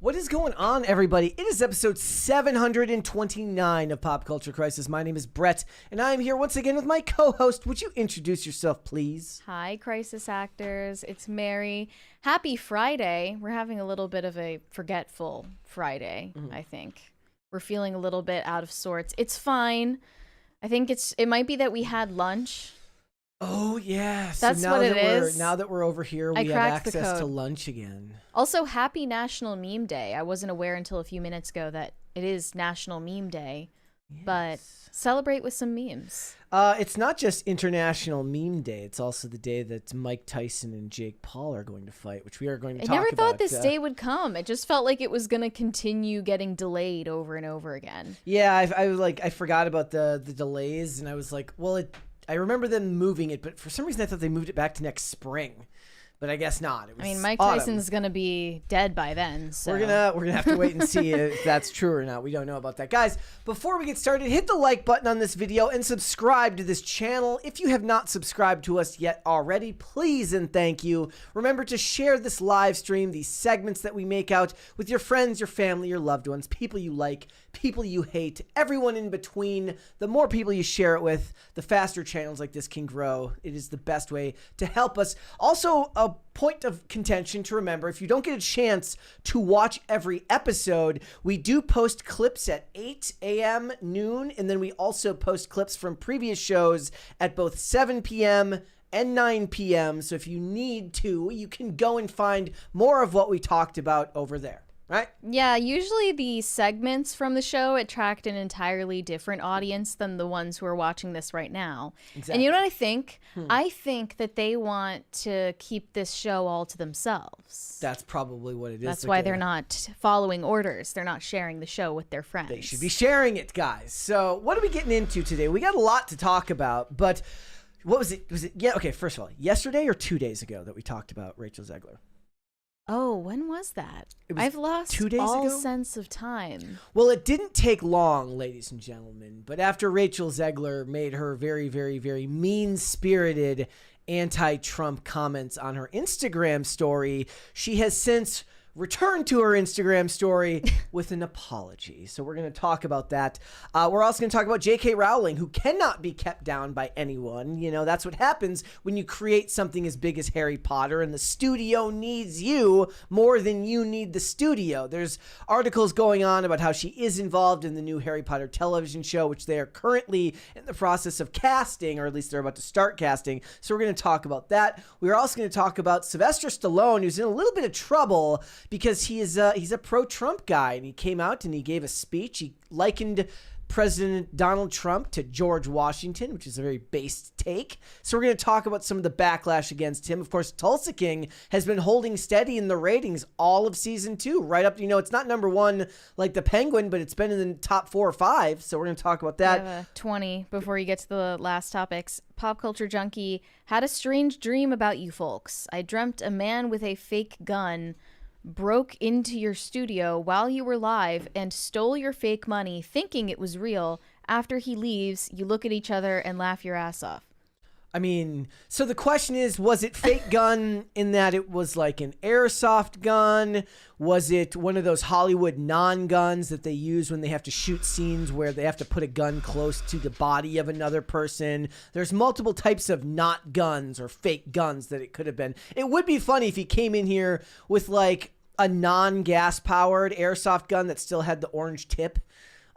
What is going on, everybody? It is episode 729 of Pop Culture Crisis. My name is Brett, and I am here once again with my co-host. Would you introduce yourself, please? Hi, Crisis Actors. It's Mary. Happy Friday. We're having a little bit of a forgetful Friday, I think. We're feeling a little bit out of sorts. It's fine. I think it might be that we had lunch. Oh, yeah. That's what it is. Now that we're over here, we have access to lunch again. Also, happy National Meme Day. I wasn't aware until a few minutes ago that it is National Meme Day, but celebrate with some memes. It's not just International Meme Day. It's also the day that Mike Tyson and Jake Paul are going to fight, which we are going to talk about. I never thought this day would come. It just felt like it was going to continue getting delayed over and over again. Yeah, I forgot about the delays, and I was like, well, I remember them moving it, but for some reason I thought they moved it back to next spring. But I guess not. It was Mike autumn. Tyson's gonna be dead by then. So we're gonna have to wait and see if that's true or not. We don't know about that, guys. Before we get started, hit the like button on this video and subscribe to this channel. If you have not subscribed to us yet already, please and thank you. Remember to share this live stream, these segments that we make out with your friends, your family, your loved ones, people you like, people you hate, everyone in between. The more people you share it with, the faster channels like this can grow. It is the best way to help us. Also, a point of contention to remember, if you don't get a chance to watch every episode, we do post clips at 8 a.m. noon, and then we also post clips from previous shows at both 7 p.m. and 9 p.m. So if you need to, you can go and find more of what we talked about over there. Right? Yeah, usually the segments from the show attract an entirely different audience than the ones who are watching this right now. Exactly. And you know what I think? I think that they want to keep this show all to themselves. That's probably what it is. That's why they're not following orders. They're not sharing the show with their friends. They should be sharing it, guys. So what are we getting into today? We got a lot to talk about, but what was it? Yeah, okay, first of all, yesterday or 2 days ago that we talked about Rachel Zegler? Oh, when was that? I've lost 2 days all ago? sense of time. Well, it didn't take long, ladies and gentlemen, but after Rachel Zegler made her very, very, very mean-spirited anti-Trump comments on her Instagram story, she has since returned to her Instagram story with an apology. So we're going to talk about that. We're also going to talk about J.K. Rowling, who cannot be kept down by anyone. You know, that's what happens when you create something as big as Harry Potter, and the studio needs you more than you need the studio. There's articles going on about how she is involved in the new Harry Potter television show, which they are currently in the process of casting, or at least they're about to start casting. So we're going to talk about that. We're also going to talk about Sylvester Stallone, who's in a little bit of trouble because he's a pro-Trump guy, and he came out and he gave a speech. He likened President Donald Trump to George Washington, which is a very based take. So we're going to talk about some of the backlash against him. Of course, Tulsa King has been holding steady in the ratings all of season 2, right up. You know, it's not number 1 like the Penguin, but it's been in the top 4 or 5. So we're going to talk about that. I have a 20 before you get to the last topics. Pop Culture Junkie had a strange dream about you folks. I dreamt a man with a fake gun broke into your studio while you were live and stole your fake money thinking it was real. After he leaves, you look at each other and laugh your ass off. I mean, so the question is, was it fake gun in that it was like an airsoft gun? Was it one of those Hollywood non-guns that they use when they have to shoot scenes where they have to put a gun close to the body of another person? There's multiple types of not guns or fake guns that it could have been. It would be funny if he came in here with like a non-gas powered airsoft gun that still had the orange tip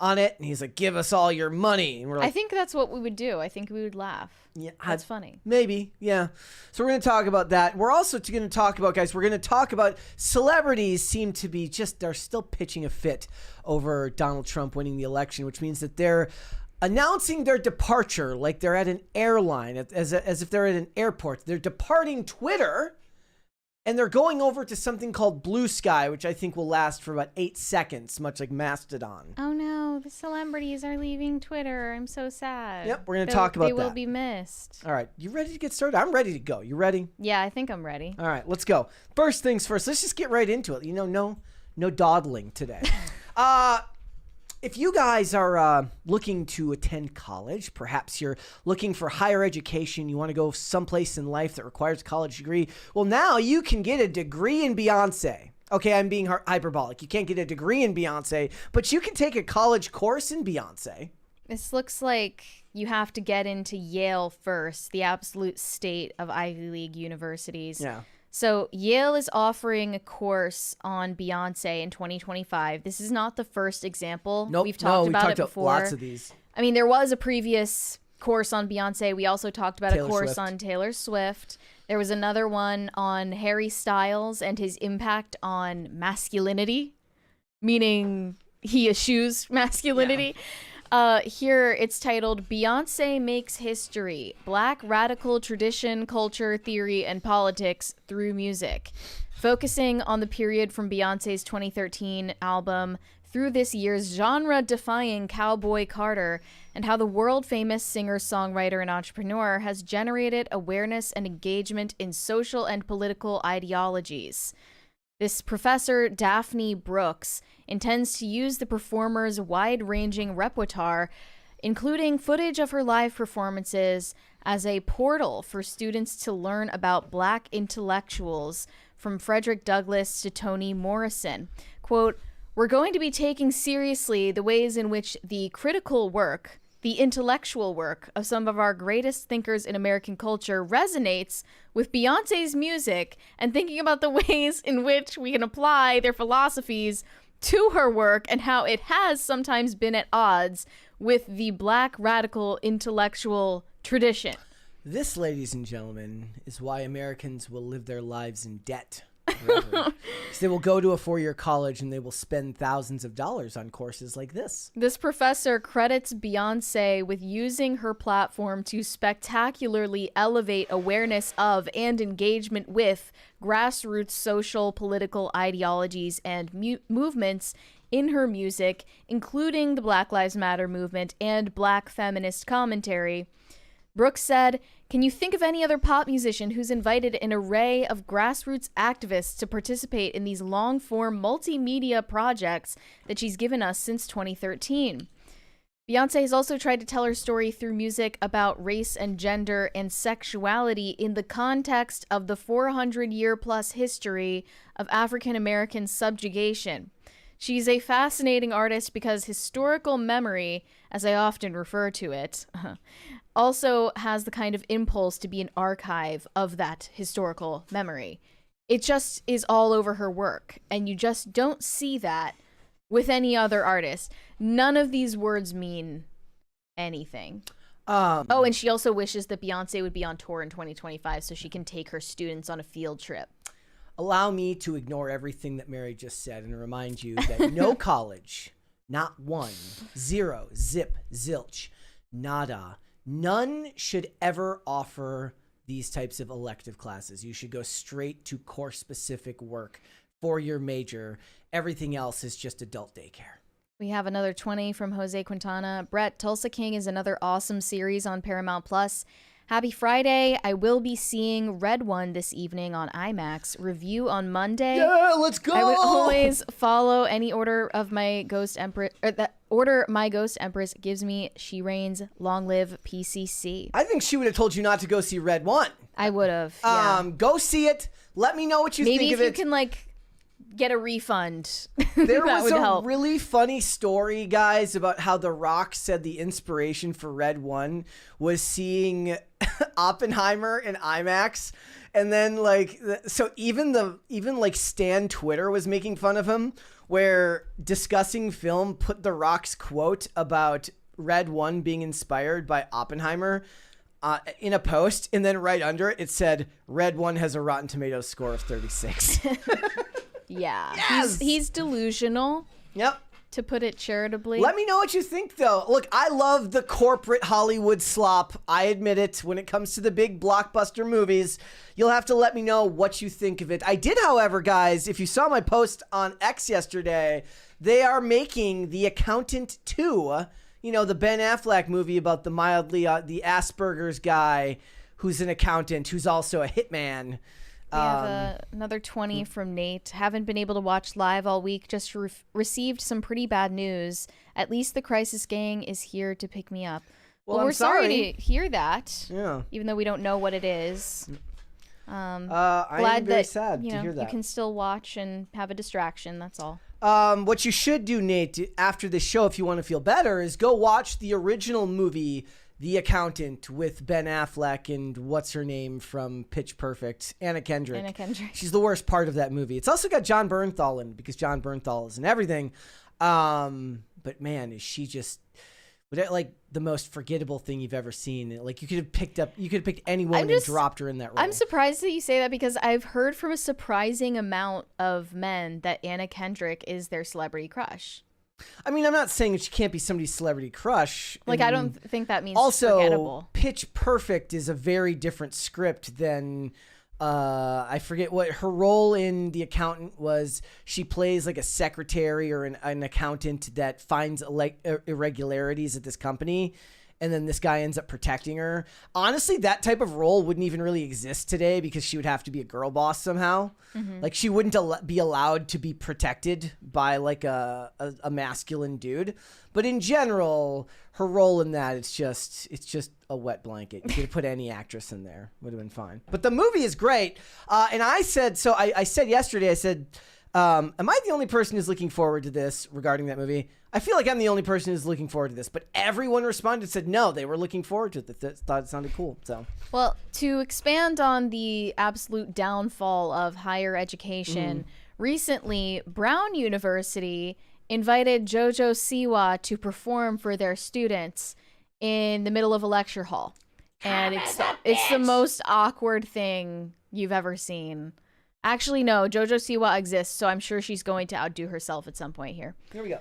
on it, and he's like, give us all your money. And we're like, I think that's what we would do. I think we would laugh. Yeah, that's funny. Maybe, yeah. So we're going to talk about that. We're also going to talk about, guys, we're going to talk about celebrities seem to be they're still pitching a fit over Donald Trump winning the election, which means that they're announcing their departure like they're at an airline, as if they're at an airport. They're departing Twitter, and they're going over to something called Bluesky, which I think will last for about 8 seconds, much like Mastodon. Oh no, the celebrities are leaving Twitter. I'm so sad. Yep, we're going to talk about that. They will be missed. All right, you ready to get started? I'm ready to go. You ready? Yeah, I think I'm ready. All right, let's go. First things first, let's just get right into it. You know, no dawdling today. If you guys are looking to attend college, perhaps you're looking for higher education, you want to go someplace in life that requires a college degree, well, now you can get a degree in Beyonce. Okay, I'm being hyperbolic. You can't get a degree in Beyonce, but you can take a college course in Beyonce. This looks like you have to get into Yale first, the absolute state of Ivy League universities. Yeah. So Yale is offering a course on Beyonce in 2025. This is not the first example. Nope. We've talked about it before. Lots of these. I mean, there was a previous course on Beyonce. We also talked about a course on Taylor Swift. There was another one on Harry Styles and his impact on masculinity, meaning he eschews masculinity. Yeah. Here it's titled Beyonce Makes History, Black Radical Tradition, Culture, Theory, and Politics Through Music, focusing on the period from Beyonce's 2013 album through this year's genre-defying Cowboy Carter, and how the world-famous singer, songwriter, and entrepreneur has generated awareness and engagement in social and political ideologies. This professor, Daphne Brooks, intends to use the performer's wide-ranging repertoire, including footage of her live performances, as a portal for students to learn about Black intellectuals, from Frederick Douglass to Toni Morrison. Quote, "We're going to be taking seriously the ways in which the critical work, the intellectual work of some of our greatest thinkers in American culture resonates with Beyonce's music, and thinking about the ways in which we can apply their philosophies to her work and how it has sometimes been at odds with the Black radical intellectual tradition." This, ladies and gentlemen, is why Americans will live their lives in debt. Because they will go to a 4-year college and they will spend thousands of dollars on courses like this. This professor credits Beyonce with using her platform to spectacularly elevate awareness of and engagement with grassroots social political ideologies and movements in her music, including the Black Lives Matter movement and Black feminist commentary. Brooks said, "Can you think of any other pop musician who's invited an array of grassroots activists to participate in these long-form multimedia projects that she's given us since 2013? Beyonce has also tried to tell her story through music about race and gender and sexuality in the context of the 400-year-plus history of African-American subjugation. She's a fascinating artist because historical memory, as I often refer to it, also has the kind of impulse to be an archive of that historical memory. It just is all over her work, and you just don't see that with any other artist. None of these words mean anything. And she also wishes that Beyonce would be on tour in 2025 so she can take her students on a field trip. Allow me to ignore everything that Mary just said and remind you that no college, not one, zero, zip, zilch, nada, none should ever offer these types of elective classes. You should go straight to course-specific work for your major. Everything else is just adult daycare. We have another 20 from Jose Quintana. Brett, Tulsa King is another awesome series on Paramount Plus. Happy Friday. I will be seeing Red One this evening on IMAX. Review on Monday. Yeah, let's go. I would always follow any order of my Ghost Empress, or that order my Ghost Empress gives me. She reigns. Long live PCC. I think she would have told you not to go see Red One. I would have. Yeah. Go see it. Let me know what you think of it. Maybe if you can get a refund. There that was would a help. really funny story, guys, about how The Rock said the inspiration for Red One was seeing Oppenheimer in IMAX, and then so even Stan Twitter was making fun of him, where discussing film put The Rock's quote about Red One being inspired by Oppenheimer in a post, and then right under it said Red One has a Rotten Tomatoes score of 36. Yeah. Yes! He's delusional. Yep. To put it charitably. Let me know what you think, though. Look, I love the corporate Hollywood slop. I admit it. When it comes to the big blockbuster movies, you'll have to let me know what you think of it. I did, however, guys, if you saw my post on X yesterday, they are making The Accountant 2, the Ben Affleck movie about the the Asperger's guy who's an accountant who's also a hitman. We have another 20 from Nate. Haven't been able to watch live all week. Just received some pretty bad news. At least the Crisis Gang is here to pick me up. Well, we're sorry to hear that. Yeah. Even though we don't know what it is. I Glad am very that sad to hear that. you can still watch and have a distraction. That's all. What you should do, Nate, after this show, if you want to feel better, is go watch the original movie, The Accountant, with Ben Affleck and what's her name from Pitch Perfect, Anna Kendrick. Anna Kendrick. She's the worst part of that movie. It's also got Jon Bernthal in it because Jon Bernthal is in everything. But man, is she just like the most forgettable thing you've ever seen. Like you could have picked any woman and dropped her in that role. I'm surprised that you say that because I've heard from a surprising amount of men that Anna Kendrick is their celebrity crush. I mean, I'm not saying she can't be somebody's celebrity crush. Like, I don't think that means also, forgettable. Pitch Perfect is a very different script than I forget what her role in The Accountant was. She plays like a secretary or an accountant that finds irregularities at this company, and then this guy ends up protecting her. Honestly, that type of role wouldn't even really exist today because she would have to be a girl boss somehow. Mm-hmm. Like she wouldn't be allowed to be protected by like a masculine dude. But in general, her role in that, it's just a wet blanket. You could have put any actress in there. Would have been fine. But the movie is great. And I said yesterday, am I the only person who's looking forward to this regarding that movie? I feel like I'm the only person who's looking forward to this, but everyone responded, said no, they were looking forward to it. They thought it sounded cool. So, well, to expand on the absolute downfall of higher education, recently Brown University invited JoJo Siwa to perform for their students in the middle of a lecture hall, and it's the most awkward thing you've ever seen. Actually, no, JoJo Siwa exists, so I'm sure she's going to outdo herself at some point here. Here we go.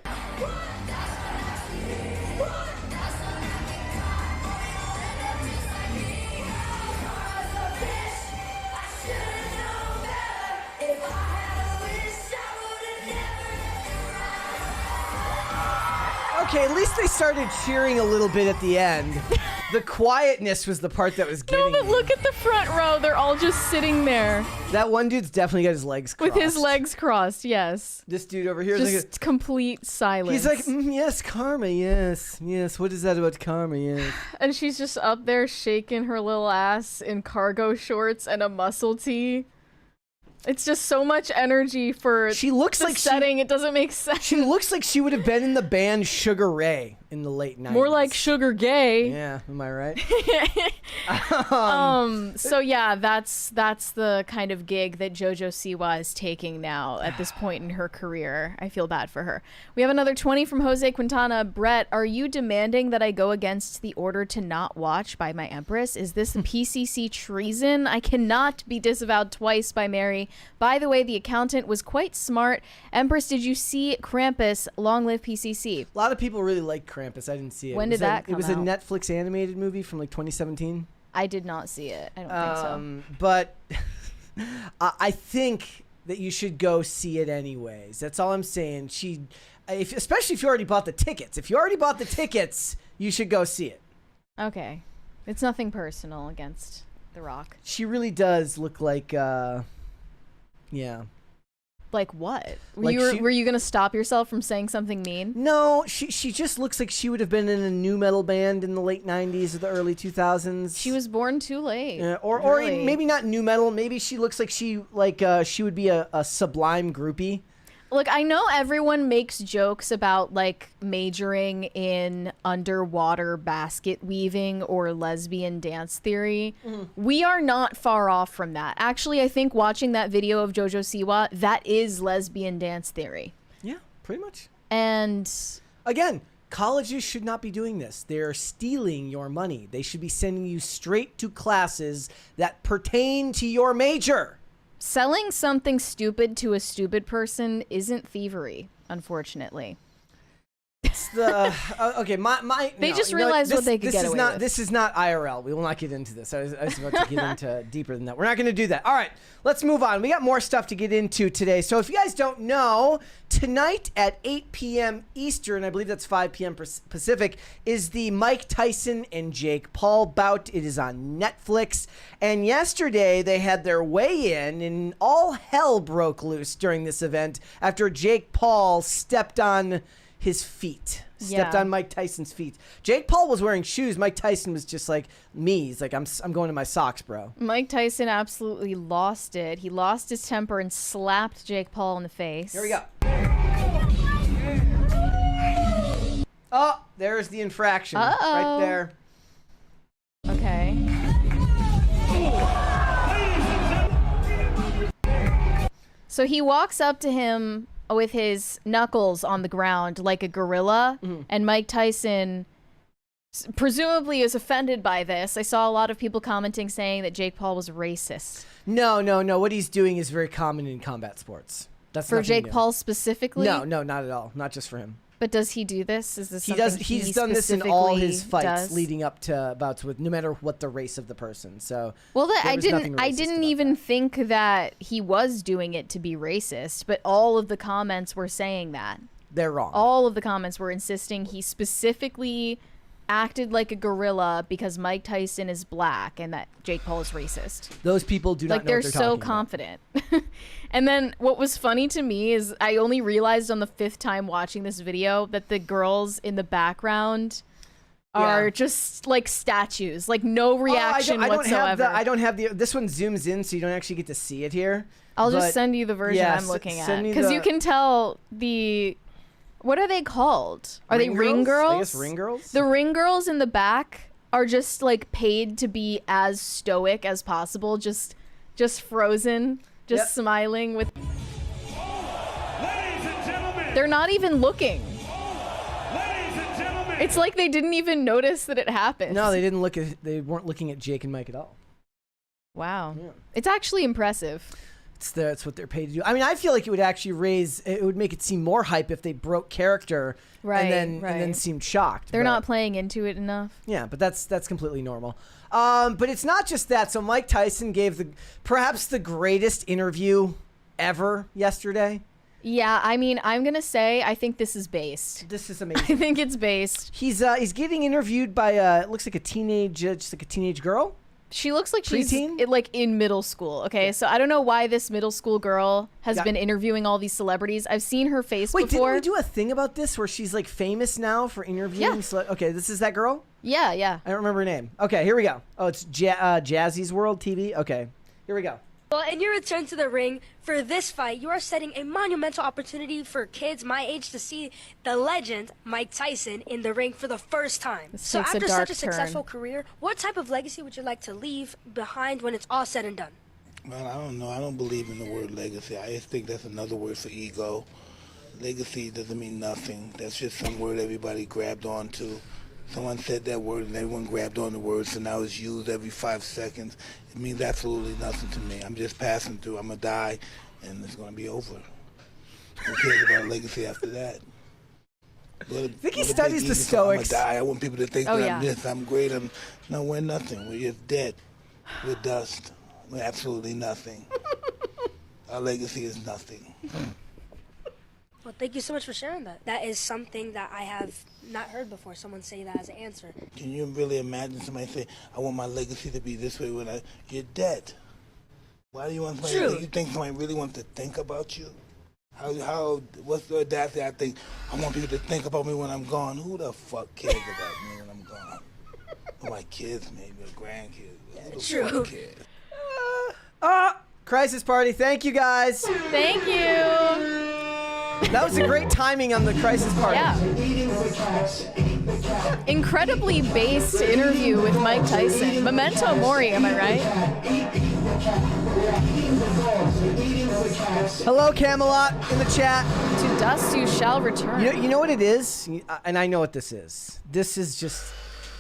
Okay, at least they started cheering a little bit at the end. The quietness was the part that was getting No, but look at the front row. They're all just sitting there. That one dude's definitely got his legs crossed. With his legs crossed, yes. This dude over here is just like complete silence. He's like, yes, karma, yes. What is that about karma, yes? And she's just up there shaking her little ass in cargo shorts and a muscle tee. It's just so much energy for the setting. It doesn't make sense. She looks like she would have been in the band Sugar Ray in the late 90s. More like Sugar Gay. Yeah, am I right? So yeah, that's the kind of gig that JoJo Siwa is taking now at this point in her career. I feel bad for her. We have another 20 from Jose Quintana. Brett, are you demanding that I go against the order to not watch by my Empress? Is this PCC treason? I cannot be disavowed twice by Mary. By the way, The Accountant was quite smart. Empress, did you see Krampus? Long live PCC. A lot of people really like Krampus. I didn't see it. When did that come out? It was a Netflix animated movie from like 2017. I did not see it. I don't think so. But I think that you should go see it anyways. That's all I'm saying. Especially if you already bought the tickets. If you already bought the tickets, you should go see it. Okay. It's nothing personal against The Rock. She really does look like... Yeah. Like what? Were you gonna stop yourself from saying something mean? No, she just looks like she would have been in a nu metal band in the late 90s or the early 2000s. She was born too late. Or maybe not nu metal. Maybe she looks like she would be a Sublime groupie. Look, I know everyone makes jokes about like majoring in underwater basket weaving or lesbian dance theory. Mm-hmm. We are not far off from that. Actually, I think watching that video of JoJo Siwa, that is lesbian dance theory. Yeah, pretty much. And again, colleges should not be doing this. They're stealing your money. They should be sending you straight to classes that pertain to your major. Selling something stupid to a stupid person isn't thievery, unfortunately. It's the okay. They just realized what they could get away with. This is not IRL. We will not get into this. I was about to get into deeper than that. We're not going to do that. All right, let's move on. We got more stuff to get into today. So if you guys don't know, tonight at 8 p.m. Eastern, I believe that's 5 p.m. Pacific, is the Mike Tyson and Jake Paul bout. It is on Netflix. And yesterday they had their weigh-in, and all hell broke loose during this event after Jake Paul stepped on his feet. Stepped on Mike Tyson's feet. Jake Paul was wearing shoes. Mike Tyson was just like me. He's like, I'm going to my socks, bro. Mike Tyson absolutely lost it. He lost his temper and slapped Jake Paul in the face. Here we go. Oh, there's the infraction. Right there. Okay. So he walks up to him with his knuckles on the ground like a gorilla, and Mike Tyson presumably is offended by this. I saw a lot of people commenting saying that Jake Paul was racist. No. What he's doing is very common in combat sports. That's for Jake Paul specifically? No, not at all. Not just for him. But does he do this? Is this something he's done this in all his fights leading up to bouts with no matter what the race of the person. So I didn't even think that he was doing it to be racist, but all of the comments were saying that. They're wrong. All of the comments were insisting he specifically acted like a gorilla because Mike Tyson is black and that Jake Paul is racist. Those people do not know what they're talking about. Like, they're so confident. And then what was funny to me is I only realized on the 5th time watching this video that the girls in the background are just like statues, like no reaction whatsoever. I don't have the. This one zooms in, so you don't actually get to see it here. I'll just send you the version I'm looking at because you can tell the. What are they called? Are they ring girls? I guess ring girls. The ring girls in the back are just like paid to be as stoic as possible, just frozen, just smiling with. Ladies and gentlemen. They're not even looking. Ladies and gentlemen. It's like they didn't even notice that it happened. No, they didn't look at. They weren't looking at Jake and Mike at all. Wow, Yeah. It's actually impressive. That's what they're paid to do. I mean, I feel like it would actually it would make it seem more hype if they broke character and then seemed shocked. They're not playing into it enough. Yeah, but that's completely normal. But it's not just that. So Mike Tyson gave perhaps the greatest interview ever yesterday. Yeah, I mean, I'm gonna say I think this is based. This is amazing. I think it's based. He's getting interviewed by it looks like a teenage girl. She looks like she's Preteen? like in middle school. Okay, so I don't know why this middle school girl has been interviewing all these celebrities. I've seen her face before. Wait, didn't we do a thing about this where she's like famous now for interviewing? Yeah. Okay, this is that girl? Yeah. I don't remember her name. Okay, here we go. Oh, it's Jazzy's World TV. Okay, here we go. Well, in your return to the ring for this fight, you are setting a monumental opportunity for kids my age to see the legend Mike Tyson in the ring for the first time. So takes a after dark such a successful career, what type of legacy would you like to leave behind when it's all said and done? Well, I don't know. I don't believe in the word legacy. I just think that's another word for ego. Legacy doesn't mean nothing. That's just some word everybody grabbed onto. Someone said that word and everyone grabbed on the word, so now it's used every 5 seconds. It means absolutely nothing to me. I'm just passing through. I'm going to die, and it's going to be over. Who cares about legacy after that? I think he studies the Stoics. I'm going to die. I want people to think Oh, that yeah. I'm this, I'm great. No, we're nothing. We're just dead. We're dust. We're absolutely nothing. Our legacy is nothing. Well, thank you so much for sharing that. That is something that I have not heard before, someone say that as an answer. Can you really imagine somebody say, I want my legacy to be this way when you're dead? Why do you want somebody you think somebody really wants to think about you? What's the audacity? I think, I want people to think about me when I'm gone. Who the fuck cares about me when I'm gone? Or my kids, maybe, or grandkids. Who the fuck cares? Crisis Party. Thank you, guys. Thank you. That was a great timing on the Crisis Party. Yeah. Incredibly based interview with Mike Tyson. Memento mori, am I right? Hello, Camelot, in the chat. To dust you shall return. You know what it is? And I know what this is. This is just,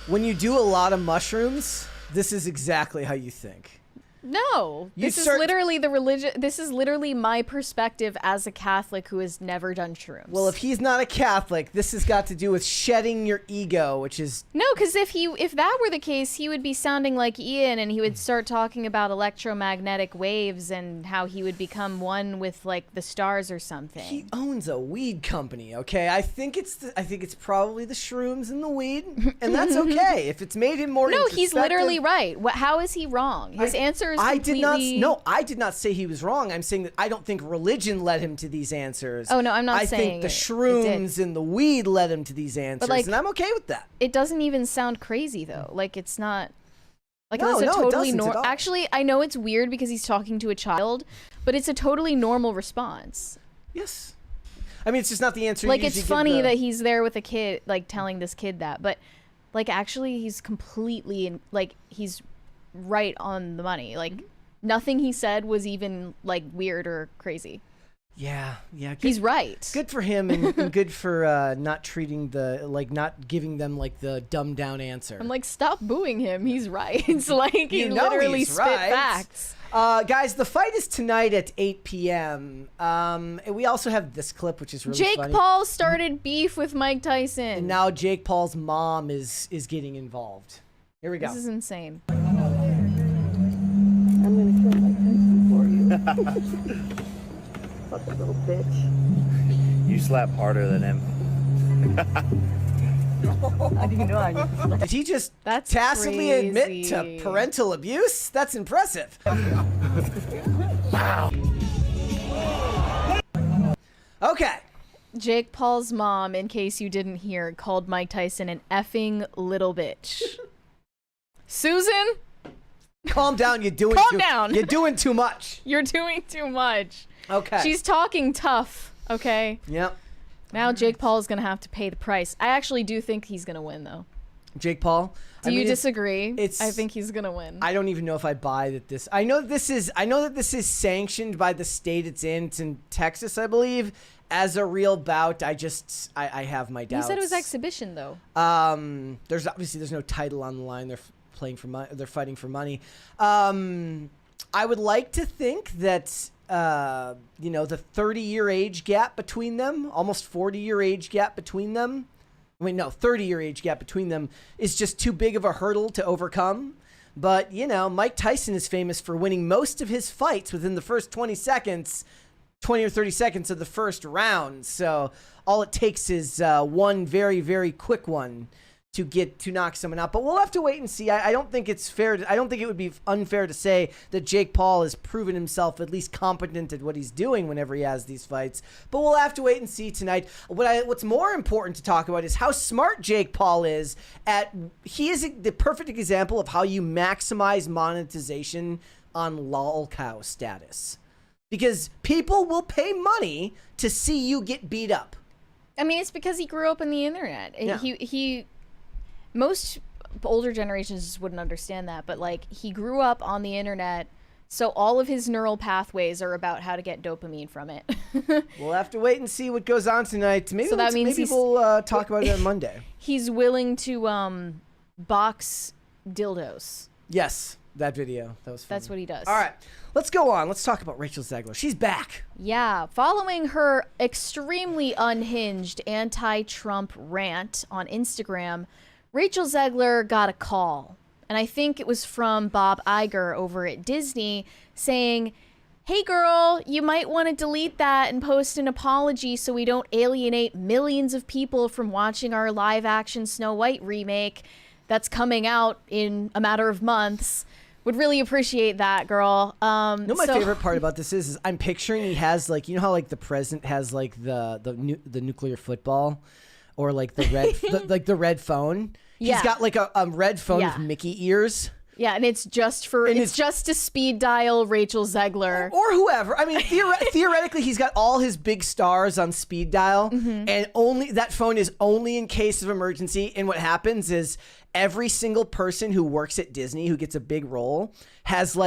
when you do a lot of mushrooms, this is exactly how you think. No, this is literally the religion. This is literally my perspective as a Catholic who has never done shrooms. Well, if he's not a Catholic, this has got to do with shedding your ego, which is... No, because if that were the case, he would be sounding like Ian, and he would start talking about electromagnetic waves and how he would become one with like the stars or something. He owns a weed company, okay? I think it's probably the shrooms and the weed, and that's okay. If it's made him more No, he's introspective- literally right. How is he wrong? His answer is completely... I did not say he was wrong. I'm saying that I don't think religion led him to these answers. Oh, no, I'm not I saying think the it shrooms and the weed led him to these answers, and I'm okay with that. It doesn't even sound crazy, though. Like, it's not... Like, no, that's a totally it doesn't at all. Actually, I know it's weird because he's talking to a child, but it's a totally normal response. Yes. I mean, it's just not the answer. Like, it's funny that he's there with a kid, like, telling this kid that, but, like, actually, he's completely, he's right on the money. Like, nothing he said was even, like, weird or crazy. Yeah. Good, he's right. Good for him, and good for not treating not giving them, like, the dumbed down answer. I'm like, stop booing him. He's right. It's like, he literally spit facts. Guys, the fight is tonight at 8 p.m. We also have this clip, which is really funny. Jake Paul started beef with Mike Tyson. And now Jake Paul's mom is getting involved. Here we go. This is insane. I'm gonna kill Mike Tyson for you. Fucking little bitch. You slap harder than him. How do you know I need to Did he just That's tacitly crazy. admit to parental abuse? That's impressive. Wow. Okay. Jake Paul's mom, in case you didn't hear, called Mike Tyson an effing little bitch. Susan? Calm down. You're doing down. You're doing too much. You're doing too much. Okay. She's talking tough, okay? Yep. Now Jake Paul is going to have to pay the price. I actually do think he's going to win, though. Jake Paul? Do you disagree? I think he's going to win. I don't even know if I buy that this... I know that this is sanctioned by the state it's in. It's in Texas, I believe, as a real bout. I have my doubts. You said it was exhibition, though. There's no title on the line. They're playing for money. They're fighting for money. I would like to think that... the 30-year age gap between them, almost 40-year age gap between them. 30-year age gap between them is just too big of a hurdle to overcome. But, Mike Tyson is famous for winning most of his fights within the first 20 or 30 seconds of the first round. So all it takes is one very, very quick one to knock someone out. But we'll have to wait and see. I don't think it's fair. I don't think it would be unfair to say that Jake Paul has proven himself at least competent at what he's doing whenever he has these fights. But we'll have to wait and see tonight. What's more important to talk about is how smart Jake Paul is he is the perfect example of how you maximize monetization on lol cow status. Because people will pay money to see you get beat up. I mean, it's because he grew up on the internet. Yeah. Most older generations just wouldn't understand that, but he grew up on the internet, so all of his neural pathways are about how to get dopamine from it. We'll have to wait and see what goes on tonight. Maybe we'll talk about it on Monday. He's willing to box dildos. Yes, that video. That was funny. That's what he does. All right, let's go on. Let's talk about Rachel Zegler. She's back. Yeah, following her extremely unhinged anti-Trump rant on Instagram, Rachel Zegler got a call, and I think it was from Bob Iger over at Disney saying, "Hey girl, you might want to delete that and post an apology so we don't alienate millions of people from watching our live-action Snow White remake that's coming out in a matter of months. Would really appreciate that, girl." My favorite part about this is I'm picturing he has how the president has the nuclear football, or the red the red phone. Yeah. He's got a red phone with Mickey ears. Yeah, and it's just to speed dial Rachel Zegler or whoever. I mean, theoretically, he's got all his big stars on speed dial, and that phone is only in case of emergency. And what happens is every single person who works at Disney who gets a big role has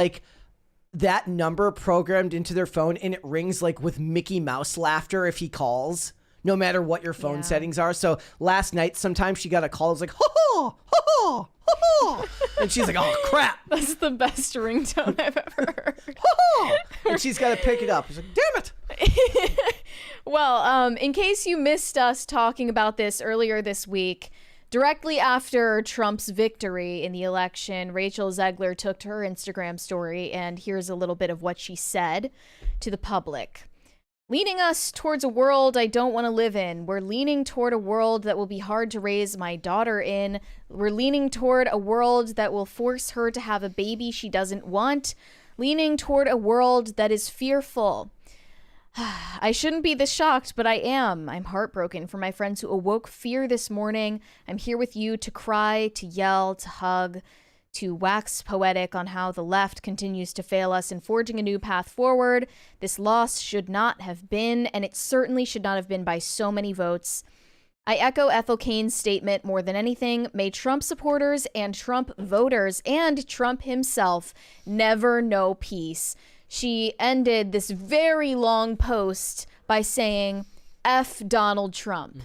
that number programmed into their phone, and it rings with Mickey Mouse laughter if he calls. No matter what your phone settings are. So last night, sometimes she got a call. It was like, ho ho, ho ho, and she's like, oh crap. That's the best ringtone I've ever heard. Ho! And she's got to pick it up. She's like, damn it. Well, in case you missed us talking about this earlier this week, directly after Trump's victory in the election, Rachel Zegler took to her Instagram story, and here's a little bit of what she said to the public. leading us towards a world I don't want to live in. We're leaning toward a world that will be hard to raise my daughter in. We're leaning toward a world that will force her to have a baby she doesn't want. Leaning toward a world that is fearful. I shouldn't be this shocked, but I am. I'm heartbroken for my friends who awoke fear this morning. I'm here with you to cry, to yell, to hug, to wax poetic on how the left continues to fail us in forging a new path forward. This loss should not have been, and it certainly should not have been by so many votes. I echo Ethel Kane's statement more than anything. May Trump supporters and Trump voters and Trump himself never know peace. She ended this very long post by saying, F Donald Trump.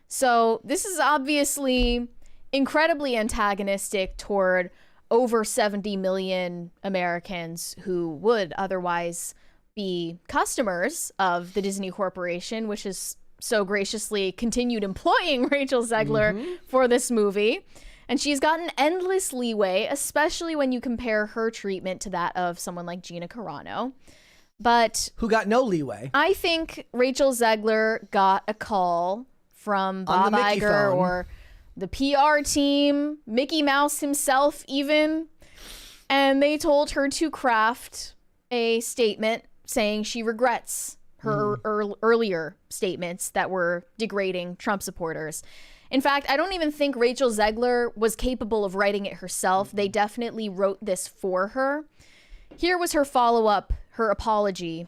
So this is obviously incredibly antagonistic toward over 70 million Americans who would otherwise be customers of the Disney Corporation, which has so graciously continued employing Rachel Zegler for this movie. And she's gotten endless leeway, especially when you compare her treatment to that of someone like Gina Carano. But who got no leeway. I think Rachel Zegler got a call from Bob Iger or the PR team, Mickey Mouse himself even, and they told her to craft a statement saying she regrets her earlier statements that were degrading Trump supporters. In fact, I don't even think Rachel Zegler was capable of writing it herself. They definitely wrote this for her. Here was her follow-up, her apology.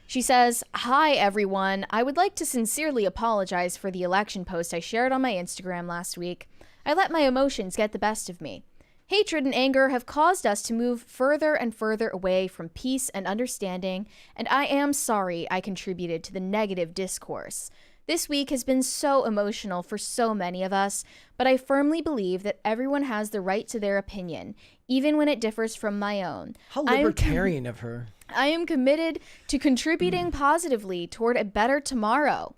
She says, "Hi, everyone. I would like to sincerely apologize for the election post I shared on my Instagram last week. I let my emotions get the best of me. Hatred and anger have caused us to move further and further away from peace and understanding, and I am sorry I contributed to the negative discourse. This week has been so emotional for so many of us, but I firmly believe that everyone has the right to their opinion, even when it differs from my own. How libertarian of her. I am committed to contributing positively toward a better tomorrow."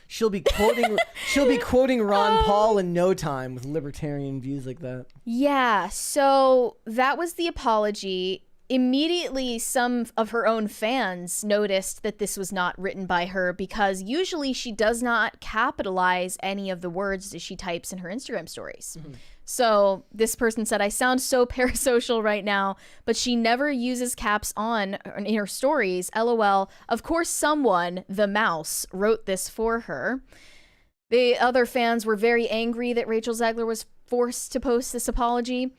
She'll be quoting Ron Paul in no time with libertarian views like that. Yeah, so that was the apology. Immediately, some of her own fans noticed that this was not written by her because usually she does not capitalize any of the words that she types in her Instagram stories. So this person said, "I sound so parasocial right now, but she never uses caps on in her stories. LOL. Of course, someone, the mouse, wrote this for her." The other fans were very angry that Rachel Zegler was forced to post this apology.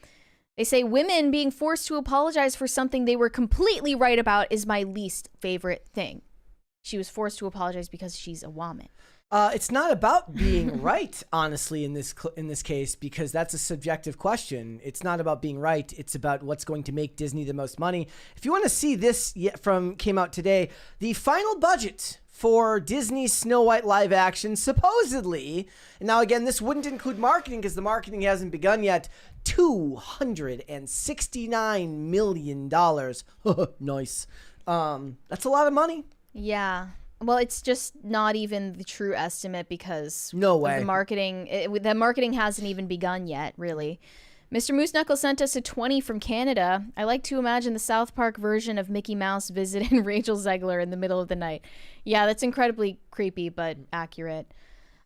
They say, "Women being forced to apologize for something they were completely right about is my least favorite thing." She was forced to apologize because she's a woman. It's not about being right, honestly, in this case, because that's a subjective question. It's not about being right. It's about what's going to make Disney the most money. If you want to see this came out today, the final budget for Disney's Snow White live action, supposedly, and now again, this wouldn't include marketing because the marketing hasn't begun yet, $269 million. Nice. That's a lot of money. Yeah. Well, it's just not even the true estimate because no way. The marketing hasn't even begun yet, really. Mr. Moose Knuckle sent us a 20 from Canada. I like to imagine the South Park version of Mickey Mouse visiting Rachel Zegler in the middle of the night. Yeah, that's incredibly creepy, but accurate.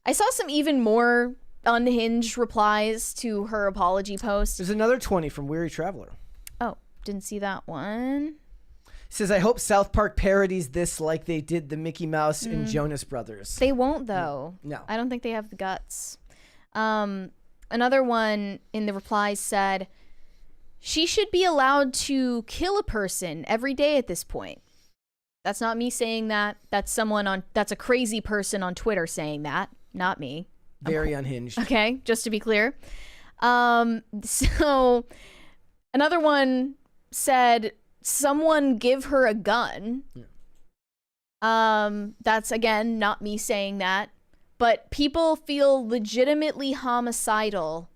I saw some even more unhinged replies to her apology post. There's another 20 from Weary Traveler. Oh, didn't see that one. Says, "I hope South Park parodies this like they did the Mickey Mouse and Jonas Brothers." They won't, though. No. I don't think they have the guts. Another one in the replies said, "She should be allowed to kill a person every day at this point." That's not me saying that. That's a crazy person on Twitter saying that, not me. Very unhinged. Okay, just to be clear. So another one said, "Someone give her a gun." That's, again, not me saying that. But people feel legitimately homicidal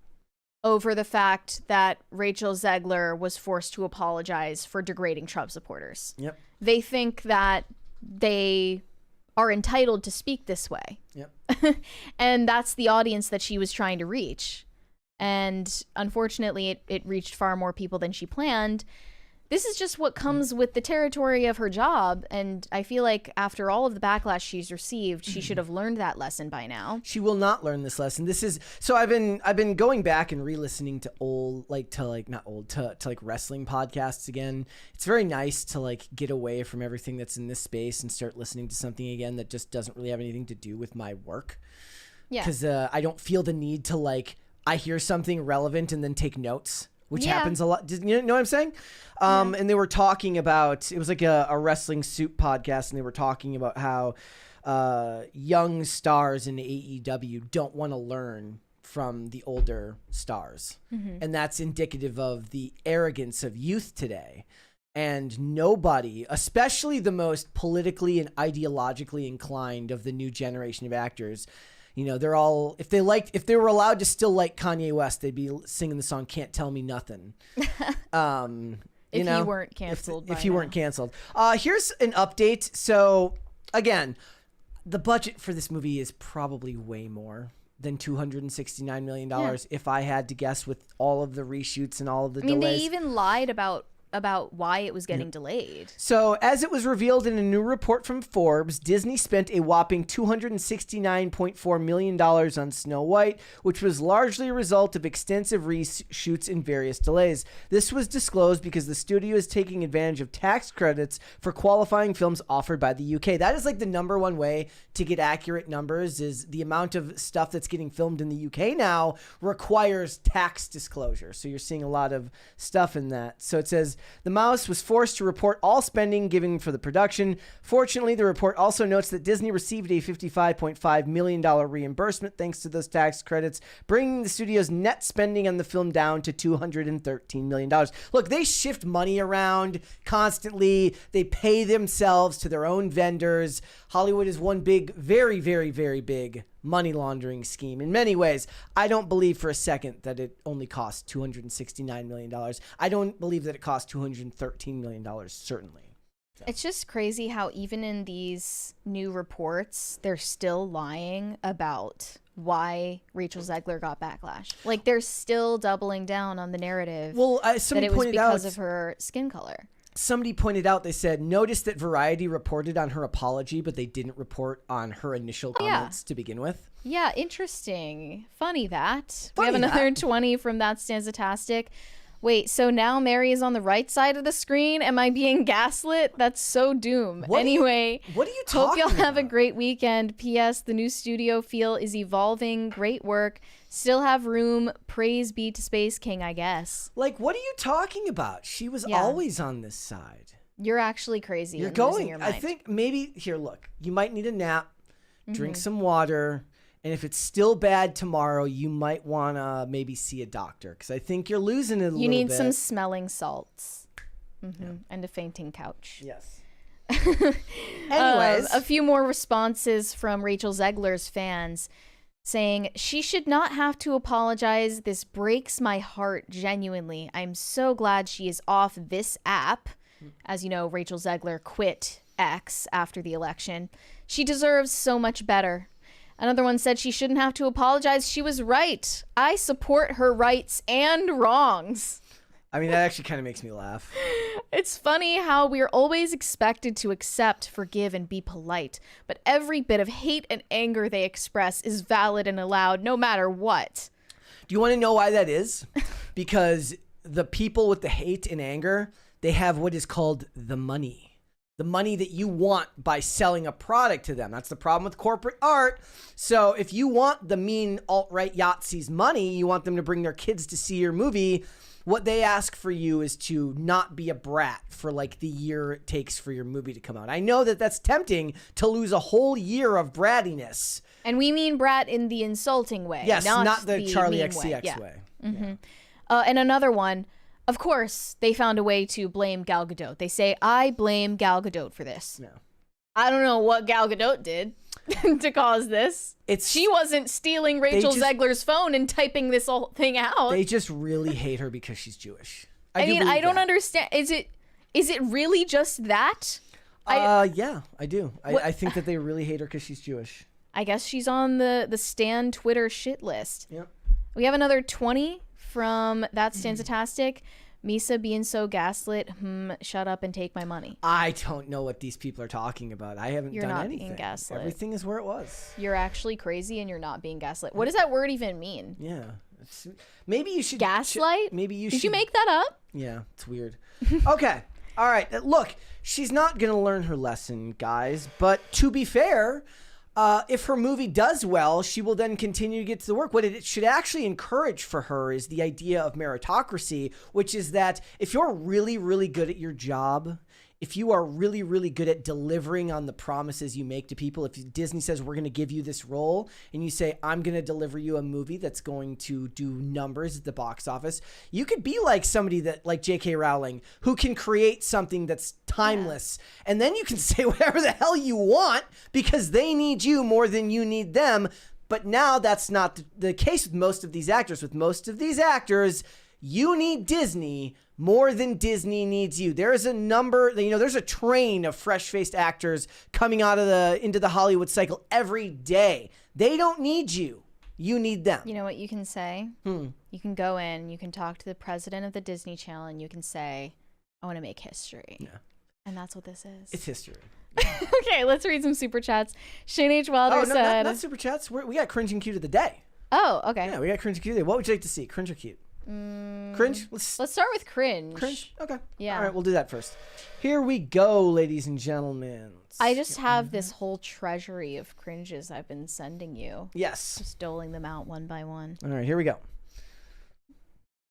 over the fact that Rachel Zegler was forced to apologize for degrading Trump supporters. Yep. They think that they are entitled to speak this way. Yep. And that's the audience that she was trying to reach. And unfortunately, it reached far more people than she planned. this is just what comes with the territory of her job. And I feel like after all of the backlash she's received, she should have learned that lesson by now. She will not learn this lesson. This is so I've been going back and re-listening to wrestling podcasts again. It's very nice to like get away from everything that's in this space and start listening to something again that just doesn't really have anything to do with my work. Yeah. Because I don't feel the need to like I hear something relevant and then take notes. Which happens a lot. You know what I'm saying? And they were talking about, it was like a wrestling soup podcast, and they were talking about how young stars in AEW don't want to learn from the older stars. Mm-hmm. And that's indicative of the arrogance of youth today. And nobody, especially the most politically and ideologically inclined of the new generation of actors, you know, they're all, if they were allowed to still like Kanye West, they'd be singing the song Can't Tell Me Nothing. If you weren't canceled. If you weren't canceled. Here's an update. So, again, the budget for this movie is probably way more than $269 million if I had to guess, with all of the reshoots and all of the delays. They even lied about why it was getting delayed. So, as it was revealed in a new report from Forbes, Disney spent a whopping $269.4 million on Snow White, which was largely a result of extensive reshoots and various delays. This was disclosed because the studio is taking advantage of tax credits for qualifying films offered by the UK. That is like the number one way to get accurate numbers, is the amount of stuff that's getting filmed in the UK now requires tax disclosure. So you're seeing a lot of stuff in that. So it says, the Mouse was forced to report all spending given for the production. Fortunately, the report also notes that Disney received a $55.5 million reimbursement thanks to those tax credits, bringing the studio's net spending on the film down to $213 million. Look, they shift money around constantly. They pay themselves to their own vendors. Hollywood is one big, very, very, very big money laundering scheme. In many ways, I don't believe for a second that it only cost $269 million. I don't believe that it cost $213 million, certainly. So. It's just crazy how even in these new reports, they're still lying about why Rachel Zegler got backlash. Like, they're still doubling down on the narrative that it was because of her skin color. Somebody pointed out, they said, notice that Variety reported on her apology, but they didn't report on her initial comments to begin with. Yeah, interesting. Funny that. We have another 20 from That Stanzatastic. Wait, so now Mary is on the right side of the screen? Am I being gaslit? That's so doom. What are you talking Hope y'all have a about? great weekend. P.S. The new studio feel is evolving. Great work. Still have room. Praise be to Space King, I guess. Like, what are you talking about? She was always on this side. You're actually crazy. You're losing going. your mind. I think maybe, here, look. You might need a nap. Drink some water. And if it's still bad tomorrow, you might want to maybe see a doctor, because I think you're losing it a little bit. You need some smelling salts and a fainting couch. Yes. Anyways. A few more responses from Rachel Zegler's fans saying, she should not have to apologize. This breaks my heart genuinely. I'm so glad she is off this app. As you know, Rachel Zegler quit X after the election. She deserves so much better. Another one said she shouldn't have to apologize. She was right. I support her rights and wrongs. I mean, that actually kind of makes me laugh. It's funny how we're always expected to accept, forgive, and be polite. But every bit of hate and anger they express is valid and allowed no matter what. Do you want to know why that is? Because the people with the hate and anger, they have what is called the money. The money that you want by selling a product to them. That's the problem with corporate art. So if you want the mean alt-right Yahtzees money, you want them to bring their kids to see your movie, what they ask for you is to not be a brat for like the year it takes for your movie to come out. I know that that's tempting to lose a whole year of brattiness. And we mean brat in the insulting way. Yes, not the Charlie mean XCX way. Mm-hmm. Yeah. And another one, of course, they found a way to blame Gal Gadot. They say, I blame Gal Gadot for this. No. I don't know what Gal Gadot did to cause this. She wasn't stealing Rachel Zegler's phone and typing this whole thing out. They just really hate her because she's Jewish. I don't understand. Is it really just that? Yeah, I do. I think that they really hate her because she's Jewish. I guess she's on the Stan Twitter shit list. Yep. We have another 20 from That Stanzatastic. Misa being so gaslit. Shut up and take my money. I don't know what these people are talking about. I haven't You're done not anything. being gaslit. Everything is where it was. You're actually crazy and you're not being gaslit. What does that word even mean? Yeah. Maybe you should Gaslight? Maybe you Did should. you make that up? Yeah, it's weird. Okay. All right. Look, she's not going to learn her lesson, guys. But to be fair, if her movie does well, she will then continue to get to the work. What it should actually encourage for her is the idea of meritocracy, which is that if you're really, really good at your job, if you are really, really good at delivering on the promises you make to people, if Disney says, we're going to give you this role, and you say, I'm going to deliver you a movie that's going to do numbers at the box office, you could be like somebody that, like J.K. Rowling, who can create something that's timeless. Yeah. And then you can say whatever the hell you want because they need you more than you need them. But now that's not the case with most of these actors. With most of these actors, you need Disney more than Disney needs you. There's a number, there's a train of fresh-faced actors coming into the Hollywood cycle every day. They don't need you. You need them. You know what you can say? You can go in, you can talk to the president of the Disney Channel, and you can say, I want to make history. Yeah. And that's what this is. It's history. Okay, let's read some super chats. Shane H. Wilder said... not super chats. We got Cringe and Cute of the day. Oh, okay. Yeah, we got Cringe and Cute of the day. What would you like to see? Cringe or Cute? Cringe? Let's start with cringe. Cringe? Okay. Yeah. All right, we'll do that first. Here we go, ladies and gentlemen. I just have this whole treasury of cringes I've been sending you. Yes. Just doling them out one by one. All right, here we go.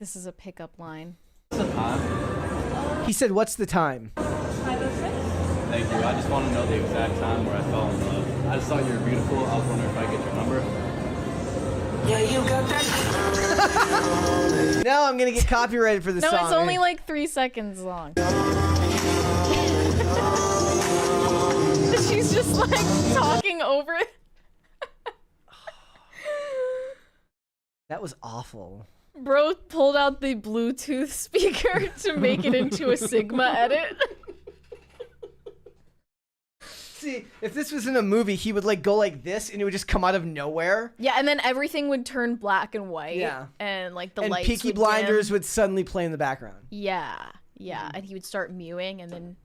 This is a pickup line. What's the time? He said, what's the time? 5:06. Thank you. I just want to know the exact time where I fell in love. I just thought you were beautiful. I was wondering if I could get your number. Yeah, you got that. No, I'm going to get copyrighted for this song. No, it's only like 3 seconds long. She's just like talking over it. That was awful. Bro pulled out the Bluetooth speaker to make it into a Sigma edit. See, if this was in a movie, he would go like this, and it would just come out of nowhere. Yeah, and then everything would turn black and white. Yeah, and like the and lights. Peaky would Blinders dim. would suddenly play in the background. Yeah, and he would start mewing, and then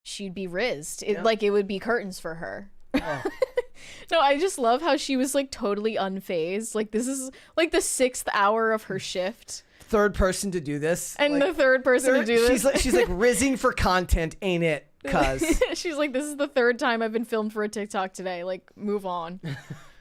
she'd be rizzed. It would be curtains for her. Oh. No, I just love how she was like totally unfazed. Like this is like the 6th hour of her shift. Third person to do this, and the third person to do this. She's like rizzing for content, ain't it? Cuz she's like, this is the 3rd time I've been filmed for a TikTok today. Like, move on.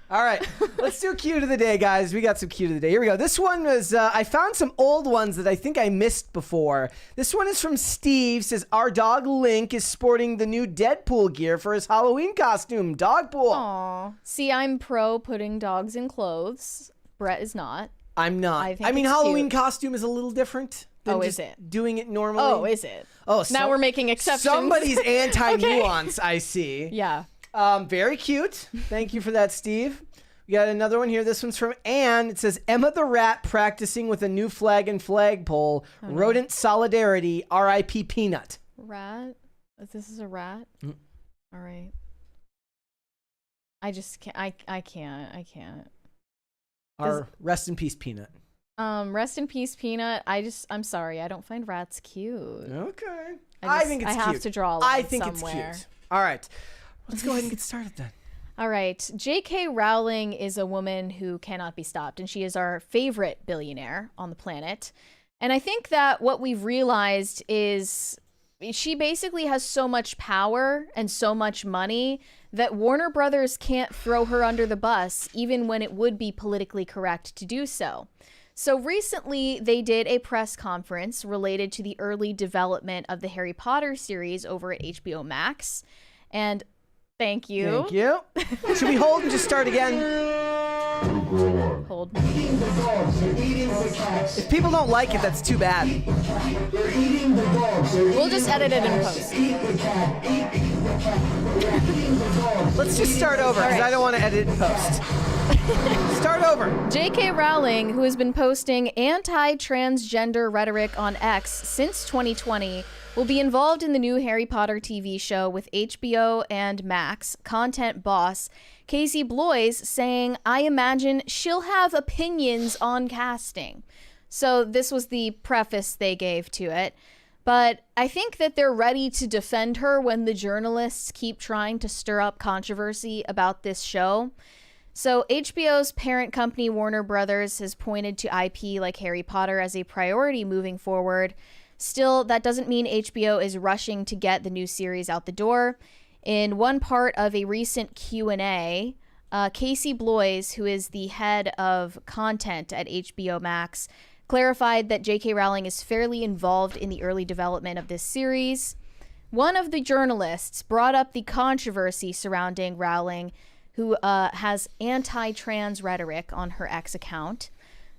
All right, let's do cute of the day, guys. We got some cute of the day. Here we go. This one was, I found some old ones that I think I missed before. This one is from Steve. Says, our dog Link is sporting the new Deadpool gear for his Halloween costume. Dogpool. Aw. See, I'm pro putting dogs in clothes. Brett is not. I'm not. I mean, Halloween costume is a little different than just doing it normally. Oh, is it? Oh, now we're making exceptions. Somebody's anti-nuance, I see. Yeah. Very cute. Thank you for that, Steve. We got another one here. This one's from Anne. It says, Emma the Rat practicing with a new flag and flagpole. Rodent solidarity. R.I.P. Peanut. Rat? This is a rat? All right. I just can't. I can't. Rest in peace, Peanut. Rest in peace, Peanut. I'm sorry. I don't find rats cute. Okay. I think it's cute. I have to draw a line I think somewhere. it's cute. All right. Let's go ahead and get started then. All right. J.K. Rowling is a woman who cannot be stopped, and she is our favorite billionaire on the planet. And I think that what we've realized is she basically has so much power and so much money that Warner Brothers can't throw her under the bus, even when it would be politically correct to do so. So recently, they did a press conference related to the early development of the Harry Potter series over at HBO Max. And thank you. Thank you. Should we hold and just start again? Hold. Eating the dogs, they're eating the cats. If people don't like it, that's too bad. They're eating the dogs. We'll just edit it in post. Eat the cat. Eat the cat. They're eating the dogs. Let's just start over because I don't want to edit in post. Start over. J.K. Rowling, who has been posting anti-transgender rhetoric on X since 2020, will be involved in the new Harry Potter TV show with HBO and Max content boss Casey Bloys saying, I imagine she'll have opinions on casting. So this was the preface they gave to it. But I think that they're ready to defend her when the journalists keep trying to stir up controversy about this show. So HBO's parent company, Warner Brothers, has pointed to IP like Harry Potter as a priority moving forward. Still, that doesn't mean HBO is rushing to get the new series out the door. In one part of a recent Q&A, Casey Bloys, who is the head of content at HBO Max, clarified that J.K. Rowling is fairly involved in the early development of this series. One of the journalists brought up the controversy surrounding Rowling, who has anti-trans rhetoric on her X account.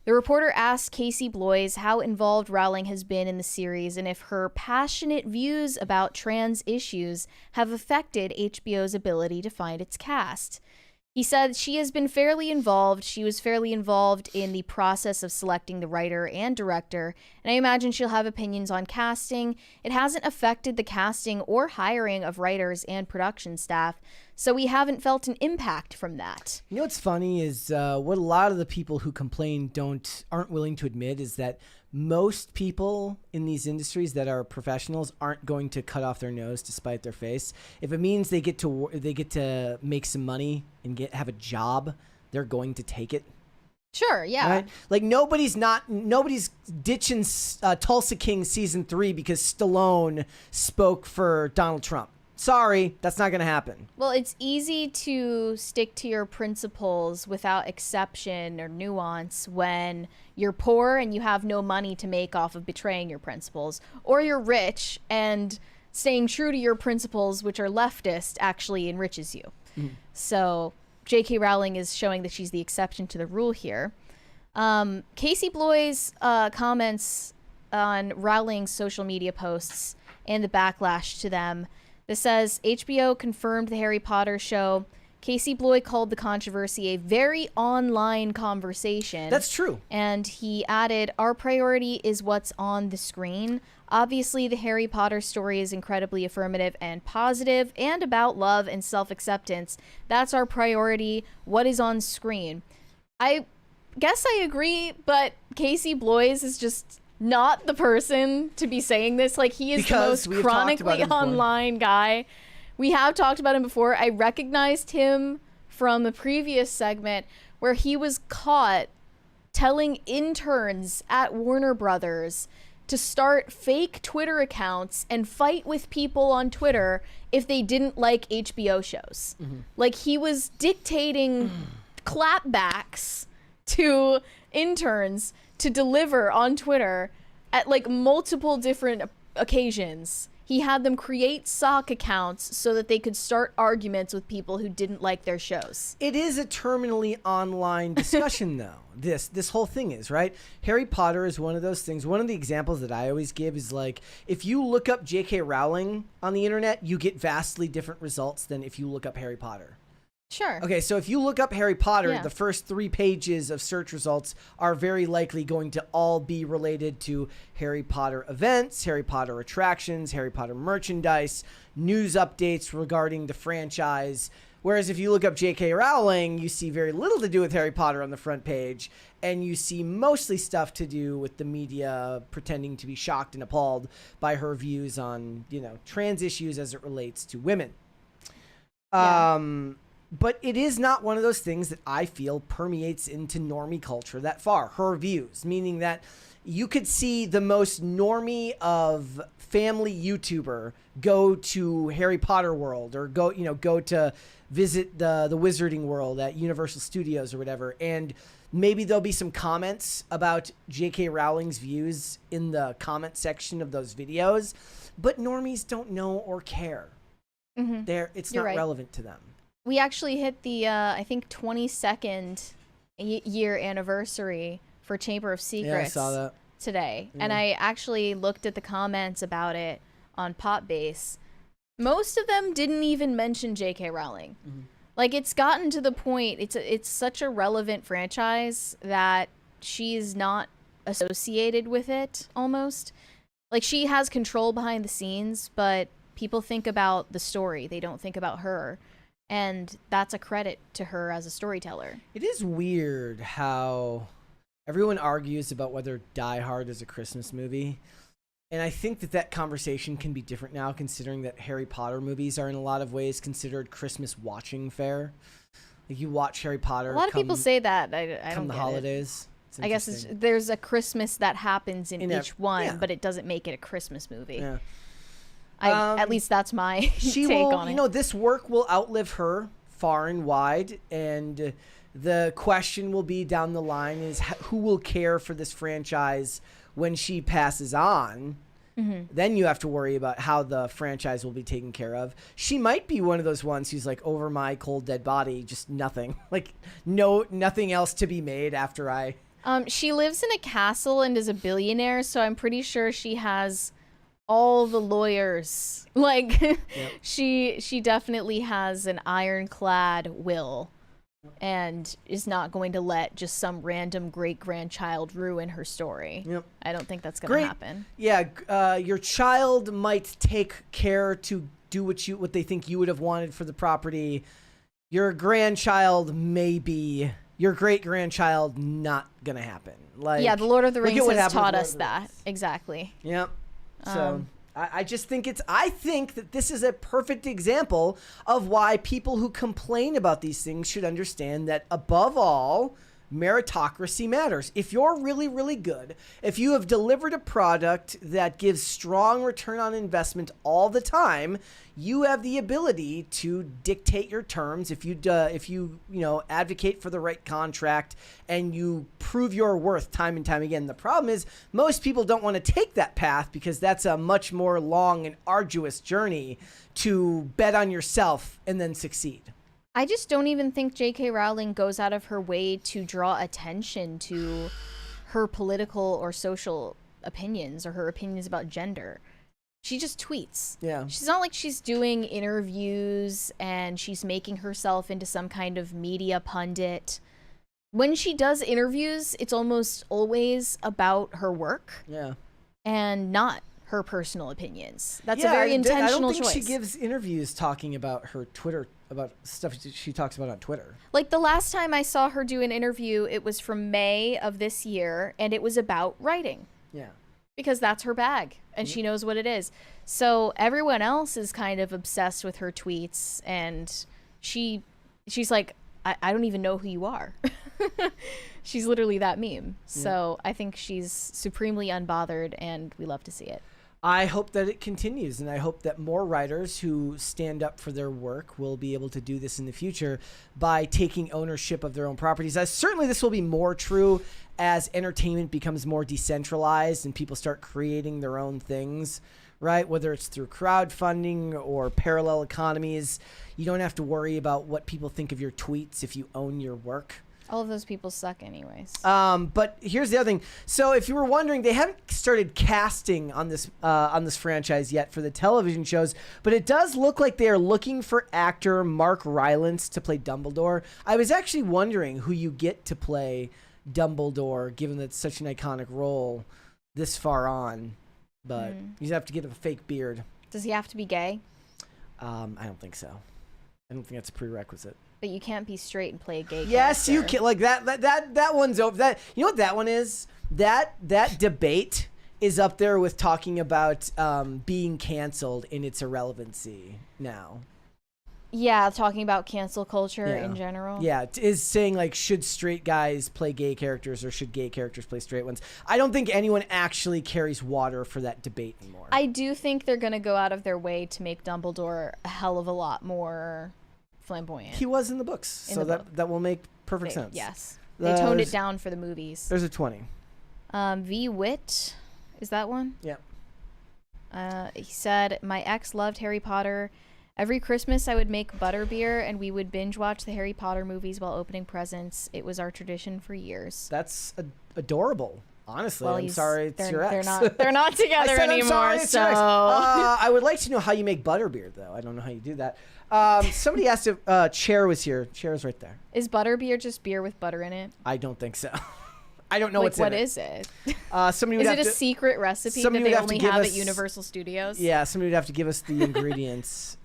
The reporter asked Casey Bloys how involved Rowling has been in the series and if her passionate views about trans issues have affected HBO's ability to find its cast. He said she has been fairly involved. She was fairly involved in the process of selecting the writer and director, and I imagine she'll have opinions on casting. It hasn't affected the casting or hiring of writers and production staff, so we haven't felt an impact from that. You know what's funny is what a lot of the people who complain aren't willing to admit is that most people in these industries that are professionals aren't going to cut off their nose to spite their face. If it means they get to make some money and have a job, they're going to take it. Sure, yeah. Right? Like nobody's ditching Tulsa King season 3 because Stallone spoke for Donald Trump. Sorry, that's not going to happen. Well, it's easy to stick to your principles without exception or nuance when you're poor and you have no money to make off of betraying your principles, or you're rich and staying true to your principles, which are leftist, actually enriches you. So J.K. Rowling is showing that she's the exception to the rule here. Casey Bloys comments on Rowling's social media posts and the backlash to them. This says, HBO confirmed the Harry Potter show. Casey Bloy called the controversy a very online conversation. That's true. And he added, our priority is what's on the screen. Obviously, the Harry Potter story is incredibly affirmative and positive and about love and self-acceptance. That's our priority. What is on screen? I guess I agree, but Casey Bloys is just not the person to be saying this. Like, he is because the most chronically online guy. We have talked about him before. I recognized him from a previous segment where he was caught telling interns at Warner Brothers to start fake Twitter accounts and fight with people on Twitter if they didn't like HBO shows. Like, he was dictating clapbacks to interns to deliver on Twitter at like multiple different occasions. He had them create sock accounts so that they could start arguments with people who didn't like their shows. It is a terminally online discussion, though. This whole thing is, right? Harry Potter is one of those things. One of the examples that I always give is like, if you look up J.K. Rowling on the internet, you get vastly different results than if you look up Harry Potter. Sure. Okay, so if you look up Harry Potter, the first 3 pages of search results are very likely going to all be related to Harry Potter events, Harry Potter attractions, Harry Potter merchandise, news updates regarding the franchise. Whereas if you look up J.K. Rowling, you see very little to do with Harry Potter on the front page, and you see mostly stuff to do with the media pretending to be shocked and appalled by her views on, trans issues as it relates to women. But it is not one of those things that I feel permeates into normie culture that far. Her views, meaning that you could see the most normie of family YouTuber go to Harry Potter World or go to visit the Wizarding World at Universal Studios or whatever, and maybe there'll be some comments about J.K. Rowling's views in the comment section of those videos, but normies don't know or care. It's not relevant to them. We actually hit the, I think, 22nd year anniversary for Chamber of Secrets. Yeah, I saw that today. And I actually looked at the comments about it on Popbase. Most of them didn't even mention J.K. Rowling. Like, it's gotten to the point, it's such a relevant franchise that she's not associated with it, almost. Like, she has control behind the scenes, but people think about the story. They don't think about her. And that's a credit to her as a storyteller. It is weird how Everyone argues about whether Die Hard is a Christmas movie. And I think that conversation can be different now, considering that Harry Potter movies are in a lot of ways considered Christmas watching fare. Like, you watch Harry Potter. A lot of people say that. I don't the get holidays. I guess there's a Christmas that happens in each one, but it doesn't make it a Christmas movie. Yeah. At least that's my take on it. You know, this work will outlive her far and wide, and the question will be down the line is who will care for this franchise when she passes on. Then you have to worry about how the franchise will be taken care of. She might be one of those ones who's like, over my cold dead body, just nothing. Like, nothing else to be made after I... She lives in a castle and is a billionaire, so I'm pretty sure she has all the lawyers. Like, yep. She definitely has an ironclad will and is not going to let just some random great-grandchild ruin her story. Yep. I don't think that's going to happen. Yeah, your child might take care to do what they think you would have wanted for the property. Your grandchild maybe... Your great-grandchild, not going to happen. Like, yeah, The Lord of the Rings has taught us that. Exactly. Yep. So I just think I think that this is a perfect example of why people who complain about these things should understand that, above all, meritocracy matters. If you're really, really good, if you have delivered a product that gives strong return on investment all the time, you have the ability to dictate your terms. If you advocate for the right contract and you prove your worth time and time again. The problem is most people don't want to take that path because that's a much more long and arduous journey to bet on yourself and then succeed. I just don't even think J.K. Rowling goes out of her way to draw attention to her political or social opinions or her opinions about gender. She just tweets. Yeah. She's not like she's doing interviews and she's making herself into some kind of media pundit. When she does interviews, it's almost always about her work. Yeah. And not her personal opinions. That's a very intentional choice. I don't think she gives interviews talking about her Twitter, about stuff she talks about on Twitter. Like, the last time I saw her do an interview, it was from May of this year, and it was about writing. Yeah. Because that's her bag, and she knows what it is. So everyone else is kind of obsessed with her tweets, and she's like, I don't even know who you are. She's literally that meme. So I think she's supremely unbothered, and we love to see it. I hope that it continues, and I hope that more writers who stand up for their work will be able to do this in the future by taking ownership of their own properties. Certainly this will be more true as entertainment becomes more decentralized and people start creating their own things, right? Whether it's through crowdfunding or parallel economies, you don't have to worry about what people think of your tweets if you own your work. All of those people suck anyways. But here's the other thing. So if you were wondering, they haven't started casting on this franchise yet for the television shows, but it does look like they are looking for actor Mark Rylance to play Dumbledore. I was actually wondering who you get to play Dumbledore, given that it's such an iconic role this far on. But you have to get a fake beard. Does he have to be gay? I don't think so. I don't think that's a prerequisite. But you can't be straight and play a gay Yes, character. you can. Like that one's over. That, you know what that one is? That debate is up there with talking about being canceled in its irrelevancy now. Yeah, talking about cancel culture in general. Yeah, is saying like, should straight guys play gay characters or should gay characters play straight ones? I don't think anyone actually carries water for that debate anymore. I do think they're going to go out of their way to make Dumbledore a hell of a lot more flamboyant. He was in the books, so that will make perfect sense. Yes. They toned it down for the movies. There's a 20. V. Witt, is that one? Yeah. He said, my ex loved Harry Potter. Every Christmas I would make butterbeer and we would binge watch the Harry Potter movies while opening presents. It was our tradition for years. That's adorable. Honestly, well, I'm sorry it's your ex. They're not together anymore. So I would like to know how you make butterbeer, though. I don't know how you do that. Somebody asked if Chair was here. Chair's right there. Is butterbeer just beer with butter in it? I don't think so. I don't know like, what's in it. What is it? Somebody would is it a secret recipe that they only have at Universal Studios? Yeah, somebody would have to give us the ingredients.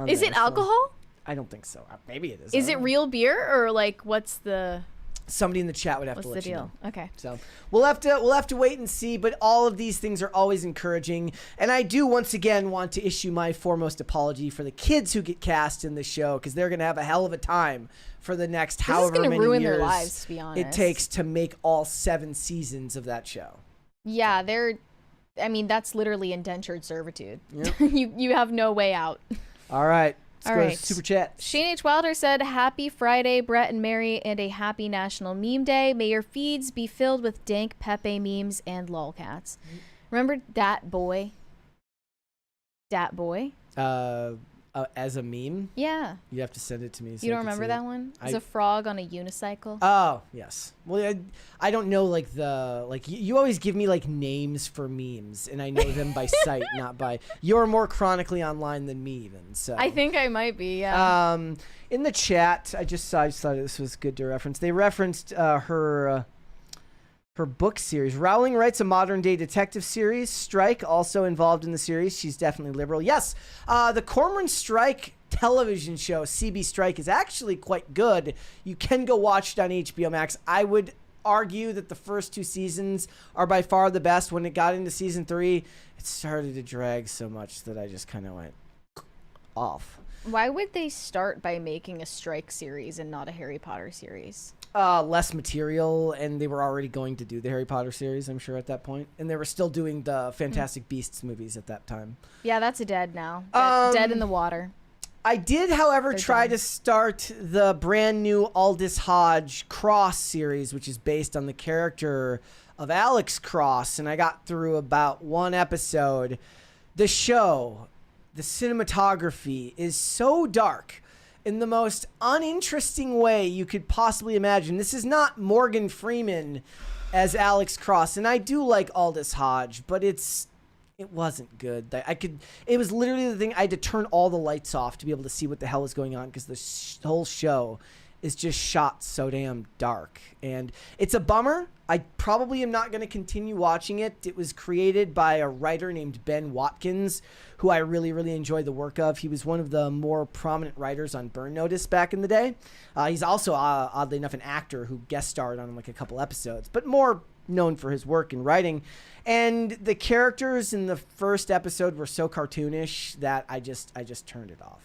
Is it alcohol? I don't think so. Maybe it is. Is it real beer or like what's the? Somebody in the chat would have What's to the let you deal? know. Okay. So we'll have to wait and see, but all of these things are always encouraging. And I do once again want to issue my foremost apology for the kids who get cast in the show, because they're going to have a hell of a time for the next however many ruin years their lives, to be honest. it takes to make all 7 seasons of that show. Yeah, that's literally indentured servitude. Yep. You have no way out. All right. Let's All go right. to Super Chat. Shane H. Wilder said, "Happy Friday, Brett and Mary, and a happy National Meme Day. May your feeds be filled with dank Pepe memes and lolcats." Remember Dat Boy? Dat Boy? As a meme? Yeah. You have to send it to me. So You I don't can remember see that it. one? It was a frog on a unicycle. Oh, yes. Well, I don't know, you always give me, names for memes, and I know them by sight, not by... You're more chronically online than me, even, so... I think I might be, yeah. In the chat, I just thought this was good to reference. They referenced her book series. Rowling writes a modern-day detective series. Strike, also involved in the series. She's definitely liberal. Yes, the Cormoran Strike television show, CB Strike, is actually quite good. You can go watch it on HBO Max. I would argue that the first 2 seasons are by far the best. When it got into season 3, it started to drag so much that I just kind of went off. Why would they start by making a Strike series and not a Harry Potter series? Less material, and they were already going to do the Harry Potter series, I'm sure, at that point. And they were still doing the Fantastic Beasts movies at that time. Yeah, that's dead now. Dead in the water. I did, however, try to start the brand new Aldous Hodge Cross series, which is based on the character of Alex Cross, and I got through about 1 episode. The show, the cinematography is so dark in the most uninteresting way you could possibly imagine. This is not Morgan Freeman as Alex Cross, and I do like Aldous Hodge, but it wasn't good. It was literally the thing. I had to turn all the lights off to be able to see what the hell is going on, because the whole show is just shot so damn dark, and it's a bummer. I probably am not going to continue watching it. It was created by a writer named Ben Watkins, who I really, really enjoy the work of. He was one of the more prominent writers on Burn Notice back in the day. He's also, oddly enough, an actor who guest starred on a couple episodes, but more known for his work in writing. And the characters in the first episode were so cartoonish that I just turned it off.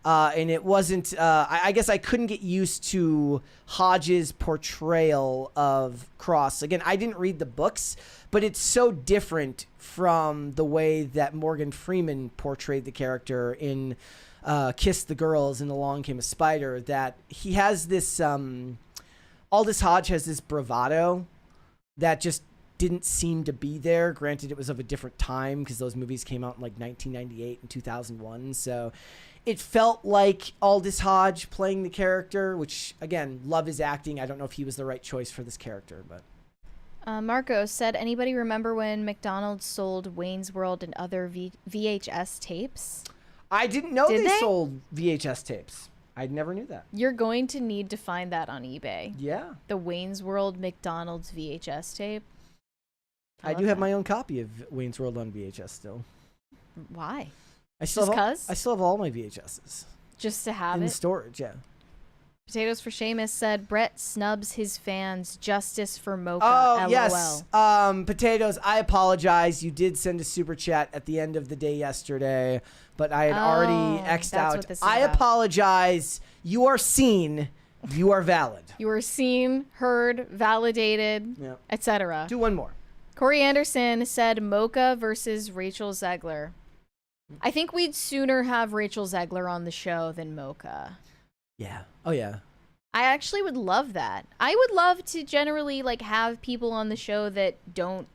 And it wasn't, I guess I couldn't get used to Hodge's portrayal of Cross. Again, I didn't read the books, but it's so different from the way that Morgan Freeman portrayed the character in Kiss the Girls and Along Came a Spider, that he has this, Aldous Hodge has this bravado that just didn't seem to be there. Granted, it was of a different time, because those movies came out in 1998 and 2001, so it felt like Aldous Hodge playing the character, which, again, love his acting. I don't know if he was the right choice for this character, but... Marco said, "Anybody remember when McDonald's sold Wayne's World and other VHS tapes?" I didn't know they sold VHS tapes. I never knew that. You're going to need to find that on eBay. Yeah. The Wayne's World McDonald's VHS tape. I do have my own copy of Wayne's World on VHS still. Why? I still have all my VHSs. Just to have in it? storage, yeah. Potatoes for Seamus said, "Brett snubs his fans. Justice for Mocha. Oh, LOL. yes. Potatoes, I apologize. You did send a super chat at the end of the day yesterday, but I had already X'd out. What this is I about. apologize. You are seen. You are valid. You were seen, heard, validated, Yep. etc. Do one more. Corey Anderson said, Mocha versus Rachel Zegler. I think we'd sooner have Rachel Zegler on the show than Mocha. Yeah. Oh, yeah. I actually would love that. I would love to generally have people on the show that don't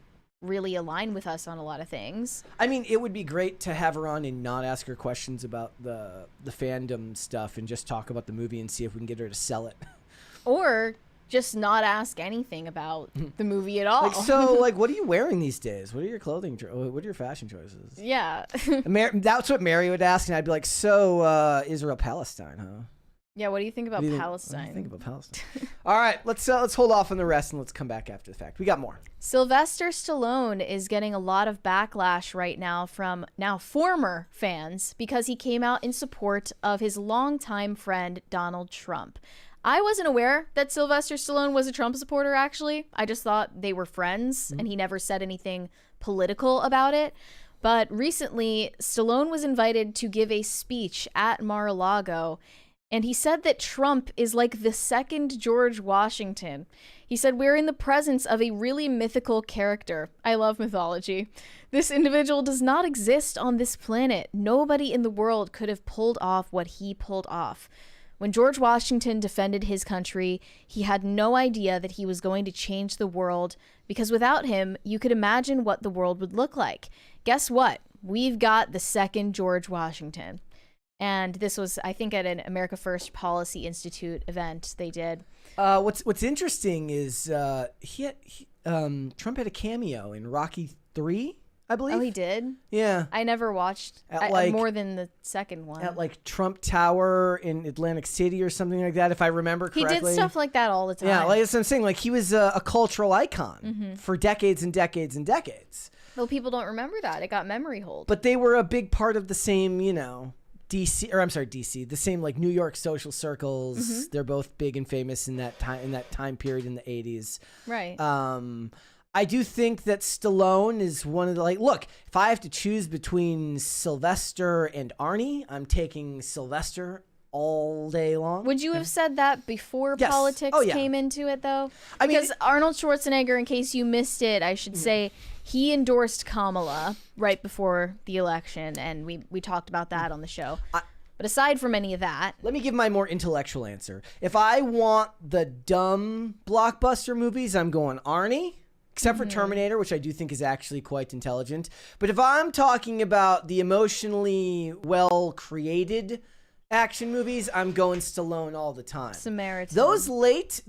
really align with us on a lot of things. I mean, it would be great to have her on and not ask her questions about the fandom stuff and just talk about the movie and see if we can get her to sell it. Or just not ask anything about the movie at all. What are you wearing these days? What are your clothing? What are your fashion choices? Yeah. That's what Mary would ask, and I'd be like, so Israel-Palestine, huh? Yeah, what do you think about Palestine? What do you think about Palestine? All right, let's hold off on the rest and let's come back after the fact. We got more. Sylvester Stallone is getting a lot of backlash right now from former fans because he came out in support of his longtime friend Donald Trump. I wasn't aware that Sylvester Stallone was a Trump supporter, actually. I just thought they were friends, and he never said anything political about it. But recently, Stallone was invited to give a speech at Mar-a-Lago, and he said that Trump is like the second George Washington. He said, "We're in the presence of a really mythical character." I love mythology. "This individual does not exist on this planet. Nobody in the world could have pulled off what he pulled off. When George Washington defended his country, he had no idea that he was going to change the world, because without him, you could imagine what the world would look like. Guess what? We've got the second George Washington." And this was, I think, at an America First Policy Institute event they did. What's interesting is Trump had a cameo in Rocky 3, I believe. Oh, he did? Yeah. I never watched more than the second one. At like Trump Tower in Atlantic City or something like that, if I remember correctly. He did stuff like that all the time. Yeah, like I'm saying, like he was a cultural icon for decades and decades and decades. Well, people don't remember that. It got memory hold. But they were a big part of the same, DC, the same like New York social circles. They're both big and famous in that time period in the 80s. Right. I do think that Stallone is one of the, like, look, if I have to choose between Sylvester and Arnie, I'm taking Sylvester all day long. Would you have said that before Yes. politics Oh, yeah. came into it, though? I mean, because Arnold Schwarzenegger, in case you missed it, I should say, he endorsed Kamala right before the election, and we talked about that on the show. But aside from any of that... Let me give my more intellectual answer. If I want the dumb blockbuster movies, I'm going Arnie, except for Terminator, which I do think is actually quite intelligent. But if I'm talking about the emotionally well-created action movies, I'm going Stallone all the time. Samaritan. Those late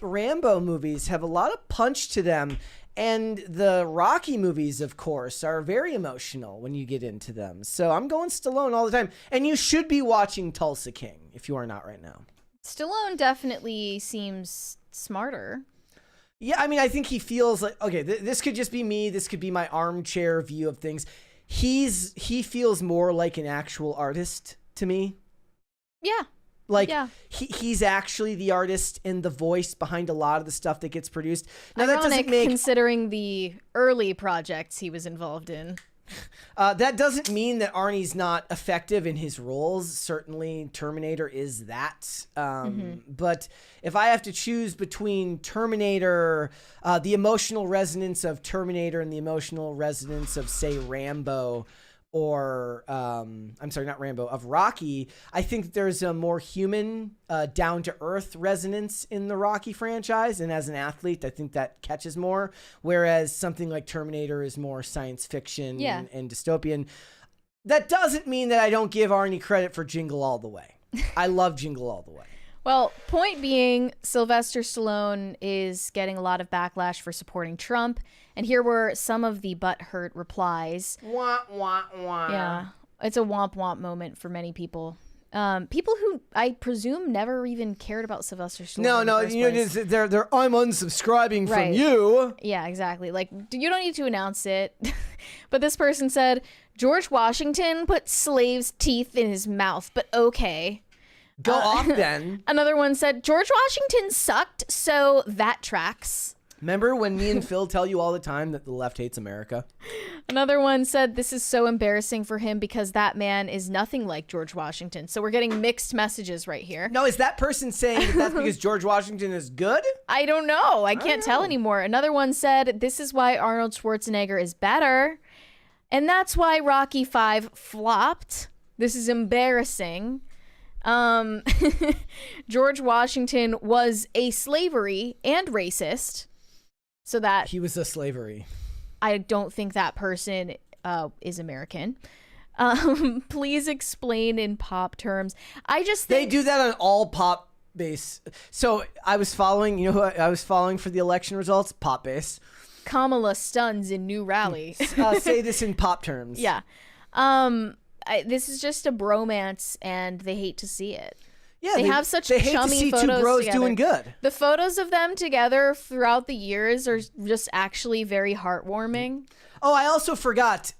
Rambo movies have a lot of punch to them. And the Rocky movies, of course, are very emotional when you get into them. So I'm going Stallone all the time. And you should be watching Tulsa King if you are not right now. Stallone definitely seems smarter. Yeah, I mean, I think he feels like, okay, this could just be me. This could be my armchair view of things. He feels more like an actual artist to me. Yeah. Like, he's actually the artist and the voice behind a lot of the stuff that gets produced. Now, Ironic, that doesn't make... considering the early projects he was involved in. That doesn't mean that Arnie's not effective in his roles. Certainly, Terminator is that. But if I have to choose between Terminator, the emotional resonance of Terminator and the emotional resonance of, say, Rambo, or I'm sorry, not Rambo, of Rocky, I think there's a more human, down-to-earth resonance in the Rocky franchise, and as an athlete, I think that catches more, whereas something like Terminator is more science fiction and dystopian. That doesn't mean that I don't give Arnie credit for Jingle All the Way. I love Jingle All the Way. Well, point being, Sylvester Stallone is getting a lot of backlash for supporting Trump, and here were some of the butthurt replies. Wah, wah, wah. Yeah, it's a womp womp moment for many people. People who I presume never even cared about Sylvester Stallone. No, they're I'm unsubscribing from you. Yeah, exactly. Like, you don't need to announce it. But this person said, George Washington put slaves' teeth in his mouth, but okay. Go off then. Another one said, George Washington sucked, so that tracks. Remember when me and Phil tell you all the time that the left hates America? Another one said, this is so embarrassing for him because that man is nothing like George Washington. So we're getting mixed messages right here. No, is that person saying that that's because George Washington is good? I don't know. I can't tell anymore. Another one said, this is why Arnold Schwarzenegger is better. And that's why Rocky 5 flopped. This is embarrassing. George Washington was a slavery and racist. So that he was a slavery. I don't think that person is American. Please explain in pop terms. I just think they do that on all pop base. So I was following, you know who I was following for the election results? Pop base. Kamala stuns in new rally. Say this in pop terms. Yeah. This is just a bromance, and they hate to see it. Yeah, they have such they hate chummy to see photos two bros together. doing good. The photos of them together throughout the years are just actually very heartwarming. Oh, I also forgot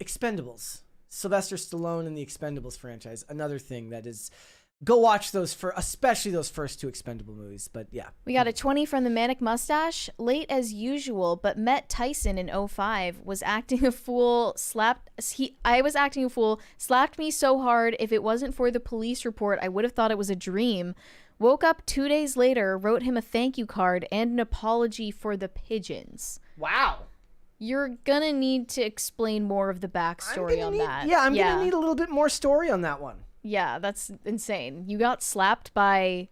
Expendables. Sylvester Stallone and the Expendables franchise. Another thing that is Go watch especially those first 2 Expendable movies. But yeah. We got a 20 from the Manic Mustache. Late as usual, but met Tyson in '05. Was acting a fool. I was acting a fool. Slapped me so hard. If it wasn't for the police report, I would have thought it was a dream. Woke up 2 days later. Wrote him a thank you card and an apology for the pigeons. Wow. You're gonna need to explain more of the backstory on that. Yeah, I'm gonna need a little bit more story on that one. Yeah, that's insane. You got slapped by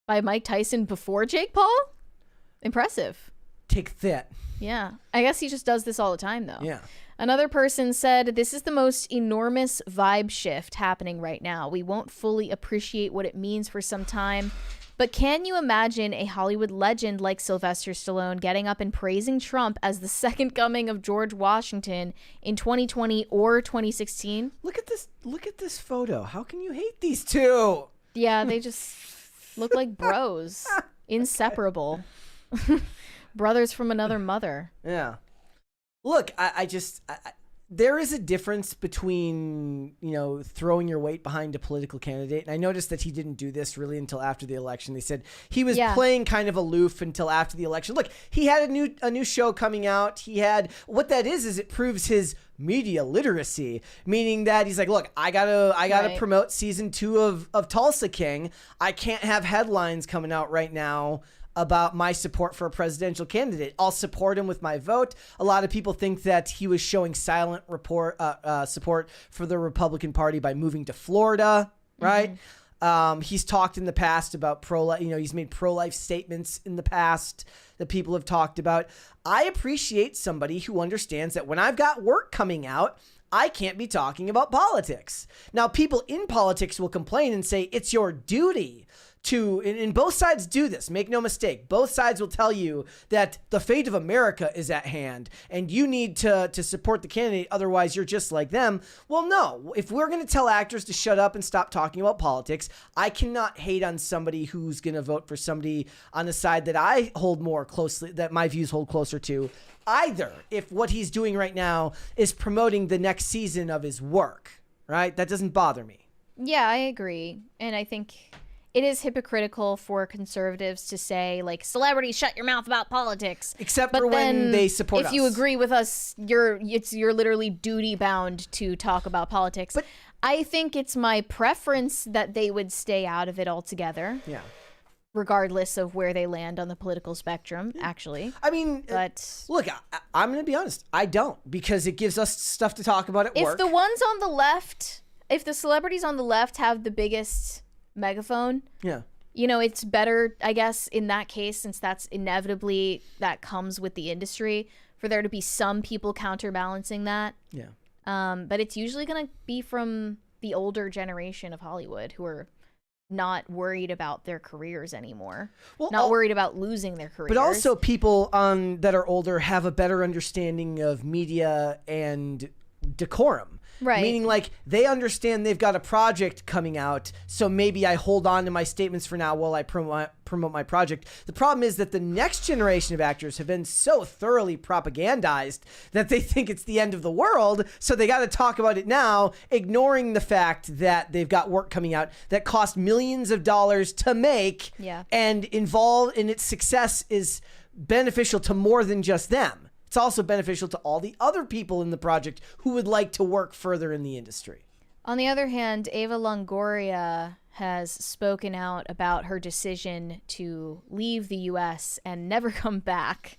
Mike Tyson before Jake Paul? Impressive. Take that. Yeah. I guess he just does this all the time, though. Yeah. Another person said, this is the most enormous vibe shift happening right now. We won't fully appreciate what it means for some time. But can you imagine a Hollywood legend like Sylvester Stallone getting up and praising Trump as the second coming of George Washington in 2020 or 2016? Look at this photo. How can you hate these two? Yeah, they just look like bros. Inseparable. Brothers from another mother. Yeah. Look, there is a difference between, throwing your weight behind a political candidate. And I noticed that he didn't do this really until after the election. They said he was playing kind of aloof until after the election. Look, he had a new show coming out. What that is it proves his media literacy, meaning that he's like, look, I gotta promote season 2 of Tulsa King. I can't have headlines coming out right now about my support for a presidential candidate. I'll support him with my vote. A lot of people think that he was showing silent support for the Republican Party by moving to Florida, right? Mm-hmm. He's talked in the past about pro-life. He's made pro-life statements in the past that people have talked about. I appreciate somebody who understands that when I've got work coming out, I can't be talking about politics. Now, people in politics will complain and say it's your duty to, and both sides do this, make no mistake. Both sides will tell you that the fate of America is at hand and you need to support the candidate, otherwise you're just like them. Well, no, if we're going to tell actors to shut up and stop talking about politics, I cannot hate on somebody who's going to vote for somebody on the side that I hold more closely, that my views hold closer to, either if what he's doing right now is promoting the next season of his work, right? That doesn't bother me. Yeah, I agree. And I think it is hypocritical for conservatives to say, like, celebrities, shut your mouth about politics. Except for when they support us. If you agree with us, you're literally duty bound to talk about politics. But I think it's my preference that they would stay out of it altogether. Yeah. Regardless of where they land on the political spectrum, actually. I mean, but look, I'm going to be honest. I don't, because it gives us stuff to talk about at work. If the ones on the left, if the celebrities on the left have the biggest megaphone, it's better, I guess, in that case, since that's inevitably that comes with the industry, for there to be some people counterbalancing that. Yeah. But it's usually going to be from the older generation of Hollywood who are not worried about their careers anymore. Well, not worried about losing their careers. But also people that are older have a better understanding of media and decorum. Right. Meaning, like, they understand they've got a project coming out, so maybe I hold on to my statements for now while I promote my project. The problem is that the next generation of actors have been so thoroughly propagandized that they think it's the end of the world, so they got to talk about it now, ignoring the fact that they've got work coming out that cost millions of dollars to make, and involved in its success is beneficial to more than just them. It's also beneficial to all the other people in the project who would like to work further in the industry. On the other hand, Ava Longoria has spoken out about her decision to leave the U.S. and never come back.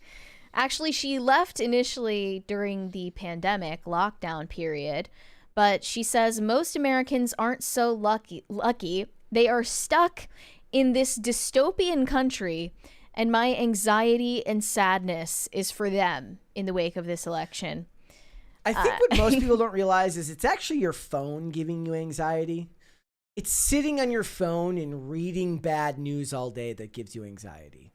Actually, she left initially during the pandemic lockdown period, but she says most Americans aren't so lucky. They are stuck in this dystopian country, and my anxiety and sadness is for them in the wake of this election. I think what most people don't realize is it's actually your phone giving you anxiety. It's sitting on your phone and reading bad news all day that gives you anxiety.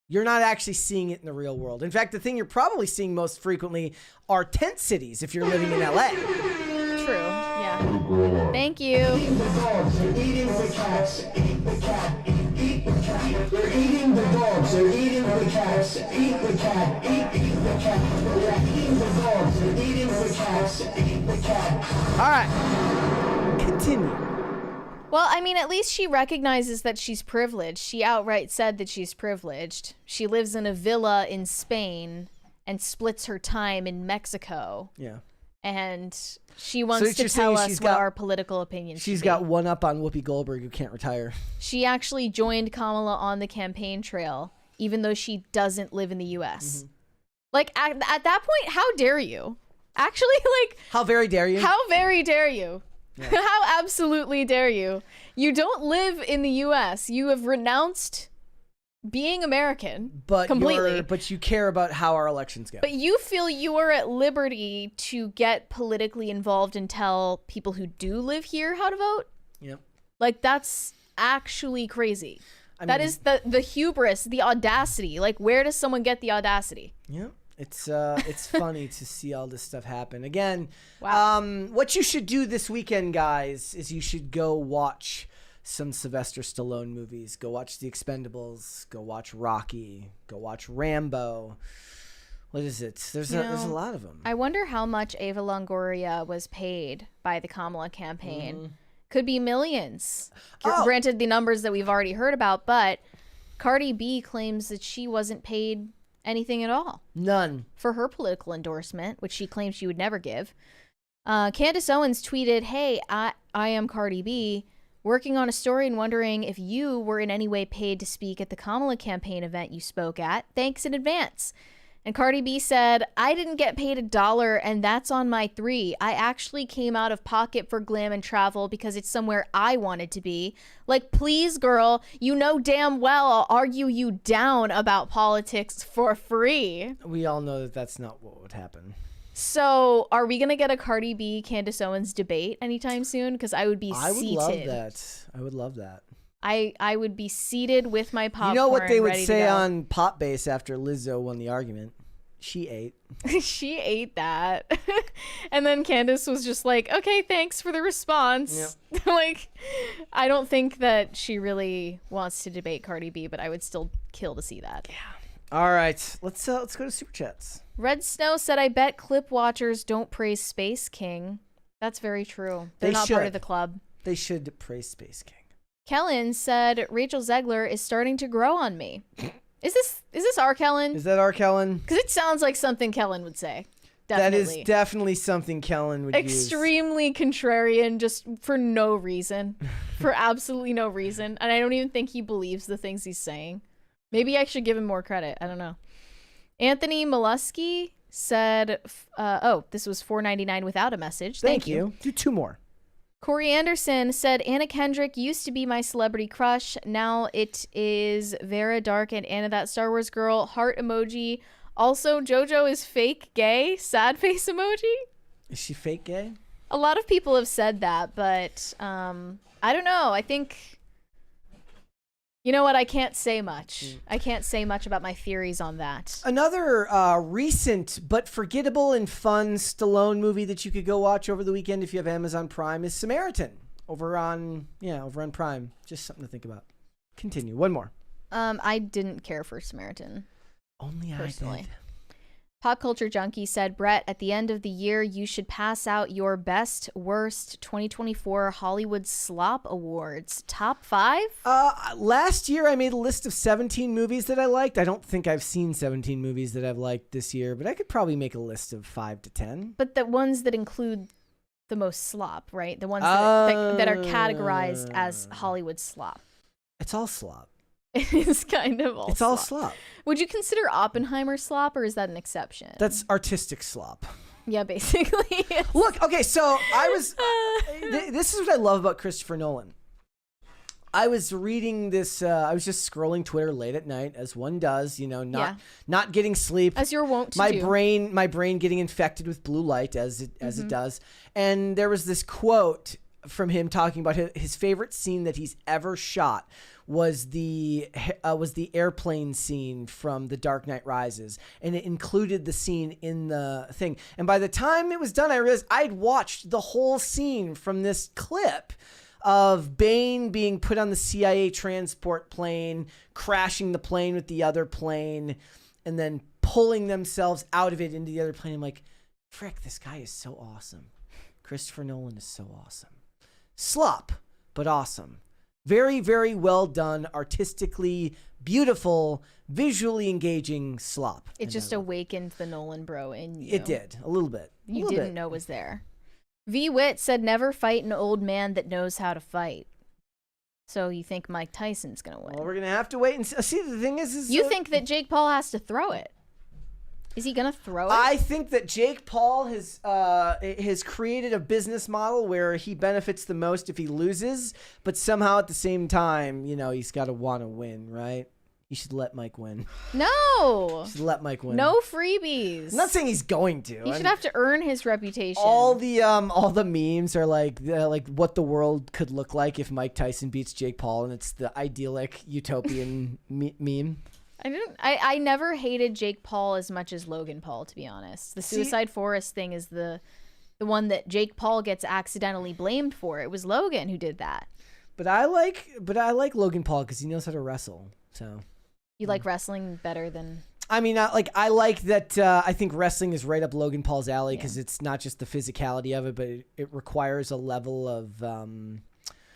You're not actually seeing it in the real world. In fact, the thing you're probably seeing most frequently are tent cities if you're living in LA. True, yeah. Thank you. Eating the dogs, they're eating the cats, eat the cat, eat the cat. They're eating the dogs, they're eating the cats, eat the cat, eat the cat. They're eating the dogs, they're eating the cats, eat the cat. All right, continue. Well, I mean, at least she recognizes that she's privileged. She outright said that she's privileged. She lives in a villa in Spain and splits her time in Mexico. Yeah. And she wants to tell us what our political opinions She's should got be. one up on Whoopi Goldberg, who can't retire. She actually joined Kamala on the campaign trail, even though she doesn't live in the U.S. Like, at that point, how dare you? Actually, like... How very dare you? How very dare you? Yeah. How absolutely dare you? You don't live in the U.S. You have renounced being American completely. But you care about how our elections go. But you feel you are at liberty to get politically involved and tell people who do live here how to vote? Yep. Like, that's actually crazy. That is the hubris, the audacity. Like, where does someone get the audacity? Yeah. It's funny to see all this stuff happen. Again, wow. What you should do this weekend, guys, is you should go watch some Sylvester Stallone movies. Go watch The Expendables. Go watch Rocky. Go watch Rambo. What is it? There's a lot of them. I wonder how much Ava Longoria was paid by the Kamala campaign. Could be millions. Granted, the numbers that we've already heard about, but Cardi B claims that she wasn't paid anything at all. None. For her political endorsement, which she claims she would never give. Candace Owens tweeted, "Hey, I am Cardi B, working on a story and wondering if you were in any way paid to speak at the Kamala campaign event you spoke at. Thanks in advance." And Cardi B said, "I didn't get paid $1 and that's on my 3. I actually came out of pocket for glam and travel because it's somewhere I wanted to be. Like, please, girl, you know damn well I'll argue you down about politics for free." We all know that that's not what would happen. So are we going to get a Cardi B, Candace Owens debate anytime soon? Because I would be seated. I would love that. I would love that. I would be seated with my popcorn. You know what they would say on Pop Base after Lizzo won the argument? She ate. She ate that. And then Candace was just like, okay, thanks for the response. Yep. Like, I don't think that she really wants to debate Cardi B, but I would still kill to see that. Yeah. All right. Let's go to Super Chats. Red Snow said, "I bet clip watchers don't praise Space King." That's very true. They're not part of the club. They should praise Space King. Kellen said, "Rachel Zegler is starting to grow on me." Is this our Kellen? Is that our Kellen? Because it sounds like something Kellen would say. Definitely. That is definitely something Kellen would use. Extremely contrarian, just for no reason. For absolutely no reason. And I don't even think he believes the things he's saying. Maybe I should give him more credit. I don't know. Anthony Molesky said, this was $4.99 without a message. Thank you. Do 2 more. Corey Anderson said, "Anna Kendrick used to be my celebrity crush. Now it is Vera Dark and Anna That Star Wars Girl. Heart emoji. Also, JoJo is fake gay. Sad face emoji." Is she fake gay? A lot of people have said that, but I don't know. I think... You know what? I can't say much. I can't say much about my theories on that. Another recent but forgettable and fun Stallone movie that you could go watch over the weekend if you have Amazon Prime is Samaritan over on Prime. Just something to think about. Continue. One more. I didn't care for Samaritan. Only personally. I did. Pop Culture Junkie said, "Brett, at the end of the year, you should pass out your best, worst 2024 Hollywood Slop Awards. Top 5? Last year, I made a list of 17 movies that I liked. I don't think I've seen 17 movies that I've liked this year, but I could probably make a list of 5 to 10. But the ones that include the most slop, right? The ones that are categorized as Hollywood slop. It's all slop. It is kind of all It's all slop. Would you consider Oppenheimer slop, or is that an exception? That's artistic slop. Yeah, basically. Look, okay, so I was... this is what I love about Christopher Nolan. I was reading this... I was just scrolling Twitter late at night, as one does, not getting sleep. As you're wont to my do. My brain getting infected with blue light, as it does. And there was this quote from him talking about his favorite scene that he's ever shot was the airplane scene from The Dark Knight Rises, and it included the scene in the thing. And by the time it was done, I realized I'd watched the whole scene from this clip of Bane being put on the CIA transport plane, crashing the plane with the other plane, and then pulling themselves out of it into the other plane. I'm like, frick, this guy is so awesome. Christopher Nolan is so awesome. Slop. but awesome. Very, very well done, artistically beautiful, visually engaging slop. It just awakened the Nolan bro in you. It did, a little bit. You didn't know was there. V. Witt said, never fight an old man that knows how to fight. So you think Mike Tyson's going to win? Well, we're going to have to wait and see. See, the thing is you think that Jake Paul has to throw it? Is he going to throw it? I think that Jake Paul has created a business model where he benefits the most if he loses, but somehow at the same time, you know, he's got to want to win, right? You should let Mike win. No. You should let Mike win. No freebies. I'm not saying he's going to. He should have to earn his reputation. All the memes are like what the world could look like if Mike Tyson beats Jake Paul, and it's the idyllic utopian meme. I never hated Jake Paul as much as Logan Paul, to be honest. The Suicide Forest thing is the one that Jake Paul gets accidentally blamed for. It was Logan who did that. But I like Logan Paul because he knows how to wrestle. So you like wrestling better than? I mean, I like that. I think wrestling is right up Logan Paul's alley because it's not just the physicality of it, but it requires a level of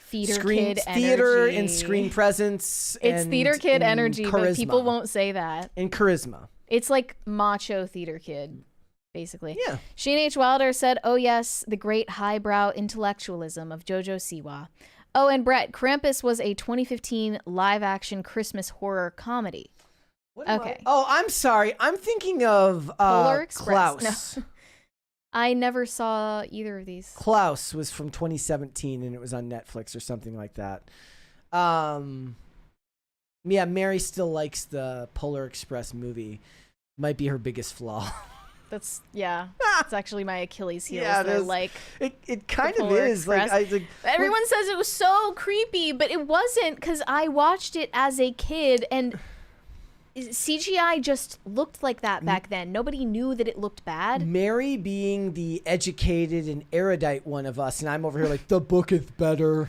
theater and screen presence. It's theater kid energy, charisma. but people won't say that. And charisma. It's like macho theater kid, basically. Yeah. Shane H. Wilder said, "Oh yes, the great highbrow intellectualism of Jojo Siwa." Oh, and Brett, Krampus was a 2015 live-action Christmas horror comedy. Okay. I'm sorry. I'm thinking of Polar Express. Klaus. No. I never saw either of these. Klaus was from 2017, and it was on Netflix or something like that. Yeah, Mary still likes the Polar Express movie. Might be her biggest flaw. That's it's actually my Achilles heel. Yeah, it kind of is. Everyone says it was so creepy, but it wasn't because I watched it as a kid and CGI just looked like that back then. Nobody knew that it looked bad. Mary being the educated and erudite one of us, and I'm over here like the book is better.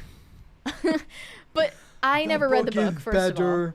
But I never read the book. First of all.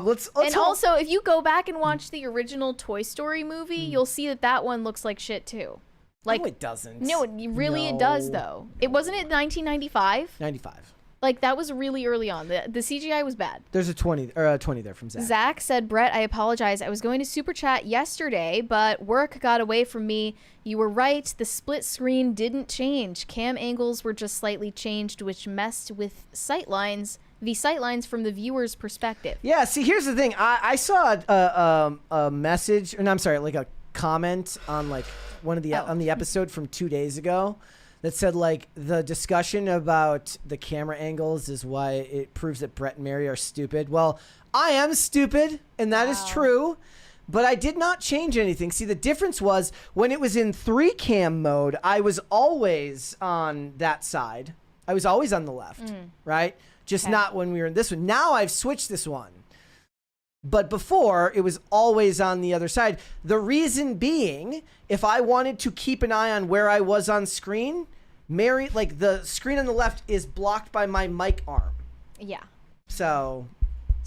Let's also, if you go back and watch the original Toy Story movie, you'll see that one looks like shit too. Like no, it doesn't. No, it does though. It wasn't it 1995. 95. Like that was really early on. The CGI was bad. There's a 20 there from Zach. Zach said, "Brett, I apologize. I was going to super chat yesterday, but work got away from me. You were right. The split screen didn't change. Cam angles were just slightly changed, which messed with sightlines." The sightlines from the viewer's perspective. Yeah, see, here's the thing. I saw a message, or no, I'm sorry, like a comment on like one of the on the episode from 2 days ago that said like the discussion about the camera angles is why it proves that Brett and Mary are stupid. Well, I am stupid, and that is true. But I did not change anything. See, the difference was when it was in 3-cam mode, I was always on that side. I was always on the left, right? Just not when we were in this one. Now I've switched this one. But before, it was always on the other side. The reason being, if I wanted to keep an eye on where I was on screen, Mary, like the screen on the left is blocked by my mic arm. Yeah. So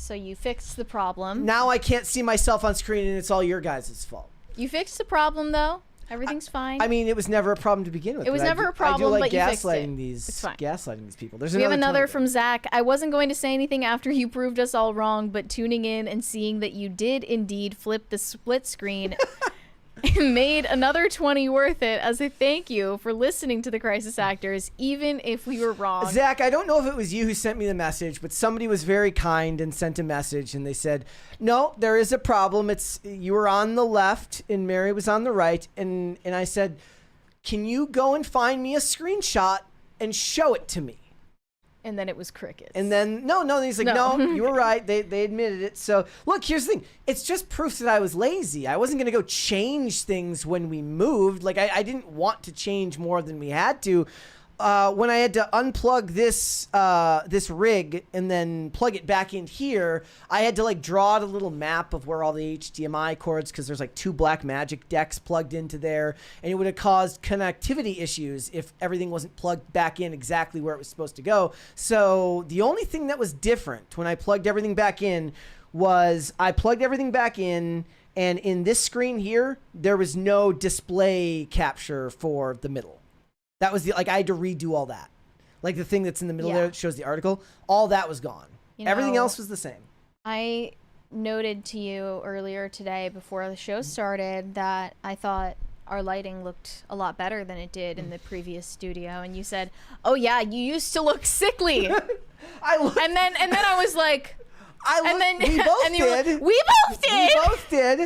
you fixed the problem. Now I can't see myself on screen, and it's all your guys' fault. You fixed the problem, though. Everything's fine. I mean, it was never a problem to begin with. It was never a problem, but you fixed it. It's fine. Gaslighting these people. We have another from Zach. I wasn't going to say anything after you proved us all wrong, but tuning in and seeing that you did indeed flip the split screen made another 20 worth it as a thank you for listening to the Crisis Actors, even if we were wrong. Zach, I don't know if it was you who sent me the message, but somebody was very kind and sent a message, and they said, no, there is a problem. It's you were on the left and Mary was on the right, and I said, can you go and find me a screenshot and show it to me? And then it was crickets. And then, no, he's like, no, you were right. They admitted it. So, look, here's the thing. It's just proof that I was lazy. I wasn't going to go change things when we moved. Like, I didn't want to change more than we had to. When I had to unplug this rig and then plug it back in here, I had to like draw out a little map of where all the HDMI cords, because there's like 2 Blackmagic decks plugged into there, and it would have caused connectivity issues if everything wasn't plugged back in exactly where it was supposed to go. So the only thing that was different when I plugged everything back in was I plugged everything back in, and in this screen here, there was no display capture for the middle. That was I had to redo all that. like the thing that's in the middle Yeah. there that shows the article, all that was gone. You Everything know, else was the same. I noted to you earlier today before the show started that I thought our lighting looked a lot better than it did in the previous studio, and you said, "Oh yeah, you used to look sickly." and then I was like, we both did. We both did. We both did.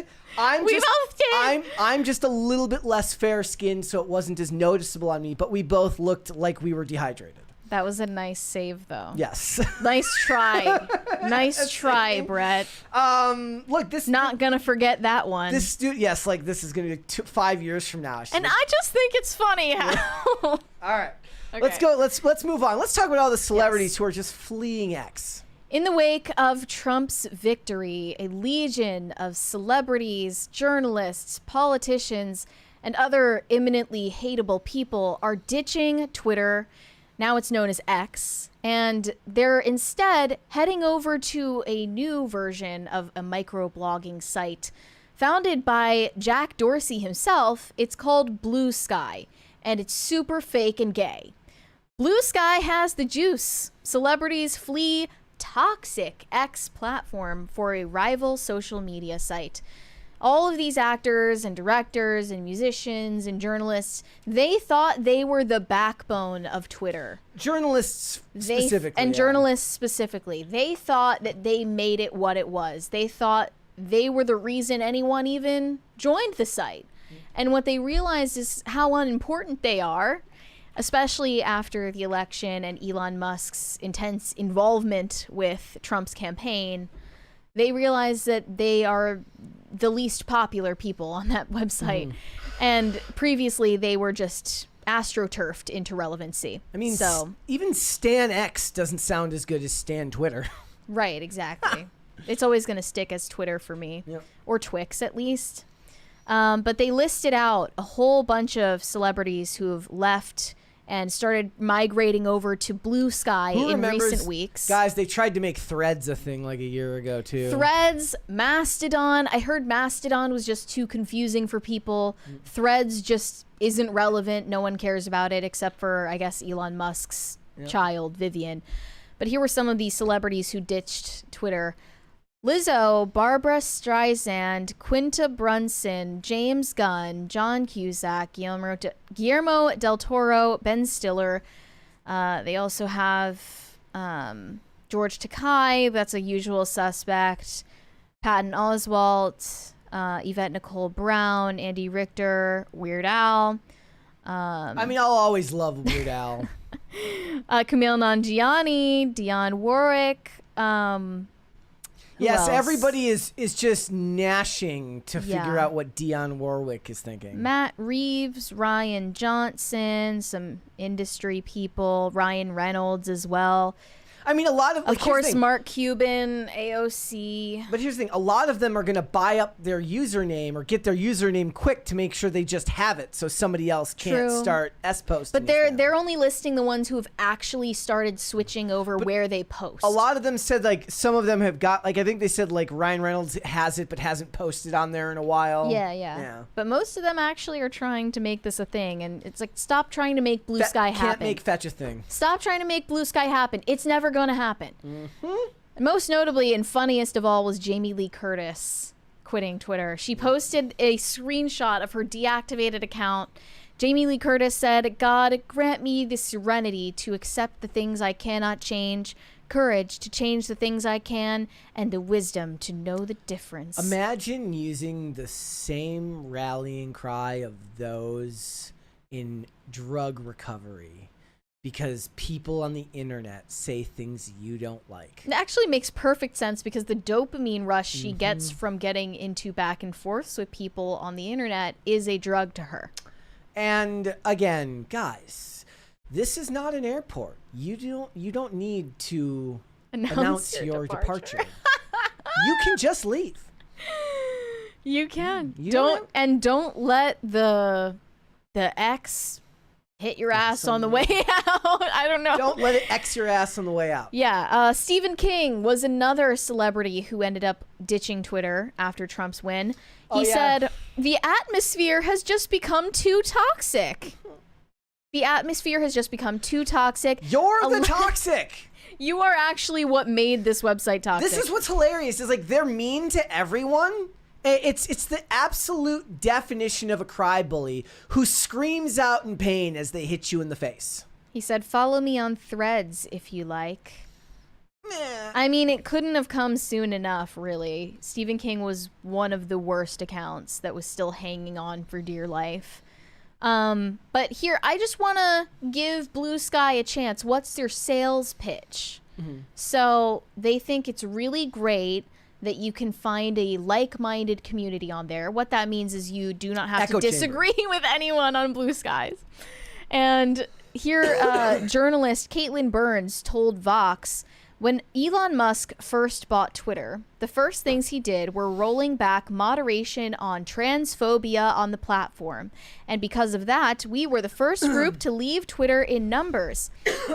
We both did. I'm just a little bit less fair skinned, so it wasn't as noticeable on me. But we both looked like we were dehydrated. That was a nice save, though. Yes. Nice try. Nice try, Brett. Look, this not gonna forget that one. Yes, like this is gonna be 5 years from now. And I just think it's funny how. All right. Okay. Let's go. Let's move on. Let's talk about all the celebrities who are just fleeing X. In the wake of Trump's victory, a legion of celebrities, journalists, politicians, and other imminently hateable people are ditching Twitter. Now it's known as X, and they're instead heading over to a new version of a microblogging site founded by Jack Dorsey himself. It's called Bluesky, and it's super fake and gay. Bluesky has the juice. Celebrities flee toxic X platform for a rival social media site. All of these actors and directors and musicians and journalists, they thought they were the backbone of Twitter. Journalists specifically. Journalists specifically. They thought that they made it what it was. They thought they were the reason anyone even joined the site. And what they realized is how unimportant they are, especially after the election and Elon Musk's intense involvement with Trump's campaign. They realized that they are the least popular people on that website. And previously they were just astroturfed into relevancy. I mean, even Stan X doesn't sound as good as Stan Twitter. Right, exactly. It's always going to stick as Twitter for me. Yep. Or Twix, at least. But they listed out a whole bunch of celebrities who have left and started migrating over to Bluesky in recent weeks. Guys, they tried to make Threads a thing like a year ago, too. Threads, Mastodon. I heard Mastodon was just too confusing for people. Threads just isn't relevant. No one cares about it except for, I guess, Elon Musk's child, Vivian. But here were some of these celebrities who ditched Twitter. Lizzo, Barbara Streisand, Quinta Brunson, James Gunn, John Cusack, Guillermo del Toro, Ben Stiller. They also have George Takei, that's a usual suspect, Patton Oswalt, Yvette Nicole Brown, Andy Richter, Weird Al. I mean, I'll always love Weird Al. Camille Nanjiani, Dionne Warwick. Yes, else? everybody is just gnashing to figure out what Dionne Warwick is thinking. Matt Reeves, Ryan Johnson, some industry people, Ryan Reynolds as well. I mean, a lot of course, Mark Cuban, AOC. But here's the thing: a lot of them are going to buy up their username or get their username quick to make sure they just have it, so somebody else can't start posting. But they're only listing the ones who have actually started switching over where they post. A lot of them said some of them have got I think they said Ryan Reynolds has it but hasn't posted on there in a while. Yeah. But most of them actually are trying to make this a thing, and it's stop trying to make Bluesky happen. Can't make Fetch a thing. Stop trying to make Bluesky happen. It's never going to happen. And most notably and funniest of all was Jamie Lee Curtis quitting Twitter. She posted a screenshot of her deactivated account. Jamie Lee Curtis said, "God, grant me the serenity to accept the things I cannot change, courage to change the things I can, and the wisdom to know the difference." Imagine using the same rallying cry of those in drug recovery. Because people on the internet say things you don't like. It actually makes perfect sense because the dopamine rush she gets from getting into back and forths with people on the internet is a drug to her. And again, guys, this is not an airport. You don't need to announce your departure. You can just leave. You can. Don't let the X hit your ass on the way out. I don't know. Don't let it X your ass on the way out. Yeah. Stephen King was another celebrity who ended up ditching Twitter after Trump's win. He said, "The atmosphere has just become too toxic." The atmosphere has just become too toxic. You're the toxic. You are actually what made this website toxic. This is what's hilarious. Is like they're mean to everyone. It's the absolute definition of a crybaby who screams out in pain as they hit you in the face. He said, "Follow me on Threads if you like." Meh. I mean, it couldn't have come soon enough, really. Stephen King was one of the worst accounts that was still hanging on for dear life. But here, I just want to give Bluesky a chance. What's their sales pitch? So they think it's really great that you can find a like-minded community on there. What that means is you do not have to disagree with anyone on Bluesky. And here, journalist Caitlin Burns told Vox, when Elon Musk first bought Twitter, the first things he did were rolling back moderation on transphobia on the platform. And because of that, we were the first group to leave Twitter in numbers.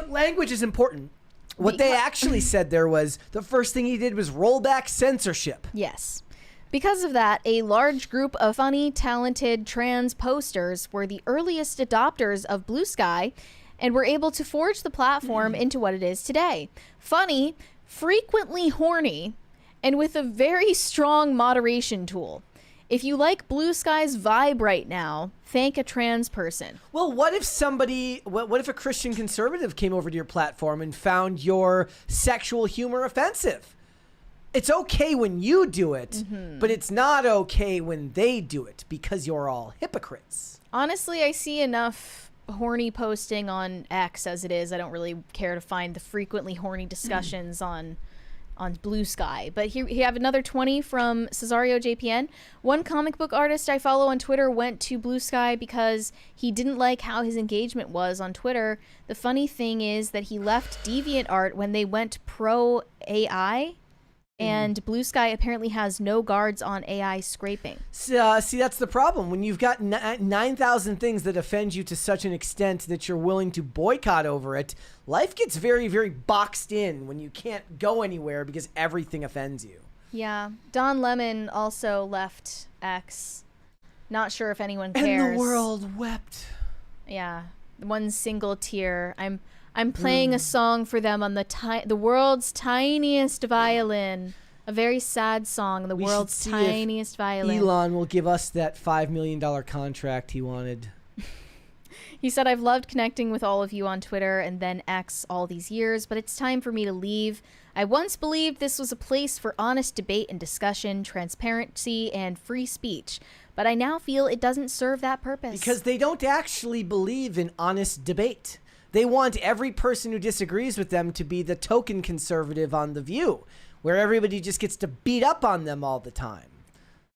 Language is important. What they actually said there was the first thing he did was roll back censorship. Yes. Because of that, a large group of funny, talented trans posters were the earliest adopters of Bluesky and were able to forge the platform into what it is today. Funny, frequently horny, and with a very strong moderation tool. If you like Bluesky's vibe right now, thank a trans person. Well, what if what if a Christian conservative came over to your platform and found your sexual humor offensive? It's okay when you do it, but it's not okay when they do it because you're all hypocrites. Honestly, I see enough horny posting on X as it is. I don't really care to find the frequently horny discussions on Bluesky. But here we have another 20 from Cesario JPN. One comic book artist I follow on Twitter went to Bluesky because he didn't like how his engagement was on Twitter. The funny thing is that he left DeviantArt when they went pro AI. And Bluesky apparently has no guards on AI scraping. See, that's the problem. When you've got 9,000 things that offend you to such an extent that you're willing to boycott over it, life gets very, very boxed in when you can't go anywhere because everything offends you. Yeah. Don Lemon also left X. Not sure if anyone cares. And the world wept. Yeah. One single tear. I'm playing a song for them on the world's tiniest violin. A very sad song, the world's tiniest violin. Elon will give us that $5 million contract he wanted. He said, I've loved connecting with all of you on Twitter and then X all these years, but it's time for me to leave. I once believed this was a place for honest debate and discussion, transparency, and free speech. But I now feel it doesn't serve that purpose. Because they don't actually believe in honest debate. They want every person who disagrees with them to be the token conservative on The View, where everybody just gets to beat up on them all the time.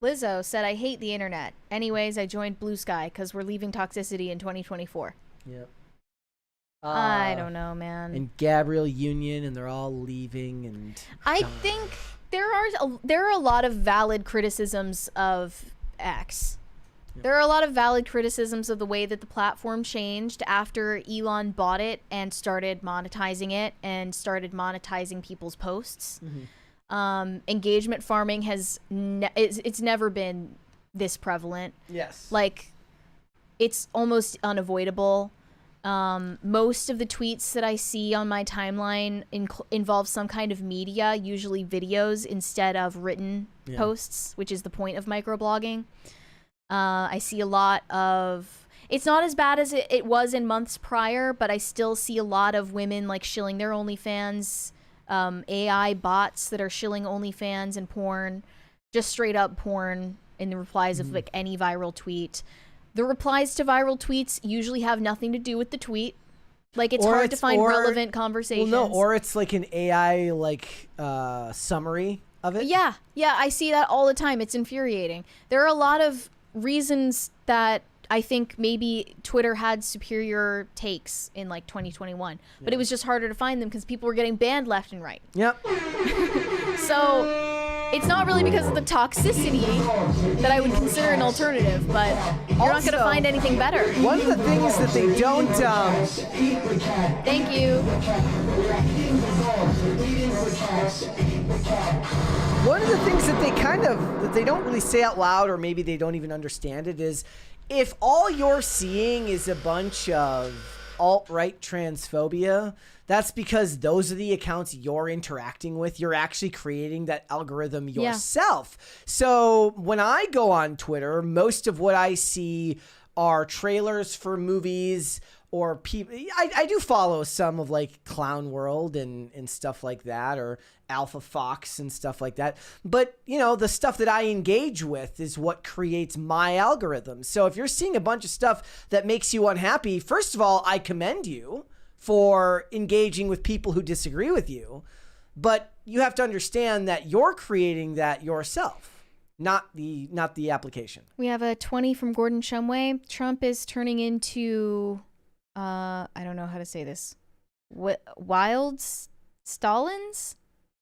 Lizzo said, I hate the internet. Anyways, I joined Bluesky because we're leaving toxicity in 2024. Yep. I don't know, man. And Gabrielle Union, and they're all leaving. And I think there are a lot of valid criticisms of X. There are a lot of valid criticisms of the way that the platform changed after Elon bought it and started monetizing it and started monetizing people's posts. Engagement farming it's never been this prevalent. Yes. Like, it's almost unavoidable. Most of the tweets that I see on my timeline involve some kind of media, usually videos instead of written posts, which is the point of microblogging. I see a lot of... It's not as bad as it was in months prior, but I still see a lot of women like shilling their OnlyFans, AI bots that are shilling OnlyFans and porn, just straight up porn in the replies of like any viral tweet. The replies to viral tweets usually have nothing to do with the tweet. Like, it's hard to find relevant conversations. Well, no, or it's like an AI like summary of it. Yeah, I see that all the time. It's infuriating. There are a lot of reasons that I think maybe Twitter had superior takes in like 2021, but it was just harder to find them because people were getting banned left and right. Yep. So it's not really because of the toxicity that I would consider an alternative, but you're not going to find anything better. One of the things that they don't... Thank you. One of the things that they don't really say out loud, or maybe they don't even understand it, is if all you're seeing is a bunch of alt-right transphobia, that's because those are the accounts you're interacting with. You're actually creating that algorithm yourself. So when I go on Twitter, most of what I see are trailers for movies or people. I do follow some of like Clown World and stuff like that, or Alpha Fox and stuff like that. But, you know, the stuff that I engage with is what creates my algorithm. So if you're seeing a bunch of stuff that makes you unhappy, first of all, I commend you for engaging with people who disagree with you. But you have to understand that you're creating that yourself, not the application. We have a 20 from Gordon Shumway. Trump is turning into, I don't know how to say this, Wild Stallons?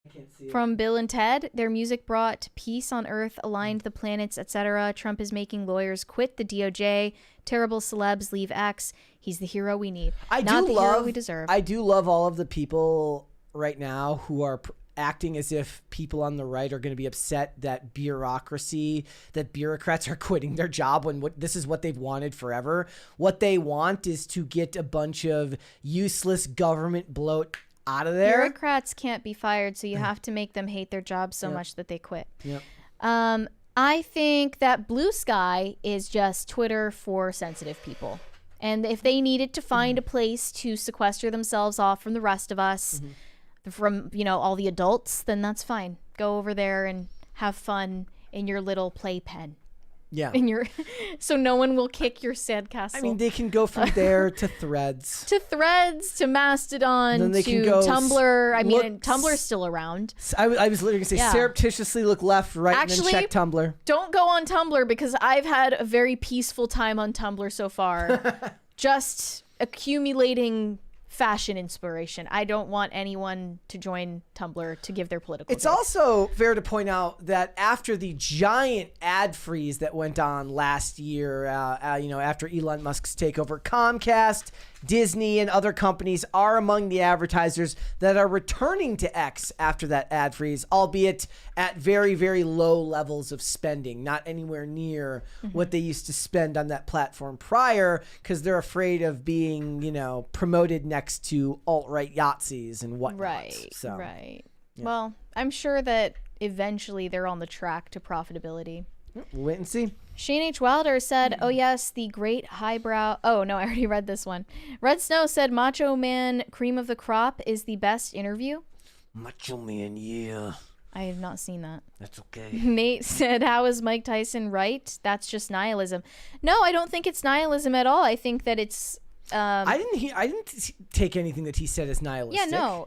I can't see it. From Bill and Ted. Their music brought peace on Earth, aligned the planets, etc. Trump is making lawyers quit the DOJ. Terrible celebs leave X. He's the hero we need. Not the hero we deserve. I do love all of the people right now who are acting as if people on the right are going to be upset that bureaucrats are quitting their job when this is what they've wanted forever. What they want is to get a bunch of useless government bloat out of there. Bureaucrats can't be fired, so you have to make them hate their job so much that they quit. Yep. I think that Bluesky is just Twitter for sensitive people. And if they needed to find a place to sequester themselves off from the rest of us, from, you know, all the adults, then that's fine. Go over there and have fun in your little playpen. Yeah. So no one will kick your sandcastle. I mean, they can go from there to Threads. To Mastodon, then they to can go Tumblr. I mean, Tumblr's still around. I was literally going to say, surreptitiously look left, right, Actually, and then check Tumblr. Don't go on Tumblr, because I've had a very peaceful time on Tumblr so far. Just accumulating fashion inspiration. I don't want anyone to join Tumblr to give their political It's takes. also fair to point out that after the giant ad freeze that went on last year, after Elon Musk's takeover, Comcast, Disney, and other companies are among the advertisers that are returning to X after that ad freeze, albeit at very, very low levels of spending, not anywhere near what they used to spend on that platform prior, because they're afraid of being, promoted next to alt-right Yahtzees and whatnot. Right. Yeah. Well, I'm sure that eventually they're on the track to profitability. We'll wait and see. Shane H. Wilder said, oh yes, the great highbrow... Oh, no, I already read this one. Red Snow said, Macho Man Cream of the Crop is the best interview. Macho Man, yeah. I have not seen that. That's okay. Nate said, how is Mike Tyson right? That's just nihilism. No, I don't think it's nihilism at all. I think that it's... I didn't take anything that he said as nihilistic. Yeah, no.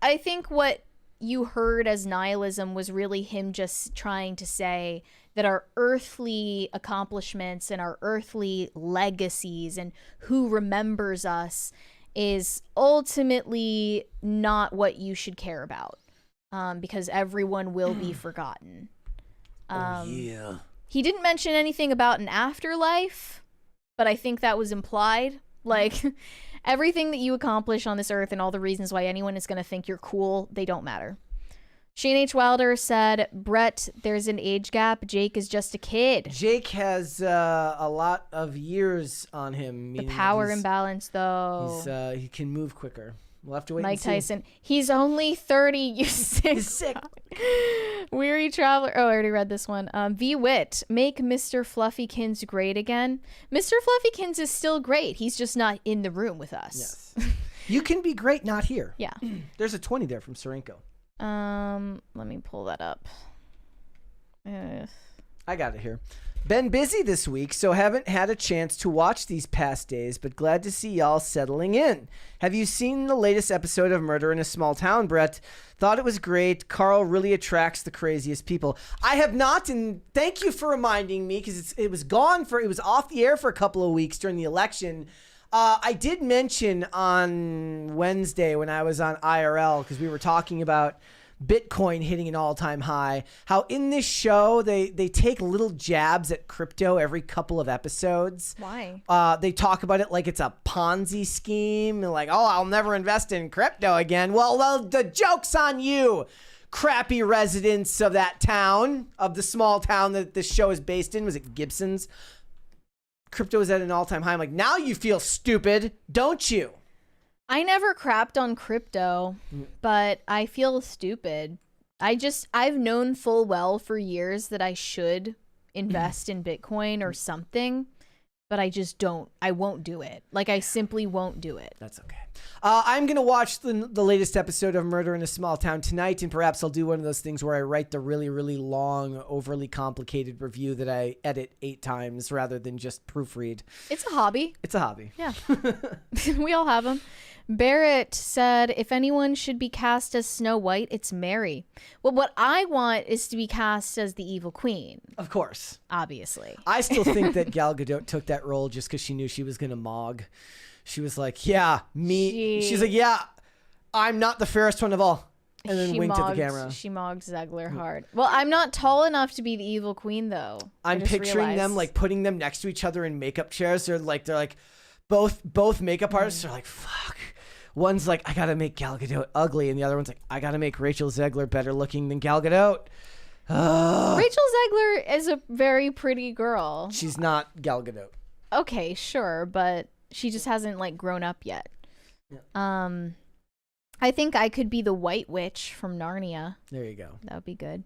I think what you heard as nihilism was really him just trying to say that our earthly accomplishments and our earthly legacies and who remembers us is ultimately not what you should care about, because everyone will be forgotten. Yeah. He didn't mention anything about an afterlife, but I think that was implied. Like, everything that you accomplish on this earth and all the reasons why anyone is going to think you're cool, they don't matter. Shane H. Wilder said, Brett, there's an age gap. Jake is just a kid. Jake has a lot of years on him. The power imbalance, though. He can move quicker. We'll have to wait and see. Mike Tyson. He's only 30, you sick. He's sick. Weary Traveler. Oh, I already read this one. V. Witt. Make Mr. Fluffykins great again. Mr. Fluffykins is still great. He's just not in the room with us. Yes. You can be great, not here. Yeah. There's a 20 there from Serenko. Let me pull that up. I got it here. Been busy this week, so haven't had a chance to watch these past days, but glad to see y'all settling in. Have you seen the latest episode of Murder in a Small Town, Brett? Thought it was great. Carl really attracts the craziest people. I have not, and thank you for reminding me, because it was off the air for a couple of weeks during the election. I did mention on Wednesday when I was on IRL, because we were talking about Bitcoin hitting an all-time high, how in this show they take little jabs at crypto every couple of episodes. Why? They talk about it like it's a Ponzi scheme, and like, oh, I'll never invest in crypto again. Well, the joke's on you, crappy residents of that town, of the small town that this show is based in. Was it Gibson's? crypto is at an all-time high. I'm like, now you feel stupid, don't you? I never crapped on crypto, but I feel stupid. I've known full well for years that I should invest in Bitcoin or something, but I just don't. I won't do it. Like, I simply won't do it. That's okay. I'm going to watch the latest episode of Murder in a Small Town tonight, and perhaps I'll do one of those things where I write the really, really long, overly complicated review that I edit 8 times rather than just proofread. It's a hobby. It's a hobby. Yeah. We all have them. Barrett said, if anyone should be cast as Snow White, it's Mary. Well, what I want is to be cast as the evil queen. Of course. Obviously. I still think that Gal Gadot took that role just because she knew she was going to mog. She was like, yeah, me. She's like, yeah, I'm not the fairest one of all. And then winked at the camera. She mogged Zegler hard. Well, I'm not tall enough to be the evil queen, though. I'm picturing them, like, putting them next to each other in makeup chairs. They're like both makeup artists are like, fuck. One's like, I gotta make Gal Gadot ugly, and the other one's like, I gotta make Rachel Zegler better looking than Gal Gadot. Rachel Zegler is a very pretty girl. She's not Gal Gadot. Okay, sure, but she just hasn't like grown up yet. Yeah. I think I could be the White Witch from Narnia. There you go. That would be good.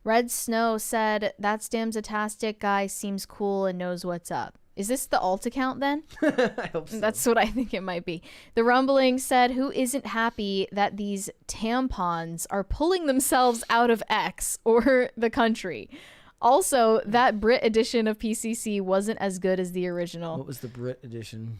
Red Snow said, that Stamsatastic guy seems cool and knows what's up. Is this the alt account then? I hope so. That's what I think it might be. The Rumbling said, who isn't happy that these tampons are pulling themselves out of X or the country? Also, that Brit edition of PCC wasn't as good as the original. What was the Brit edition?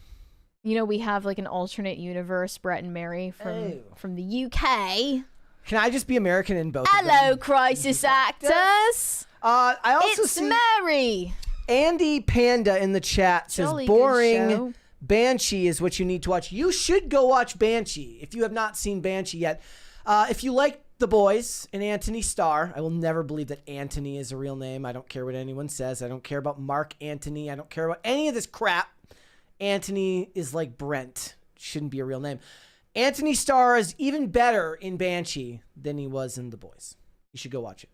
You know, we have like an alternate universe, Brett and Mary from the UK. Can I just be American in both Hello, of them? crisis actors. I also it's see Mary. Andy Panda in the chat says, Jolly good boring. show. Banshee is what you need to watch. You should go watch Banshee if you have not seen Banshee yet. If you like The Boys and Anthony Starr, I will never believe that Anthony is a real name. I don't care what anyone says. I don't care about Mark Antony. I don't care about any of this crap. Anthony is like Brent. Shouldn't be a real name. Anthony Starr is even better in Banshee than he was in The Boys. You should go watch it.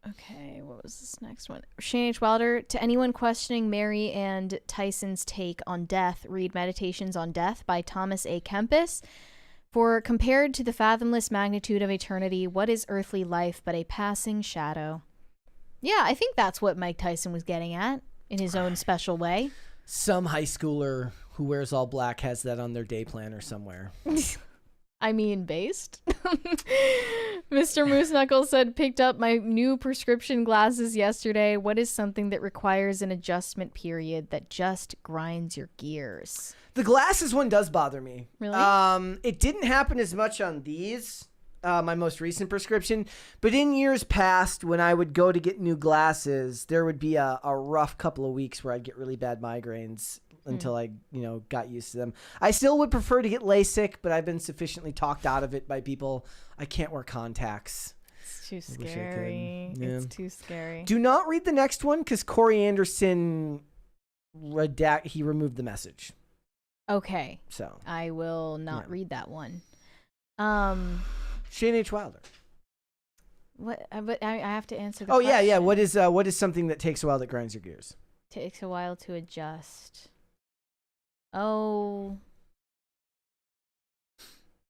Okay, what was this next one? Shane H. Wilder, to anyone questioning Mary and Tyson's take on death, read Meditations on Death by Thomas A. Kempis. For compared to the fathomless magnitude of eternity, what is earthly life but a passing shadow? Yeah, I think that's what Mike Tyson was getting at in his own special way. Some high schooler who wears all black has that on their day planner somewhere. I mean, based. Mr. Moose Knuckles said, picked up my new prescription glasses yesterday. What is something that requires an adjustment period that just grinds your gears? The glasses one does bother me. Really? It didn't happen as much on these, my most recent prescription, but in years past, when I would go to get new glasses, there would be a rough couple of weeks where I'd get really bad migraines until I, got used to them. I still would prefer to get LASIK, but I've been sufficiently talked out of it by people. I can't wear contacts. It's too scary. Yeah. It's too scary. Do not read the next one because Corey Anderson he removed the message. Okay. So I will not read that one. Shane H. Wilder. What? But I have to answer the Oh question. yeah. What is something that takes a while that grinds your gears? Takes a while to adjust. Oh,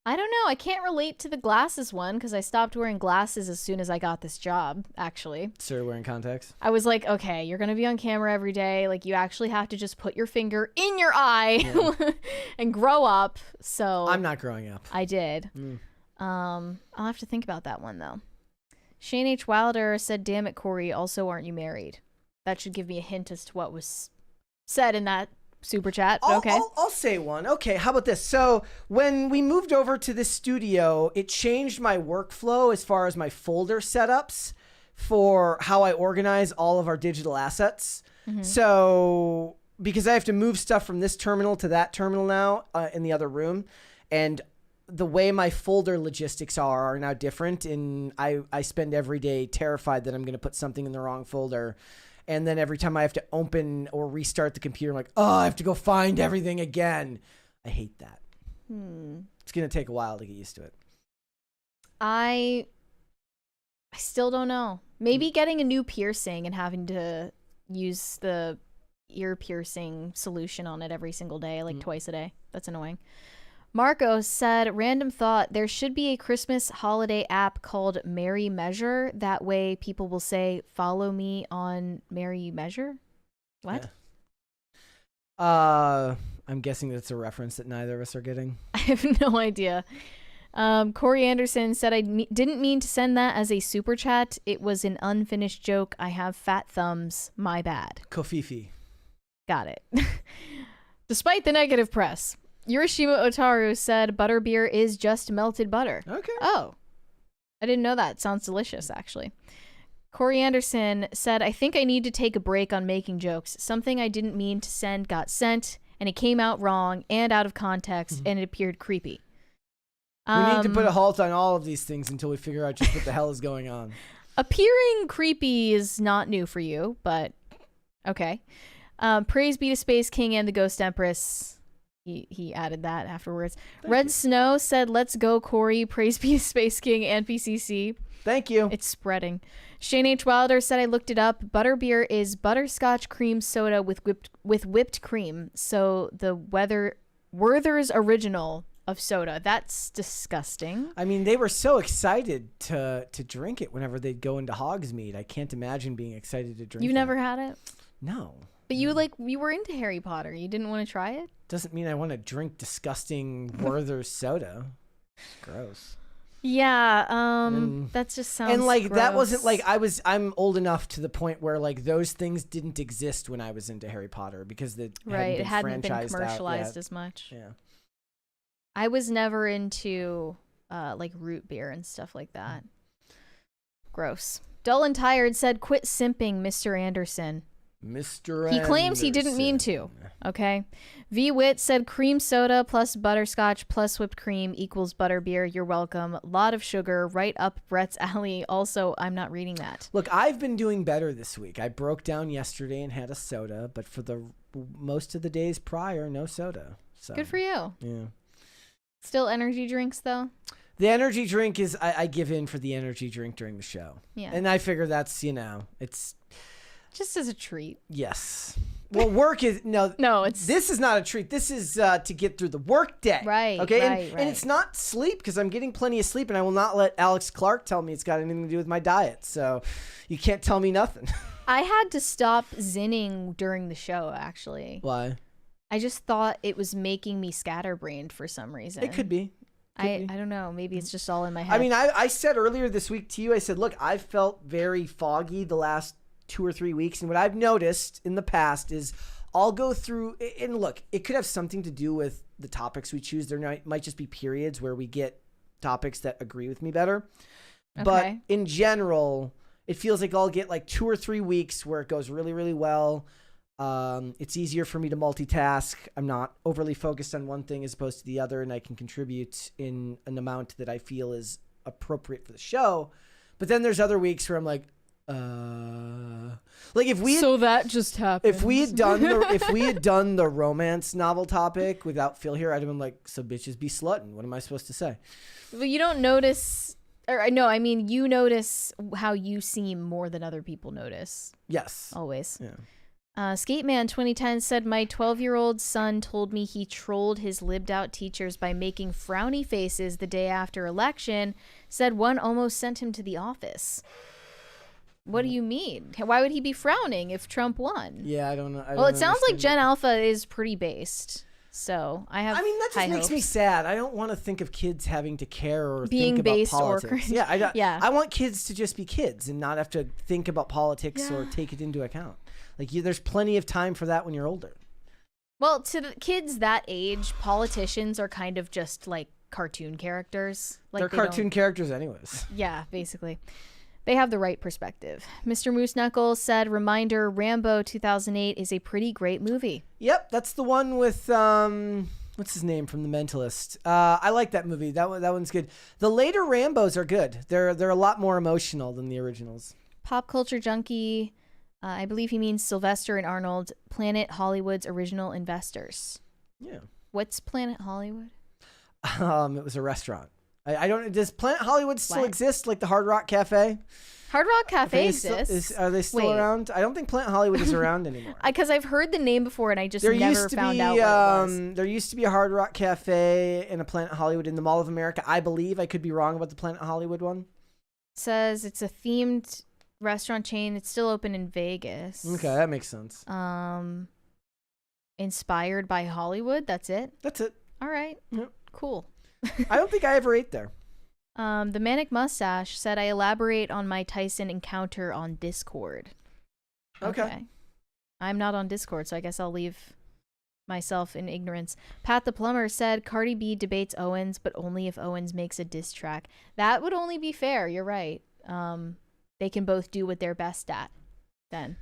I don't know. I can't relate to the glasses one because I stopped wearing glasses as soon as I got this job, actually. Started wearing contacts? I was like, okay, you're going to be on camera every day. Like, you actually have to just put your finger in your eye and grow up. So I'm not growing up. I did. I'll have to think about that one, though. Shane H. Wilder said, damn it, Corey, also aren't you married? That should give me a hint as to what was said in that super chat. Okay. I'll say one. Okay, how about this? So when we moved over to this studio, it changed my workflow as far as my folder setups for how I organize all of our digital assets. So because I have to move stuff from this terminal to that terminal now in the other room, and the way my folder logistics are now different, and I spend every day terrified that I'm going to put something in the wrong folder. And then every time I have to open or restart the computer, I'm like, oh, I have to go find everything again. I hate that. It's going to take a while to get used to it. I still don't know. Maybe getting a new piercing and having to use the ear piercing solution on it every single day, like twice a day. That's annoying. Marco said, random thought, there should be a Christmas holiday app called Merry Measure. That way people will say, follow me on Merry Measure. What? Yeah. I'm guessing that's a reference that neither of us are getting. I have no idea. Corey Anderson said, I didn't mean to send that as a super chat. It was an unfinished joke. I have fat thumbs. My bad. Kofifi. Got it. Despite the negative press, Urashima Otaru said butterbeer is just melted butter. Okay. Oh, I didn't know that. Sounds delicious, actually. Corey Anderson said, I think I need to take a break on making jokes. Something I didn't mean to send got sent, and it came out wrong and out of context, and it appeared creepy. We need to put a halt on all of these things until we figure out just what the hell is going on. Appearing creepy is not new for you, but okay. Praise be to Space King and the Ghost Empress. He added that afterwards. Red Snow said, let's go, Corey. Praise be to Space King and PCC. Thank you. It's spreading. Shane H. Wilder said, I looked it up. Butterbeer is butterscotch cream soda with whipped cream. So the Werther's original of soda. That's disgusting. I mean, they were so excited to drink it whenever they'd go into Hogsmeade. I can't imagine being excited to drink it. You've never had it? No. But you were into Harry Potter. You didn't want to try it? Doesn't mean I want to drink disgusting Werther's soda. Gross. Yeah, that just sounds and like gross. That wasn't like I'm old enough to the point where like those things didn't exist when I was into Harry Potter because it hadn't been commercialized as much. Yeah. I was never into like root beer and stuff like that. Gross. Dull and Tired said, quit simping, Mr. Anderson. He claims he didn't mean to. Okay. V Wit said cream soda plus butterscotch plus whipped cream equals butterbeer. You're welcome. Lot of sugar, right up Brett's alley. Also, I'm not reading that. Look, I've been doing better this week. I broke down yesterday and had a soda, but for the most of the days prior, no soda. So good for you. Yeah. Still energy drinks though? The energy drink is I give in for the energy drink during the show. Yeah. And I figure that's, it's just as a treat. Yes. Well, work is no. This is not a treat. This is to get through the work day. Right. Okay. Right, and it's not sleep because I'm getting plenty of sleep, and I will not let Alex Clark tell me it's got anything to do with my diet. So you can't tell me nothing. I had to stop zinning during the show. Actually. Why? I just thought it was making me scatterbrained for some reason. It could be. I don't know. Maybe it's just all in my head. I mean, I said earlier this week to you, I said, look, I've felt very foggy the last 2 or 3 weeks. And what I've noticed in the past is I'll go through, and look, it could have something to do with the topics we choose. There might just be periods where we get topics that agree with me better. Okay. But in general, it feels like I'll get like 2 or 3 weeks where it goes really, really well. It's easier for me to multitask. I'm not overly focused on one thing as opposed to the other, and I can contribute in an amount that I feel is appropriate for the show. But then there's other weeks where I'm like if we so that just happened. If we had done the romance novel topic without Phil here, I'd have been like, so bitches be slutting. What am I supposed to say? Well, you don't notice, or no, I mean, you notice how you seem more than other people notice. Yes, always. Yeah. Skateman 2010 said, my 12-year-old son told me he trolled his libbed out teachers by making frowny faces the day after election. Said one almost sent him to the office. What do you mean? Why would he be frowning if Trump won? Yeah, I don't know. Well, it sounds like Gen Alpha is pretty based. So that just makes me sad. I don't want to think of kids having to care or being think about based politics. Or cringe. Yeah, I want kids to just be kids and not have to think about politics or take it into account. Like, there's plenty of time for that when you're older. Well, to the kids that age, politicians are kind of just like cartoon characters. Like they're cartoon characters anyways. Yeah, basically. They have the right perspective. Mr. Moose Knuckles said, reminder, Rambo 2008 is a pretty great movie. Yep, that's the one with, what's his name from The Mentalist? I like that movie. That one's good. The later Rambos are good. They're a lot more emotional than the originals. Pop Culture Junkie, I believe he means Sylvester and Arnold, Planet Hollywood's original investors. Yeah. What's Planet Hollywood? It was a restaurant. I don't. Does Planet Hollywood still What? exist? Like the Hard Rock Cafe? Hard Rock Cafe exists. Are they still Wait. around? I don't think Planet Hollywood is around anymore. Because I've heard the name before and I just There never used to found be out what it was. there used to be a Hard Rock Cafe and a Planet Hollywood in the Mall of America. I believe. I could be wrong about the Planet Hollywood one. It says it's a themed restaurant chain. It's still open in Vegas. Okay, that makes sense. Inspired by Hollywood. That's it. That's it. All right. Yep. Cool. I don't think I ever ate there. The Manic Mustache said, I elaborate on my Tyson encounter on Discord. Okay. I'm not on Discord, so I guess I'll leave myself in ignorance. Pat the Plumber said, Cardi B debates Owens, but only if Owens makes a diss track. That would only be fair. You're right. They can both do what they're best at then.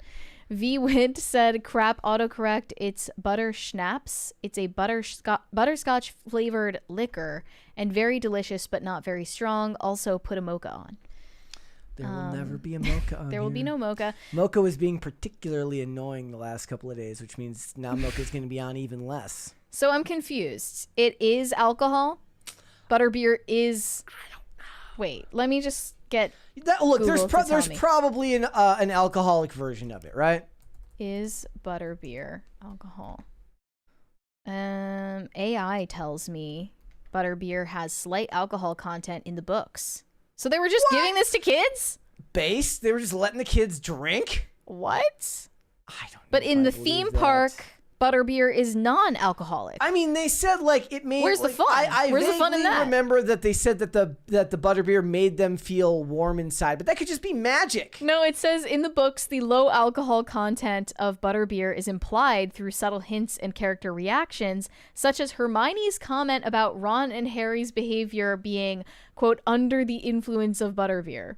V Wint said, crap autocorrect, it's butter schnapps. It's a butterscotch flavored liquor and very delicious but not very strong. Also put a mocha on. There will never be a mocha on There will be no mocha. Mocha was being particularly annoying the last couple of days, which means now mocha is going to be on even less. So I'm confused. It is alcohol. Butterbeer is... Wait, let me just get... Look, Google there's probably an alcoholic version of it, right? Is butterbeer alcohol? AI tells me butterbeer has slight alcohol content in the books. So they were just giving this to kids? Base? They were just letting the kids drink? What? I don't know. But if in I the believe theme that. park, butterbeer is non-alcoholic. I mean, they said like it made. Where's the fun? I Where's the fun in vaguely that? remember that they said that the butterbeer made them feel warm inside, but that could just be magic. No, it says in the books the low alcohol content of butterbeer is implied through subtle hints and character reactions, such as Hermione's comment about Ron and Harry's behavior being, quote, under the influence of butterbeer.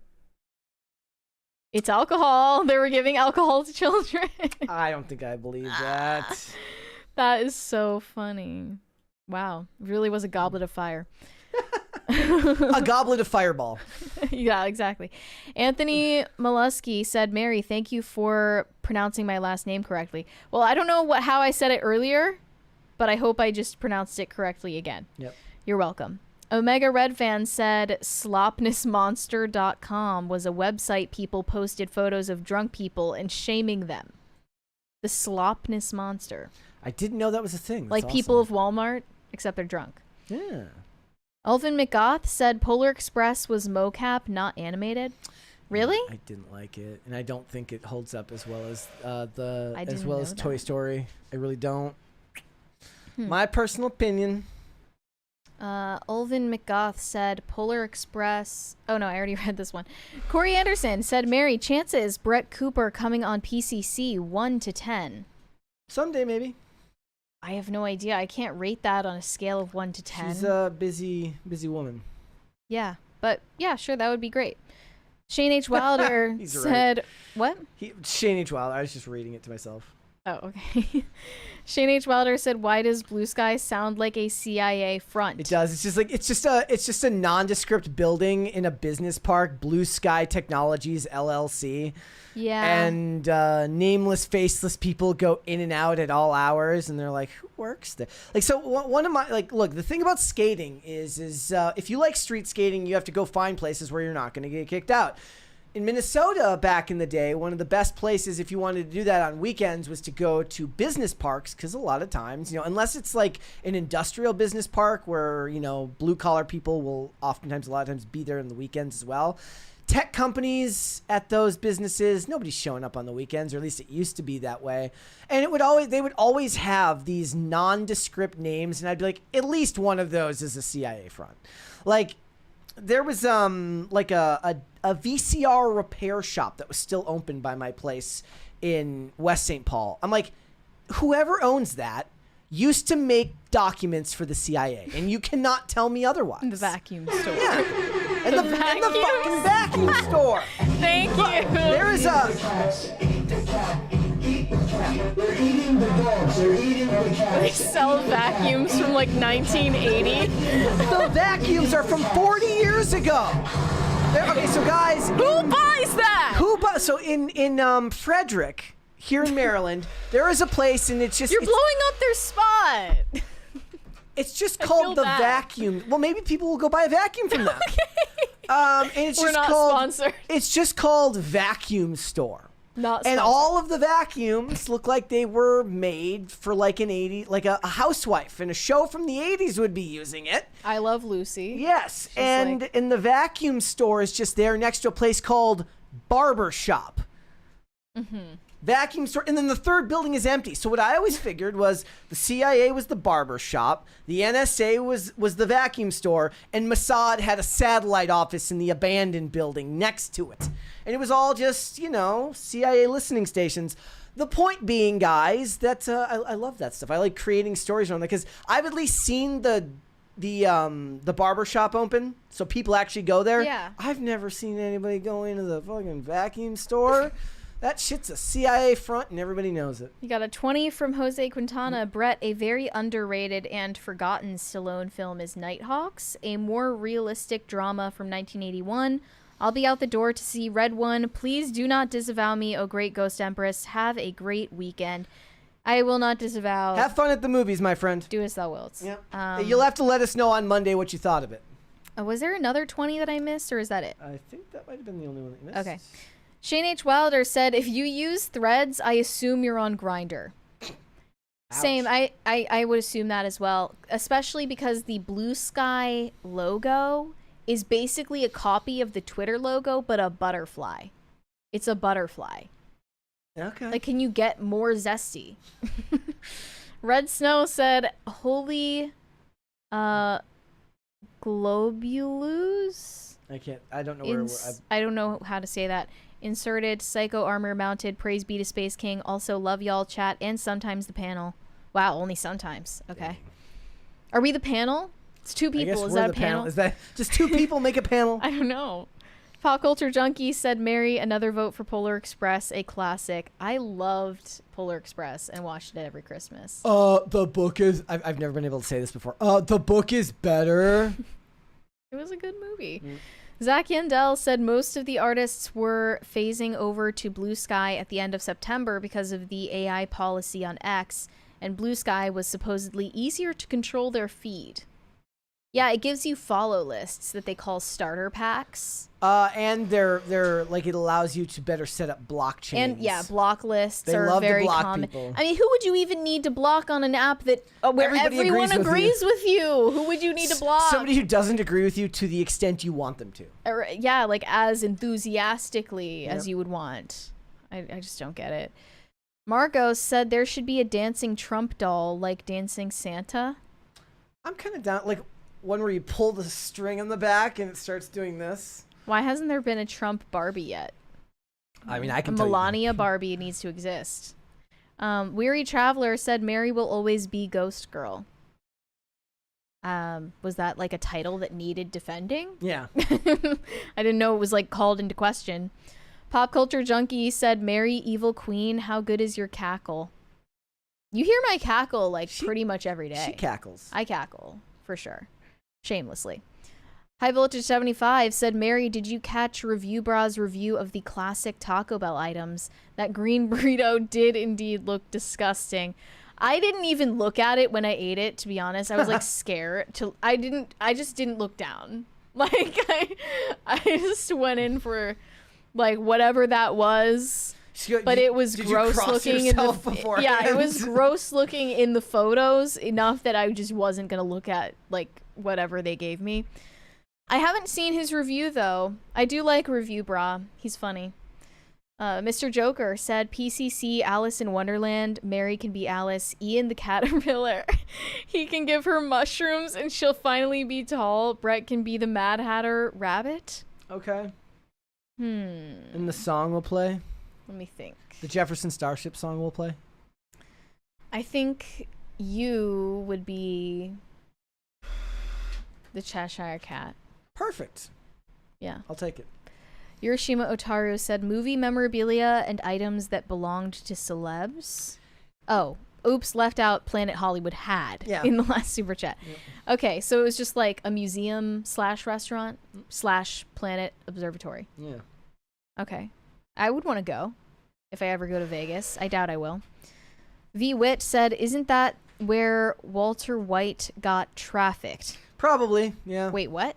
It's alcohol. They were giving alcohol to children. I don't think I believe that. That is so funny. Wow. Really was a goblet of fire. A goblet of Fireball. Yeah, exactly. Anthony Mollusky said, Mary, thank you for pronouncing my last name correctly. Well, I don't know how I said it earlier, but I hope I just pronounced it correctly again. Yep. You're welcome. Omega Red Fan said slopnessmonster.com was a website people posted photos of drunk people and shaming them. The Slopness Monster. I didn't know that was a thing. That's like awesome. people of Walmart, except they're drunk. Yeah. Elvin McGoth said Polar Express was mocap, not animated. Really? I didn't like it, and I don't think it holds up as well as Toy Story. I really don't. My personal opinion. Ulvin McGoth said Polar Express. Oh no, I already read this one. Corey Anderson said, Mary, chances Brett Cooper coming on PCC 1 to 10. Someday, maybe. I have no idea. I can't rate that on a scale of 1 to 10. She's a busy woman. Yeah, but yeah, sure, that would be great. Shane H. Wilder said, what? Shane H. Wilder. I was just reading it to myself. Oh, okay. Shane H. Wilder said, why does Bluesky sound like a CIA front? It does. It's just like it's just a nondescript building in a business park, Blue Sky Technologies LLC. Yeah. And nameless, faceless people go in and out at all hours, and they're like, who works there? Like, so one of my, like, look, the thing about skating is if you like street skating, you have to go find places where you're not going to get kicked out. In Minnesota back in the day, one of the best places if you wanted to do that on weekends was to go to business parks, because a lot of times, unless it's like an industrial business park where, blue collar people will a lot of times be there on the weekends as well. Tech companies at those businesses, nobody's showing up on the weekends, or at least it used to be that way. And they would always have these nondescript names, and I'd be like, at least one of those is a CIA front. Like, there was like a VCR repair shop that was still open by my place in West St. Paul. I'm like, whoever owns that used to make documents for the CIA, and you cannot tell me otherwise. The vacuum store. Yeah. And the fucking vacuum store. Thank you. There is They're eating the dogs. They're eating the cats. They sell vacuums from like 1980. The vacuums are from 40 years ago. Okay, so guys, who buys that? So in Frederick, here in Maryland, there is a place, and it's just you're blowing up their spot. It's just called the vacuum. Well, maybe people will go buy a vacuum from them. And it's We're just not called, sponsored. It's just called Vacuum Store. Not and sponsored. all of the vacuums look like they were made for like an 80s, like a housewife in a show from the 80s would be using it. I Love Lucy. Yes, and in the vacuum store is just there next to a place called Barber Shop. Vacuum store, and then the third building is empty. So what I always figured was the CIA was the barber shop, the NSA was the vacuum store, and Mossad had a satellite office in the abandoned building next to it. And it was all just, CIA listening stations. The point being, guys, that I love that stuff. I like creating stories around that because I've at least seen the barber shop open, so people actually go there. Yeah. I've never seen anybody go into the fucking vacuum store. That shit's a CIA front, and everybody knows it. You got a 20 from Jose Quintana. Brett, a very underrated and forgotten Stallone film is Nighthawks, a more realistic drama from 1981. I'll be out the door to see Red One. Please do not disavow me, oh great Ghost Empress. Have a great weekend. I will not disavow. Have fun at the movies, my friend. Do as thou wilt. Yep. You'll have to let us know on Monday what you thought of it. Was there another 20 that I missed, or is that it? I think that might have been the only one that you missed. Okay. Shane H. Wilder said, if you use Threads, I assume you're on Grindr. Same. I would assume that as well, especially because the Bluesky logo is basically a copy of the Twitter logo, but a butterfly. It's a butterfly. Okay. Like, can you get more zesty? Red Snow said, holy globulus? I don't know where I don't know how to say that. Inserted, psycho armor mounted, praise be to Space King. Also love y'all, chat, and sometimes the panel. Wow, only sometimes. Okay. Are we the panel? It's two people. Is that a panel? Is that just two people make a panel? I don't know. Pop Culture Junkie said, Mary, another vote for Polar Express, a classic. I loved Polar Express and watched it every Christmas. The book is... I've never been able to say this before. The book is better. It was a good movie. Zach Yandel said most of the artists were phasing over to Bluesky at the end of September because of the AI policy on X, and Bluesky was supposedly easier to control their feed. Yeah, it gives you follow lists that they call starter packs. And they're like, it allows you to better set up blockchains. And yeah, block lists They are love to very block common. people. I mean, who would you even need to block on an app that where Everybody everyone agrees with you. agrees with you? Who would you need to block? Somebody who doesn't agree with you to the extent you want them to. Or, yeah, like as enthusiastically as you would want. I just don't get it. Margot said there should be a dancing Trump doll like Dancing Santa. I'm kind of down, like one where you pull the string on the back and it starts doing this. Why hasn't there been a Trump Barbie yet? I mean, I can A tell you. Melania Barbie needs to exist. Weary Traveler said Mary will always be Ghost Girl. Was that like a title that needed defending? Yeah. I didn't know it was like called into question. Pop Culture Junkie said, Mary, Evil Queen, how good is your cackle? You hear my cackle like pretty much every day. She cackles. I cackle, for sure. Shamelessly. High Voltage 75 said, Mary, did you catch Review Bra's review of the classic Taco Bell items? That green burrito did indeed look disgusting. I didn't even look at it when I ate it, to be honest. I was like scared to I just didn't look down. Like I just went in for like whatever that was. But it was gross looking in the yeah, it was gross looking in the photos enough that I just wasn't gonna look at like whatever they gave me. I haven't seen his review though. I do like Review Bra. He's funny. Mr. Joker said PCC Alice in Wonderland. Mary can be Alice. Ian the Caterpillar. He can give her mushrooms and she'll finally be tall. Brett can be the Mad Hatter Rabbit. Okay. And the song will play. Let me think. The Jefferson Starship song will play. I think you would be the Cheshire Cat. Perfect. Yeah. I'll take it. Hiroshima Otaru said movie memorabilia and items that belonged to celebs. Oh, oops, left out Planet Hollywood had in the last super chat. Yeah. Okay, so it was just like a museum / restaurant / Planet Observatory. Yeah. Okay. I would want to go if I ever go to Vegas. I doubt I will. V. Witt said, isn't that where Walter White got trafficked. Probably, yeah. Wait, what?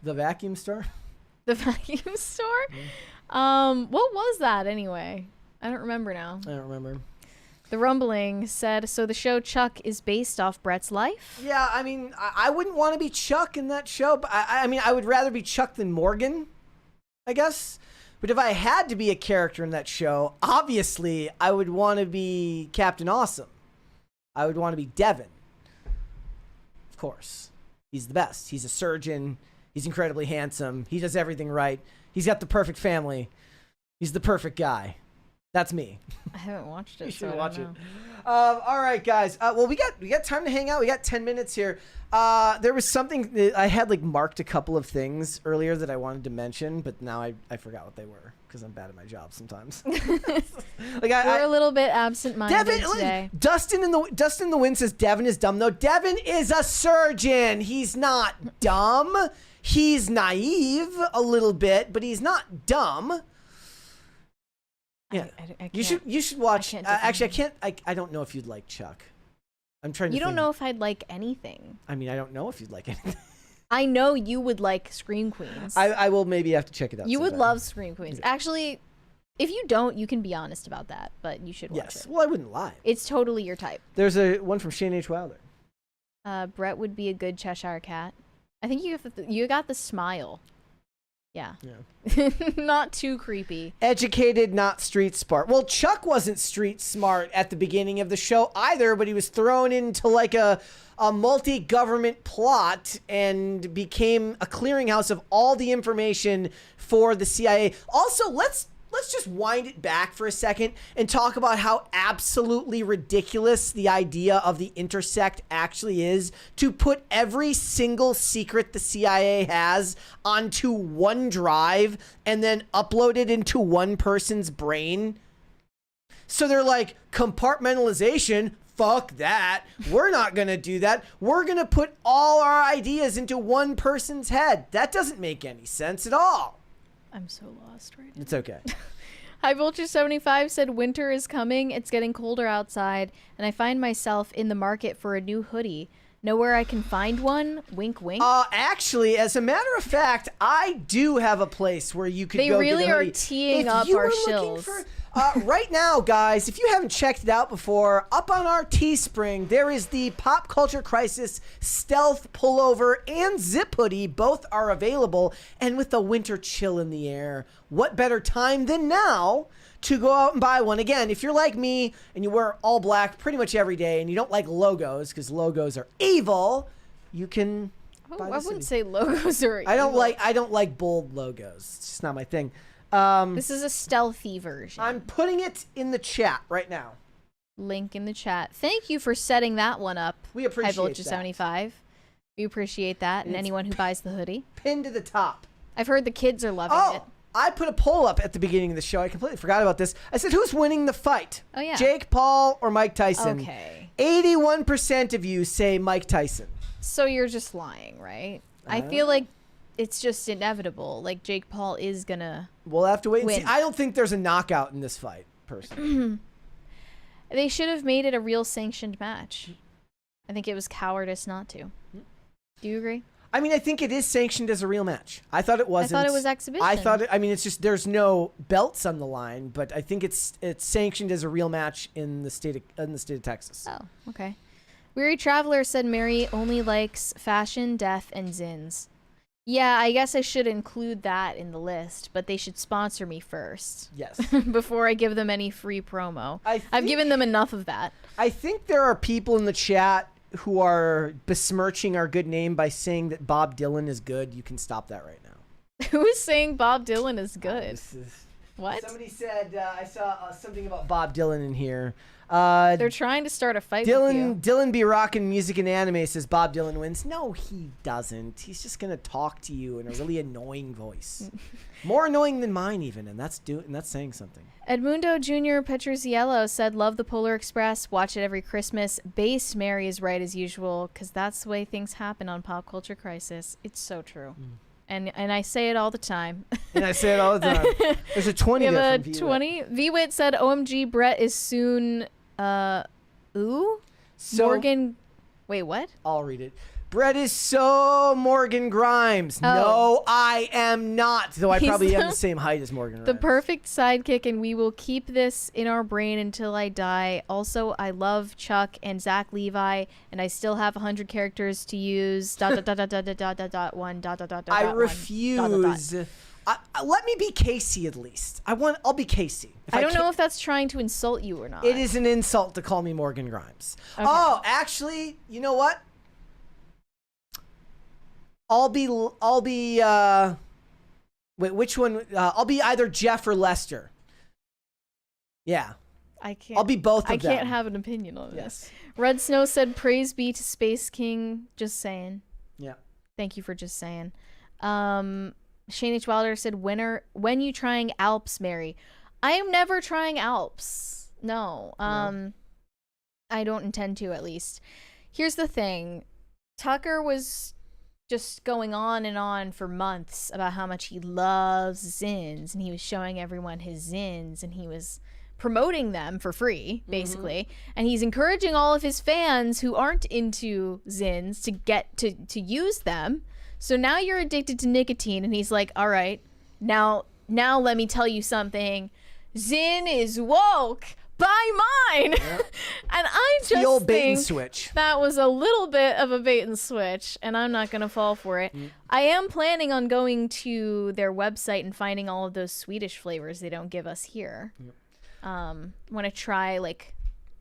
The vacuum store? The vacuum store? What was that anyway? I don't remember now. I don't remember. The Rumbling said, so the show Chuck is based off Brett's life? Yeah, I mean, I wouldn't want to be Chuck in that show, but I mean, I would rather be Chuck than Morgan, I guess. But if I had to be a character in that show, obviously, I would want to be Captain Awesome. I would want to be Devin. Of course. He's the best. He's a surgeon. He's incredibly handsome. He does everything right. He's got the perfect family. He's the perfect guy. That's me. I haven't watched it. You should so watch I it. don't know. All right, guys. Well, we got time to hang out. We got 10 minutes here. There was something that I had marked a couple of things earlier that I wanted to mention, but now I forgot what they were because I'm bad at my job sometimes. We're a little bit absent-minded today. Dustin in the Wind says Devin is dumb. No, Devin is a surgeon. He's not dumb. He's naive a little bit, but he's not dumb. Yeah, I you should watch. Actually, I don't know if you'd like Chuck. I'm trying to. You don't know if I'd like anything. I mean, I don't know if you'd like anything. I know you would like Scream Queens. I will maybe have to check it out. You would sometime. love Scream Queens. Actually, if you don't, you can be honest about that, but you should watch it. Well, I wouldn't lie. It's totally your type. There's a one from Shane H. Wilder. Brett would be a good Cheshire Cat. I think you got the smile. Yeah. Not too creepy. Educated, not street smart. Well, Chuck wasn't street smart at the beginning of the show either, but he was thrown into a multi-government plot and became a clearinghouse of all the information for the CIA. Also, let's just wind it back for a second and talk about how absolutely ridiculous the idea of the Intersect actually is, to put every single secret the CIA has onto one drive and then upload it into one person's brain. So they're like, compartmentalization, fuck that. We're not going to do that. We're going to put all our ideas into one person's head. That doesn't make any sense at all. I'm so lost right now. It's okay. High Vulture 75 said, winter is coming. It's getting colder outside, and I find myself in the market for a new hoodie. Know where I can find one? Wink, wink. Actually, as a matter of fact, I do have a place where you could go. They really get a are hoodie. teeing If up you our were looking shills. for- right now, guys, if you haven't checked it out before, up on our Teespring, there is the Pop Culture Crisis Stealth Pullover and Zip Hoodie. Both are available. And with the winter chill in the air, what better time than now to go out and buy one? Again, if you're like me and you wear all black pretty much every day and you don't like logos because logos are evil, you can buy I this wouldn't hoodie. say logos are I don't evil. like bold logos. It's just not my thing. This is a stealthy version. I'm putting it in the chat right now. Link in the chat. Thank you for setting that one up. We appreciate High Vulture that. 75. We appreciate that, and It's anyone who buys the hoodie. Pinned to the top. I've heard the kids are loving it. I put a poll up at the beginning of the show. I completely forgot about this. I said, who's winning the fight? Oh, yeah. Jake Paul or Mike Tyson? Okay. 81% of you say Mike Tyson. So you're just lying, right? I feel like it's just inevitable. Like, Jake Paul is gonna We'll have to wait and win. see. I don't think there's a knockout in this fight, personally. They should have made it a real sanctioned match. I think it was cowardice not to. Do you agree? I mean, I think it is sanctioned as a real match. I thought it wasn't. I thought it was exhibition. I mean, it's just there's no belts on the line, but I think it's sanctioned as a real match in the state of Texas. Oh, okay. Weary Traveler said Mary only likes fashion, death, and zins. Yeah, I guess I should include that in the list, but they should sponsor me first. Yes. Before I give them any free promo. I've given them enough of that. I think there are people in the chat who are besmirching our good name by saying that Bob Dylan is good. You can stop that right now. Who is saying Bob Dylan is good? What? Somebody said, I saw something about Bob Dylan in here. They're trying to start a fight with you. Dylan be rocking music and anime, says Bob Dylan wins. No, he doesn't. He's just going to talk to you in a really annoying voice. More annoying than mine even, and that's saying something. Edmundo Jr. Petruzziello said, love the Polar Express, watch it every Christmas. Base Mary is right as usual, because that's the way things happen on Pop Culture Crisis. It's so true. And I say it all the time. And I say it all the time. There's a 20 We there have from a VWit. 20. VWit said, OMG, Brett is soon, ooh? So, Morgan. Wait, what? I'll read it. Brett is so Morgan Grimes. Oh. No, I am not. Though I He's probably am the same height as Morgan Grimes. The perfect sidekick, and we will keep this in our brain until I die. Also, I love Chuck and Zach Levi, and I still have 100 characters to use. One. I refuse. Let me be Casey at least. I'll be Casey. I don't know if that's trying to insult you or not. It is an insult to call me Morgan Grimes. Okay. Oh, actually, you know what? I'll be wait, which one? I'll be either Jeff or Lester. Yeah. I can't. I'll be both of them. I can't have an opinion on this. Red Snow said, "Praise be to Space King." Just saying. Yeah. Thank you for just saying. Shane H. Wilder said, "When you trying Alps, Mary?" I am never trying Alps. No. I don't intend to, at least. Here's the thing. Tucker was just going on and on for months about how much he loves zins, and he was showing everyone his zins, and he was promoting them for free, basically. And he's encouraging all of his fans who aren't into zins to get to use them. So now you're addicted to nicotine, and he's like, all right, now let me tell you something. Zin is woke. Buy mine. Yep. And I just the old bait think and switch. That was a little bit of a bait and switch, and I'm not going to fall for it. I am planning on going to their website and finding all of those Swedish flavors they don't give us here. Want to try like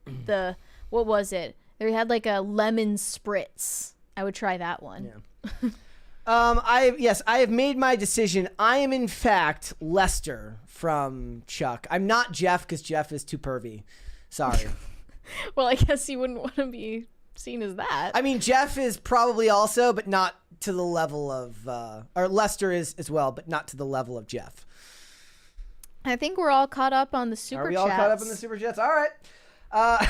what was it? They had like a lemon spritz. I would try that one. Yeah. I have made my decision. I am in fact Lester from Chuck. I'm not Jeff because Jeff is too pervy. Sorry. Well, I guess you wouldn't want to be seen as that. I mean, Jeff is probably also, but not to the level of, or Lester is as well, but not to the level of Jeff. I think we're all caught up on the super chats. Are we all caught up on the super chats? All right. But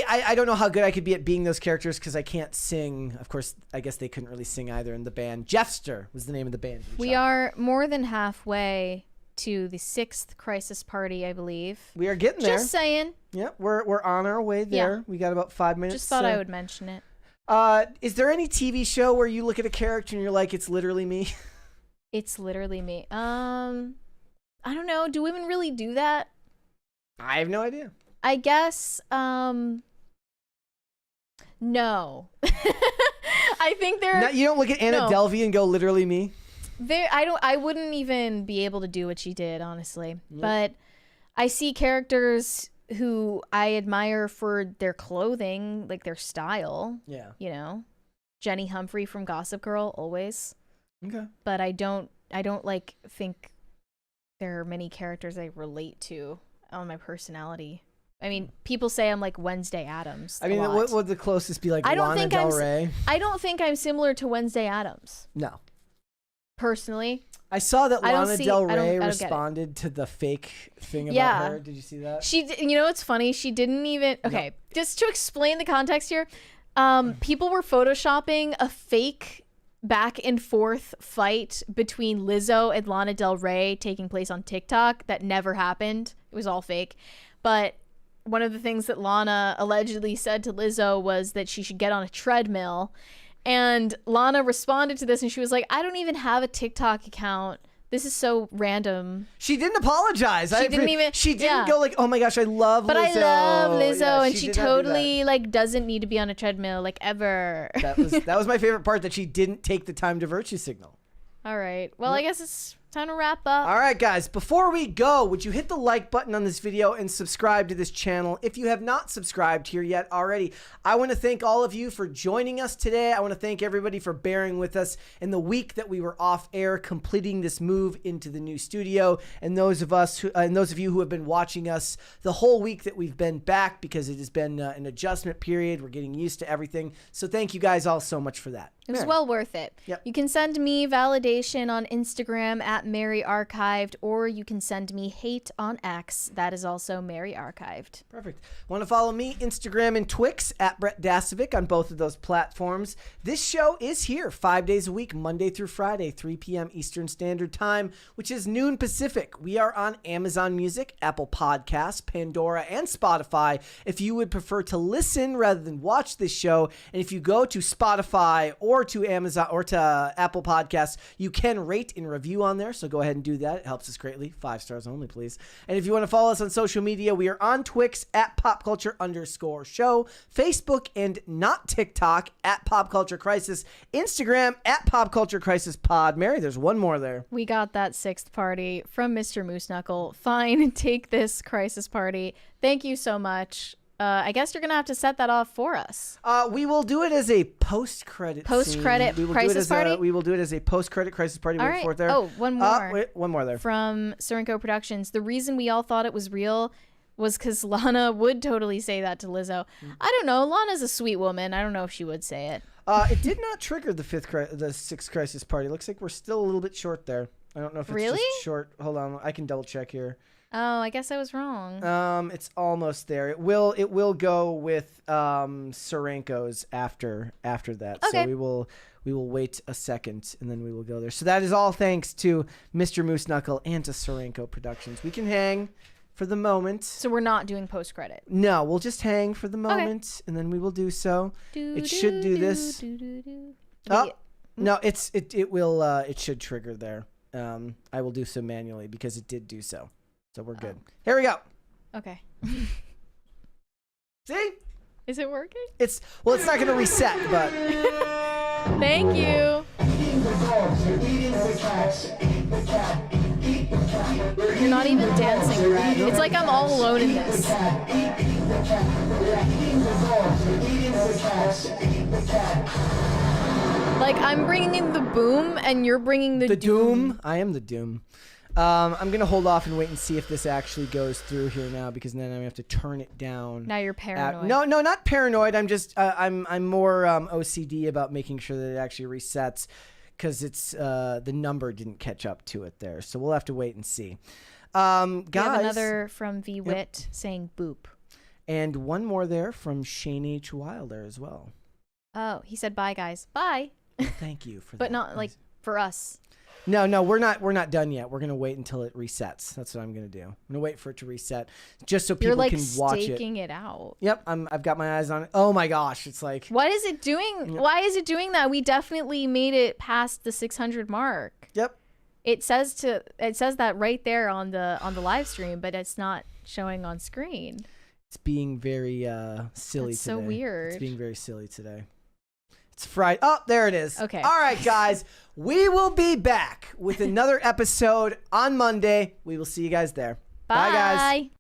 I don't know how good I could be at being those characters because I can't sing. Of course, I guess they couldn't really sing either in the band. Jeffster was the name of the band. We are more than halfway to the 6th crisis party, I believe. We are getting there. Just saying. Yeah, we're on our way there. Yeah. We got about 5 minutes. Just thought I would mention it. Is there any TV show where you look at a character and you're like, it's literally me? It's literally me. I don't know. Do women really do that? I have no idea. I guess, no. I think they're... No, you don't look at Anna Delvey and go, literally me? I wouldn't even be able to do what she did, honestly. Yeah. But I see characters who I admire for their clothing, like their style. Yeah. You know? Jenny Humphrey from Gossip Girl, always. Okay. But I don't like think there are many characters I relate to on my personality. I mean, people say I'm like Wednesday Addams. I mean, what would the closest be, like Lana Del Rey? I don't think I'm similar to Wednesday Addams. No. Personally. I saw that Lana Del Rey responded to the fake thing about her. Did you see that? You know what's funny? She didn't even... Okay, just to explain the context here. People were photoshopping a fake back and forth fight between Lizzo and Lana Del Rey taking place on TikTok that never happened. It was all fake. But one of the things that Lana allegedly said to Lizzo was that she should get on a treadmill. And Lana responded to this and she was like, I don't even have a TikTok account. This is so random. She didn't apologize. She didn't go like, oh my gosh, I love Lizzo. But I love Lizzo, yeah, and she totally like doesn't need to be on a treadmill like ever. That was my favorite part, that she didn't take the time to virtue signal. All right. Well, I guess it's time to wrap up. All right, guys. Before we go, would you hit the like button on this video and subscribe to this channel if you have not subscribed here yet already? I want to thank all of you for joining us today. I want to thank everybody for bearing with us in the week that we were off air, completing this move into the new studio, and those of you who have been watching us the whole week that we've been back, because it has been an adjustment period. We're getting used to everything. So thank you guys all so much for that. It was well worth it. Yep. You can send me validation on Instagram at Mary Archived, or you can send me hate on X. That is also Mary Archived. Perfect. Want to follow me, Instagram and Twix, at Brett Dasovic on both of those platforms. This show is here 5 days a week, Monday through Friday, 3 p.m. Eastern Standard Time, which is noon Pacific. We are on Amazon Music, Apple Podcasts, Pandora, and Spotify if you would prefer to listen rather than watch this show. And if you go to Spotify or to Amazon or to Apple Podcasts, you can rate and review on there. So go ahead and do that. It helps us greatly. 5 stars only, please. And if you want to follow us on social media, we are on Twix at popculture_show, Facebook and not TikTok at Pop Culture Crisis, Instagram at Pop Culture Crisis Pod. Mary, there's one more there. We got that 6th party from Mr. Moose Knuckle. Fine, take this crisis party. Thank you so much. I guess you're going to have to set that off for us. We will do it as a post-credit crisis party? We will do it as a post-credit crisis party. All Wait right. for it there. Oh, one more. Wait, one more there. From Surenko Productions. The reason we all thought it was real was because Lana would totally say that to Lizzo. I don't know. Lana's a sweet woman. I don't know if she would say it. It did not trigger the 6th crisis party. Looks like we're still a little bit short there. I don't know if it's just short. Hold on. I can double check here. Oh, I guess I was wrong. It's almost there. It will go with Surenko's after that. Okay. So we will wait a second and then we will go there. So that is all thanks to Mr. Moose Knuckle and to Surenko Productions. We can hang for the moment. So we're not doing post credit. No, we'll just hang for the moment and then we will do so. It should do this. Oh, no, it should trigger there. I will do so manually because it did do so. So we're good. Here we go. Okay. See? Is it working? It's not going to reset, but. Thank you. You're not even dancing, Brett. It's like I'm all alone in this. Like I'm bringing in the boom and you're bringing the doom. I am the doom. I'm going to hold off and wait and see if this actually goes through here now because then I'm going to have to turn it down. Now you're paranoid. No, not paranoid. I'm just, I'm more OCD about making sure that it actually resets because it's, the number didn't catch up to it there. So we'll have to wait and see. Guys. We have another from VWit saying boop. And one more there from Shane H. Wilder as well. Oh, he said bye, guys. Bye. Well, thank you for that. But not like for us. No, we're not done yet. We're gonna wait until it resets. That's what I'm gonna do. I'm gonna wait for it to reset, just so people can watch it. You're like staking it out. Yep, I've got my eyes on it. Oh my gosh, it's like. What is it doing? Yep. Why is it doing that? We definitely made it past the 600 mark. Yep. It says that right there on the live stream, but it's not showing on screen. It's being very silly That's today. so weird. It's being very silly today. It's Friday. Oh, there it is. Okay. All right, guys. We will be back with another episode on Monday. We will see you guys there. Bye guys.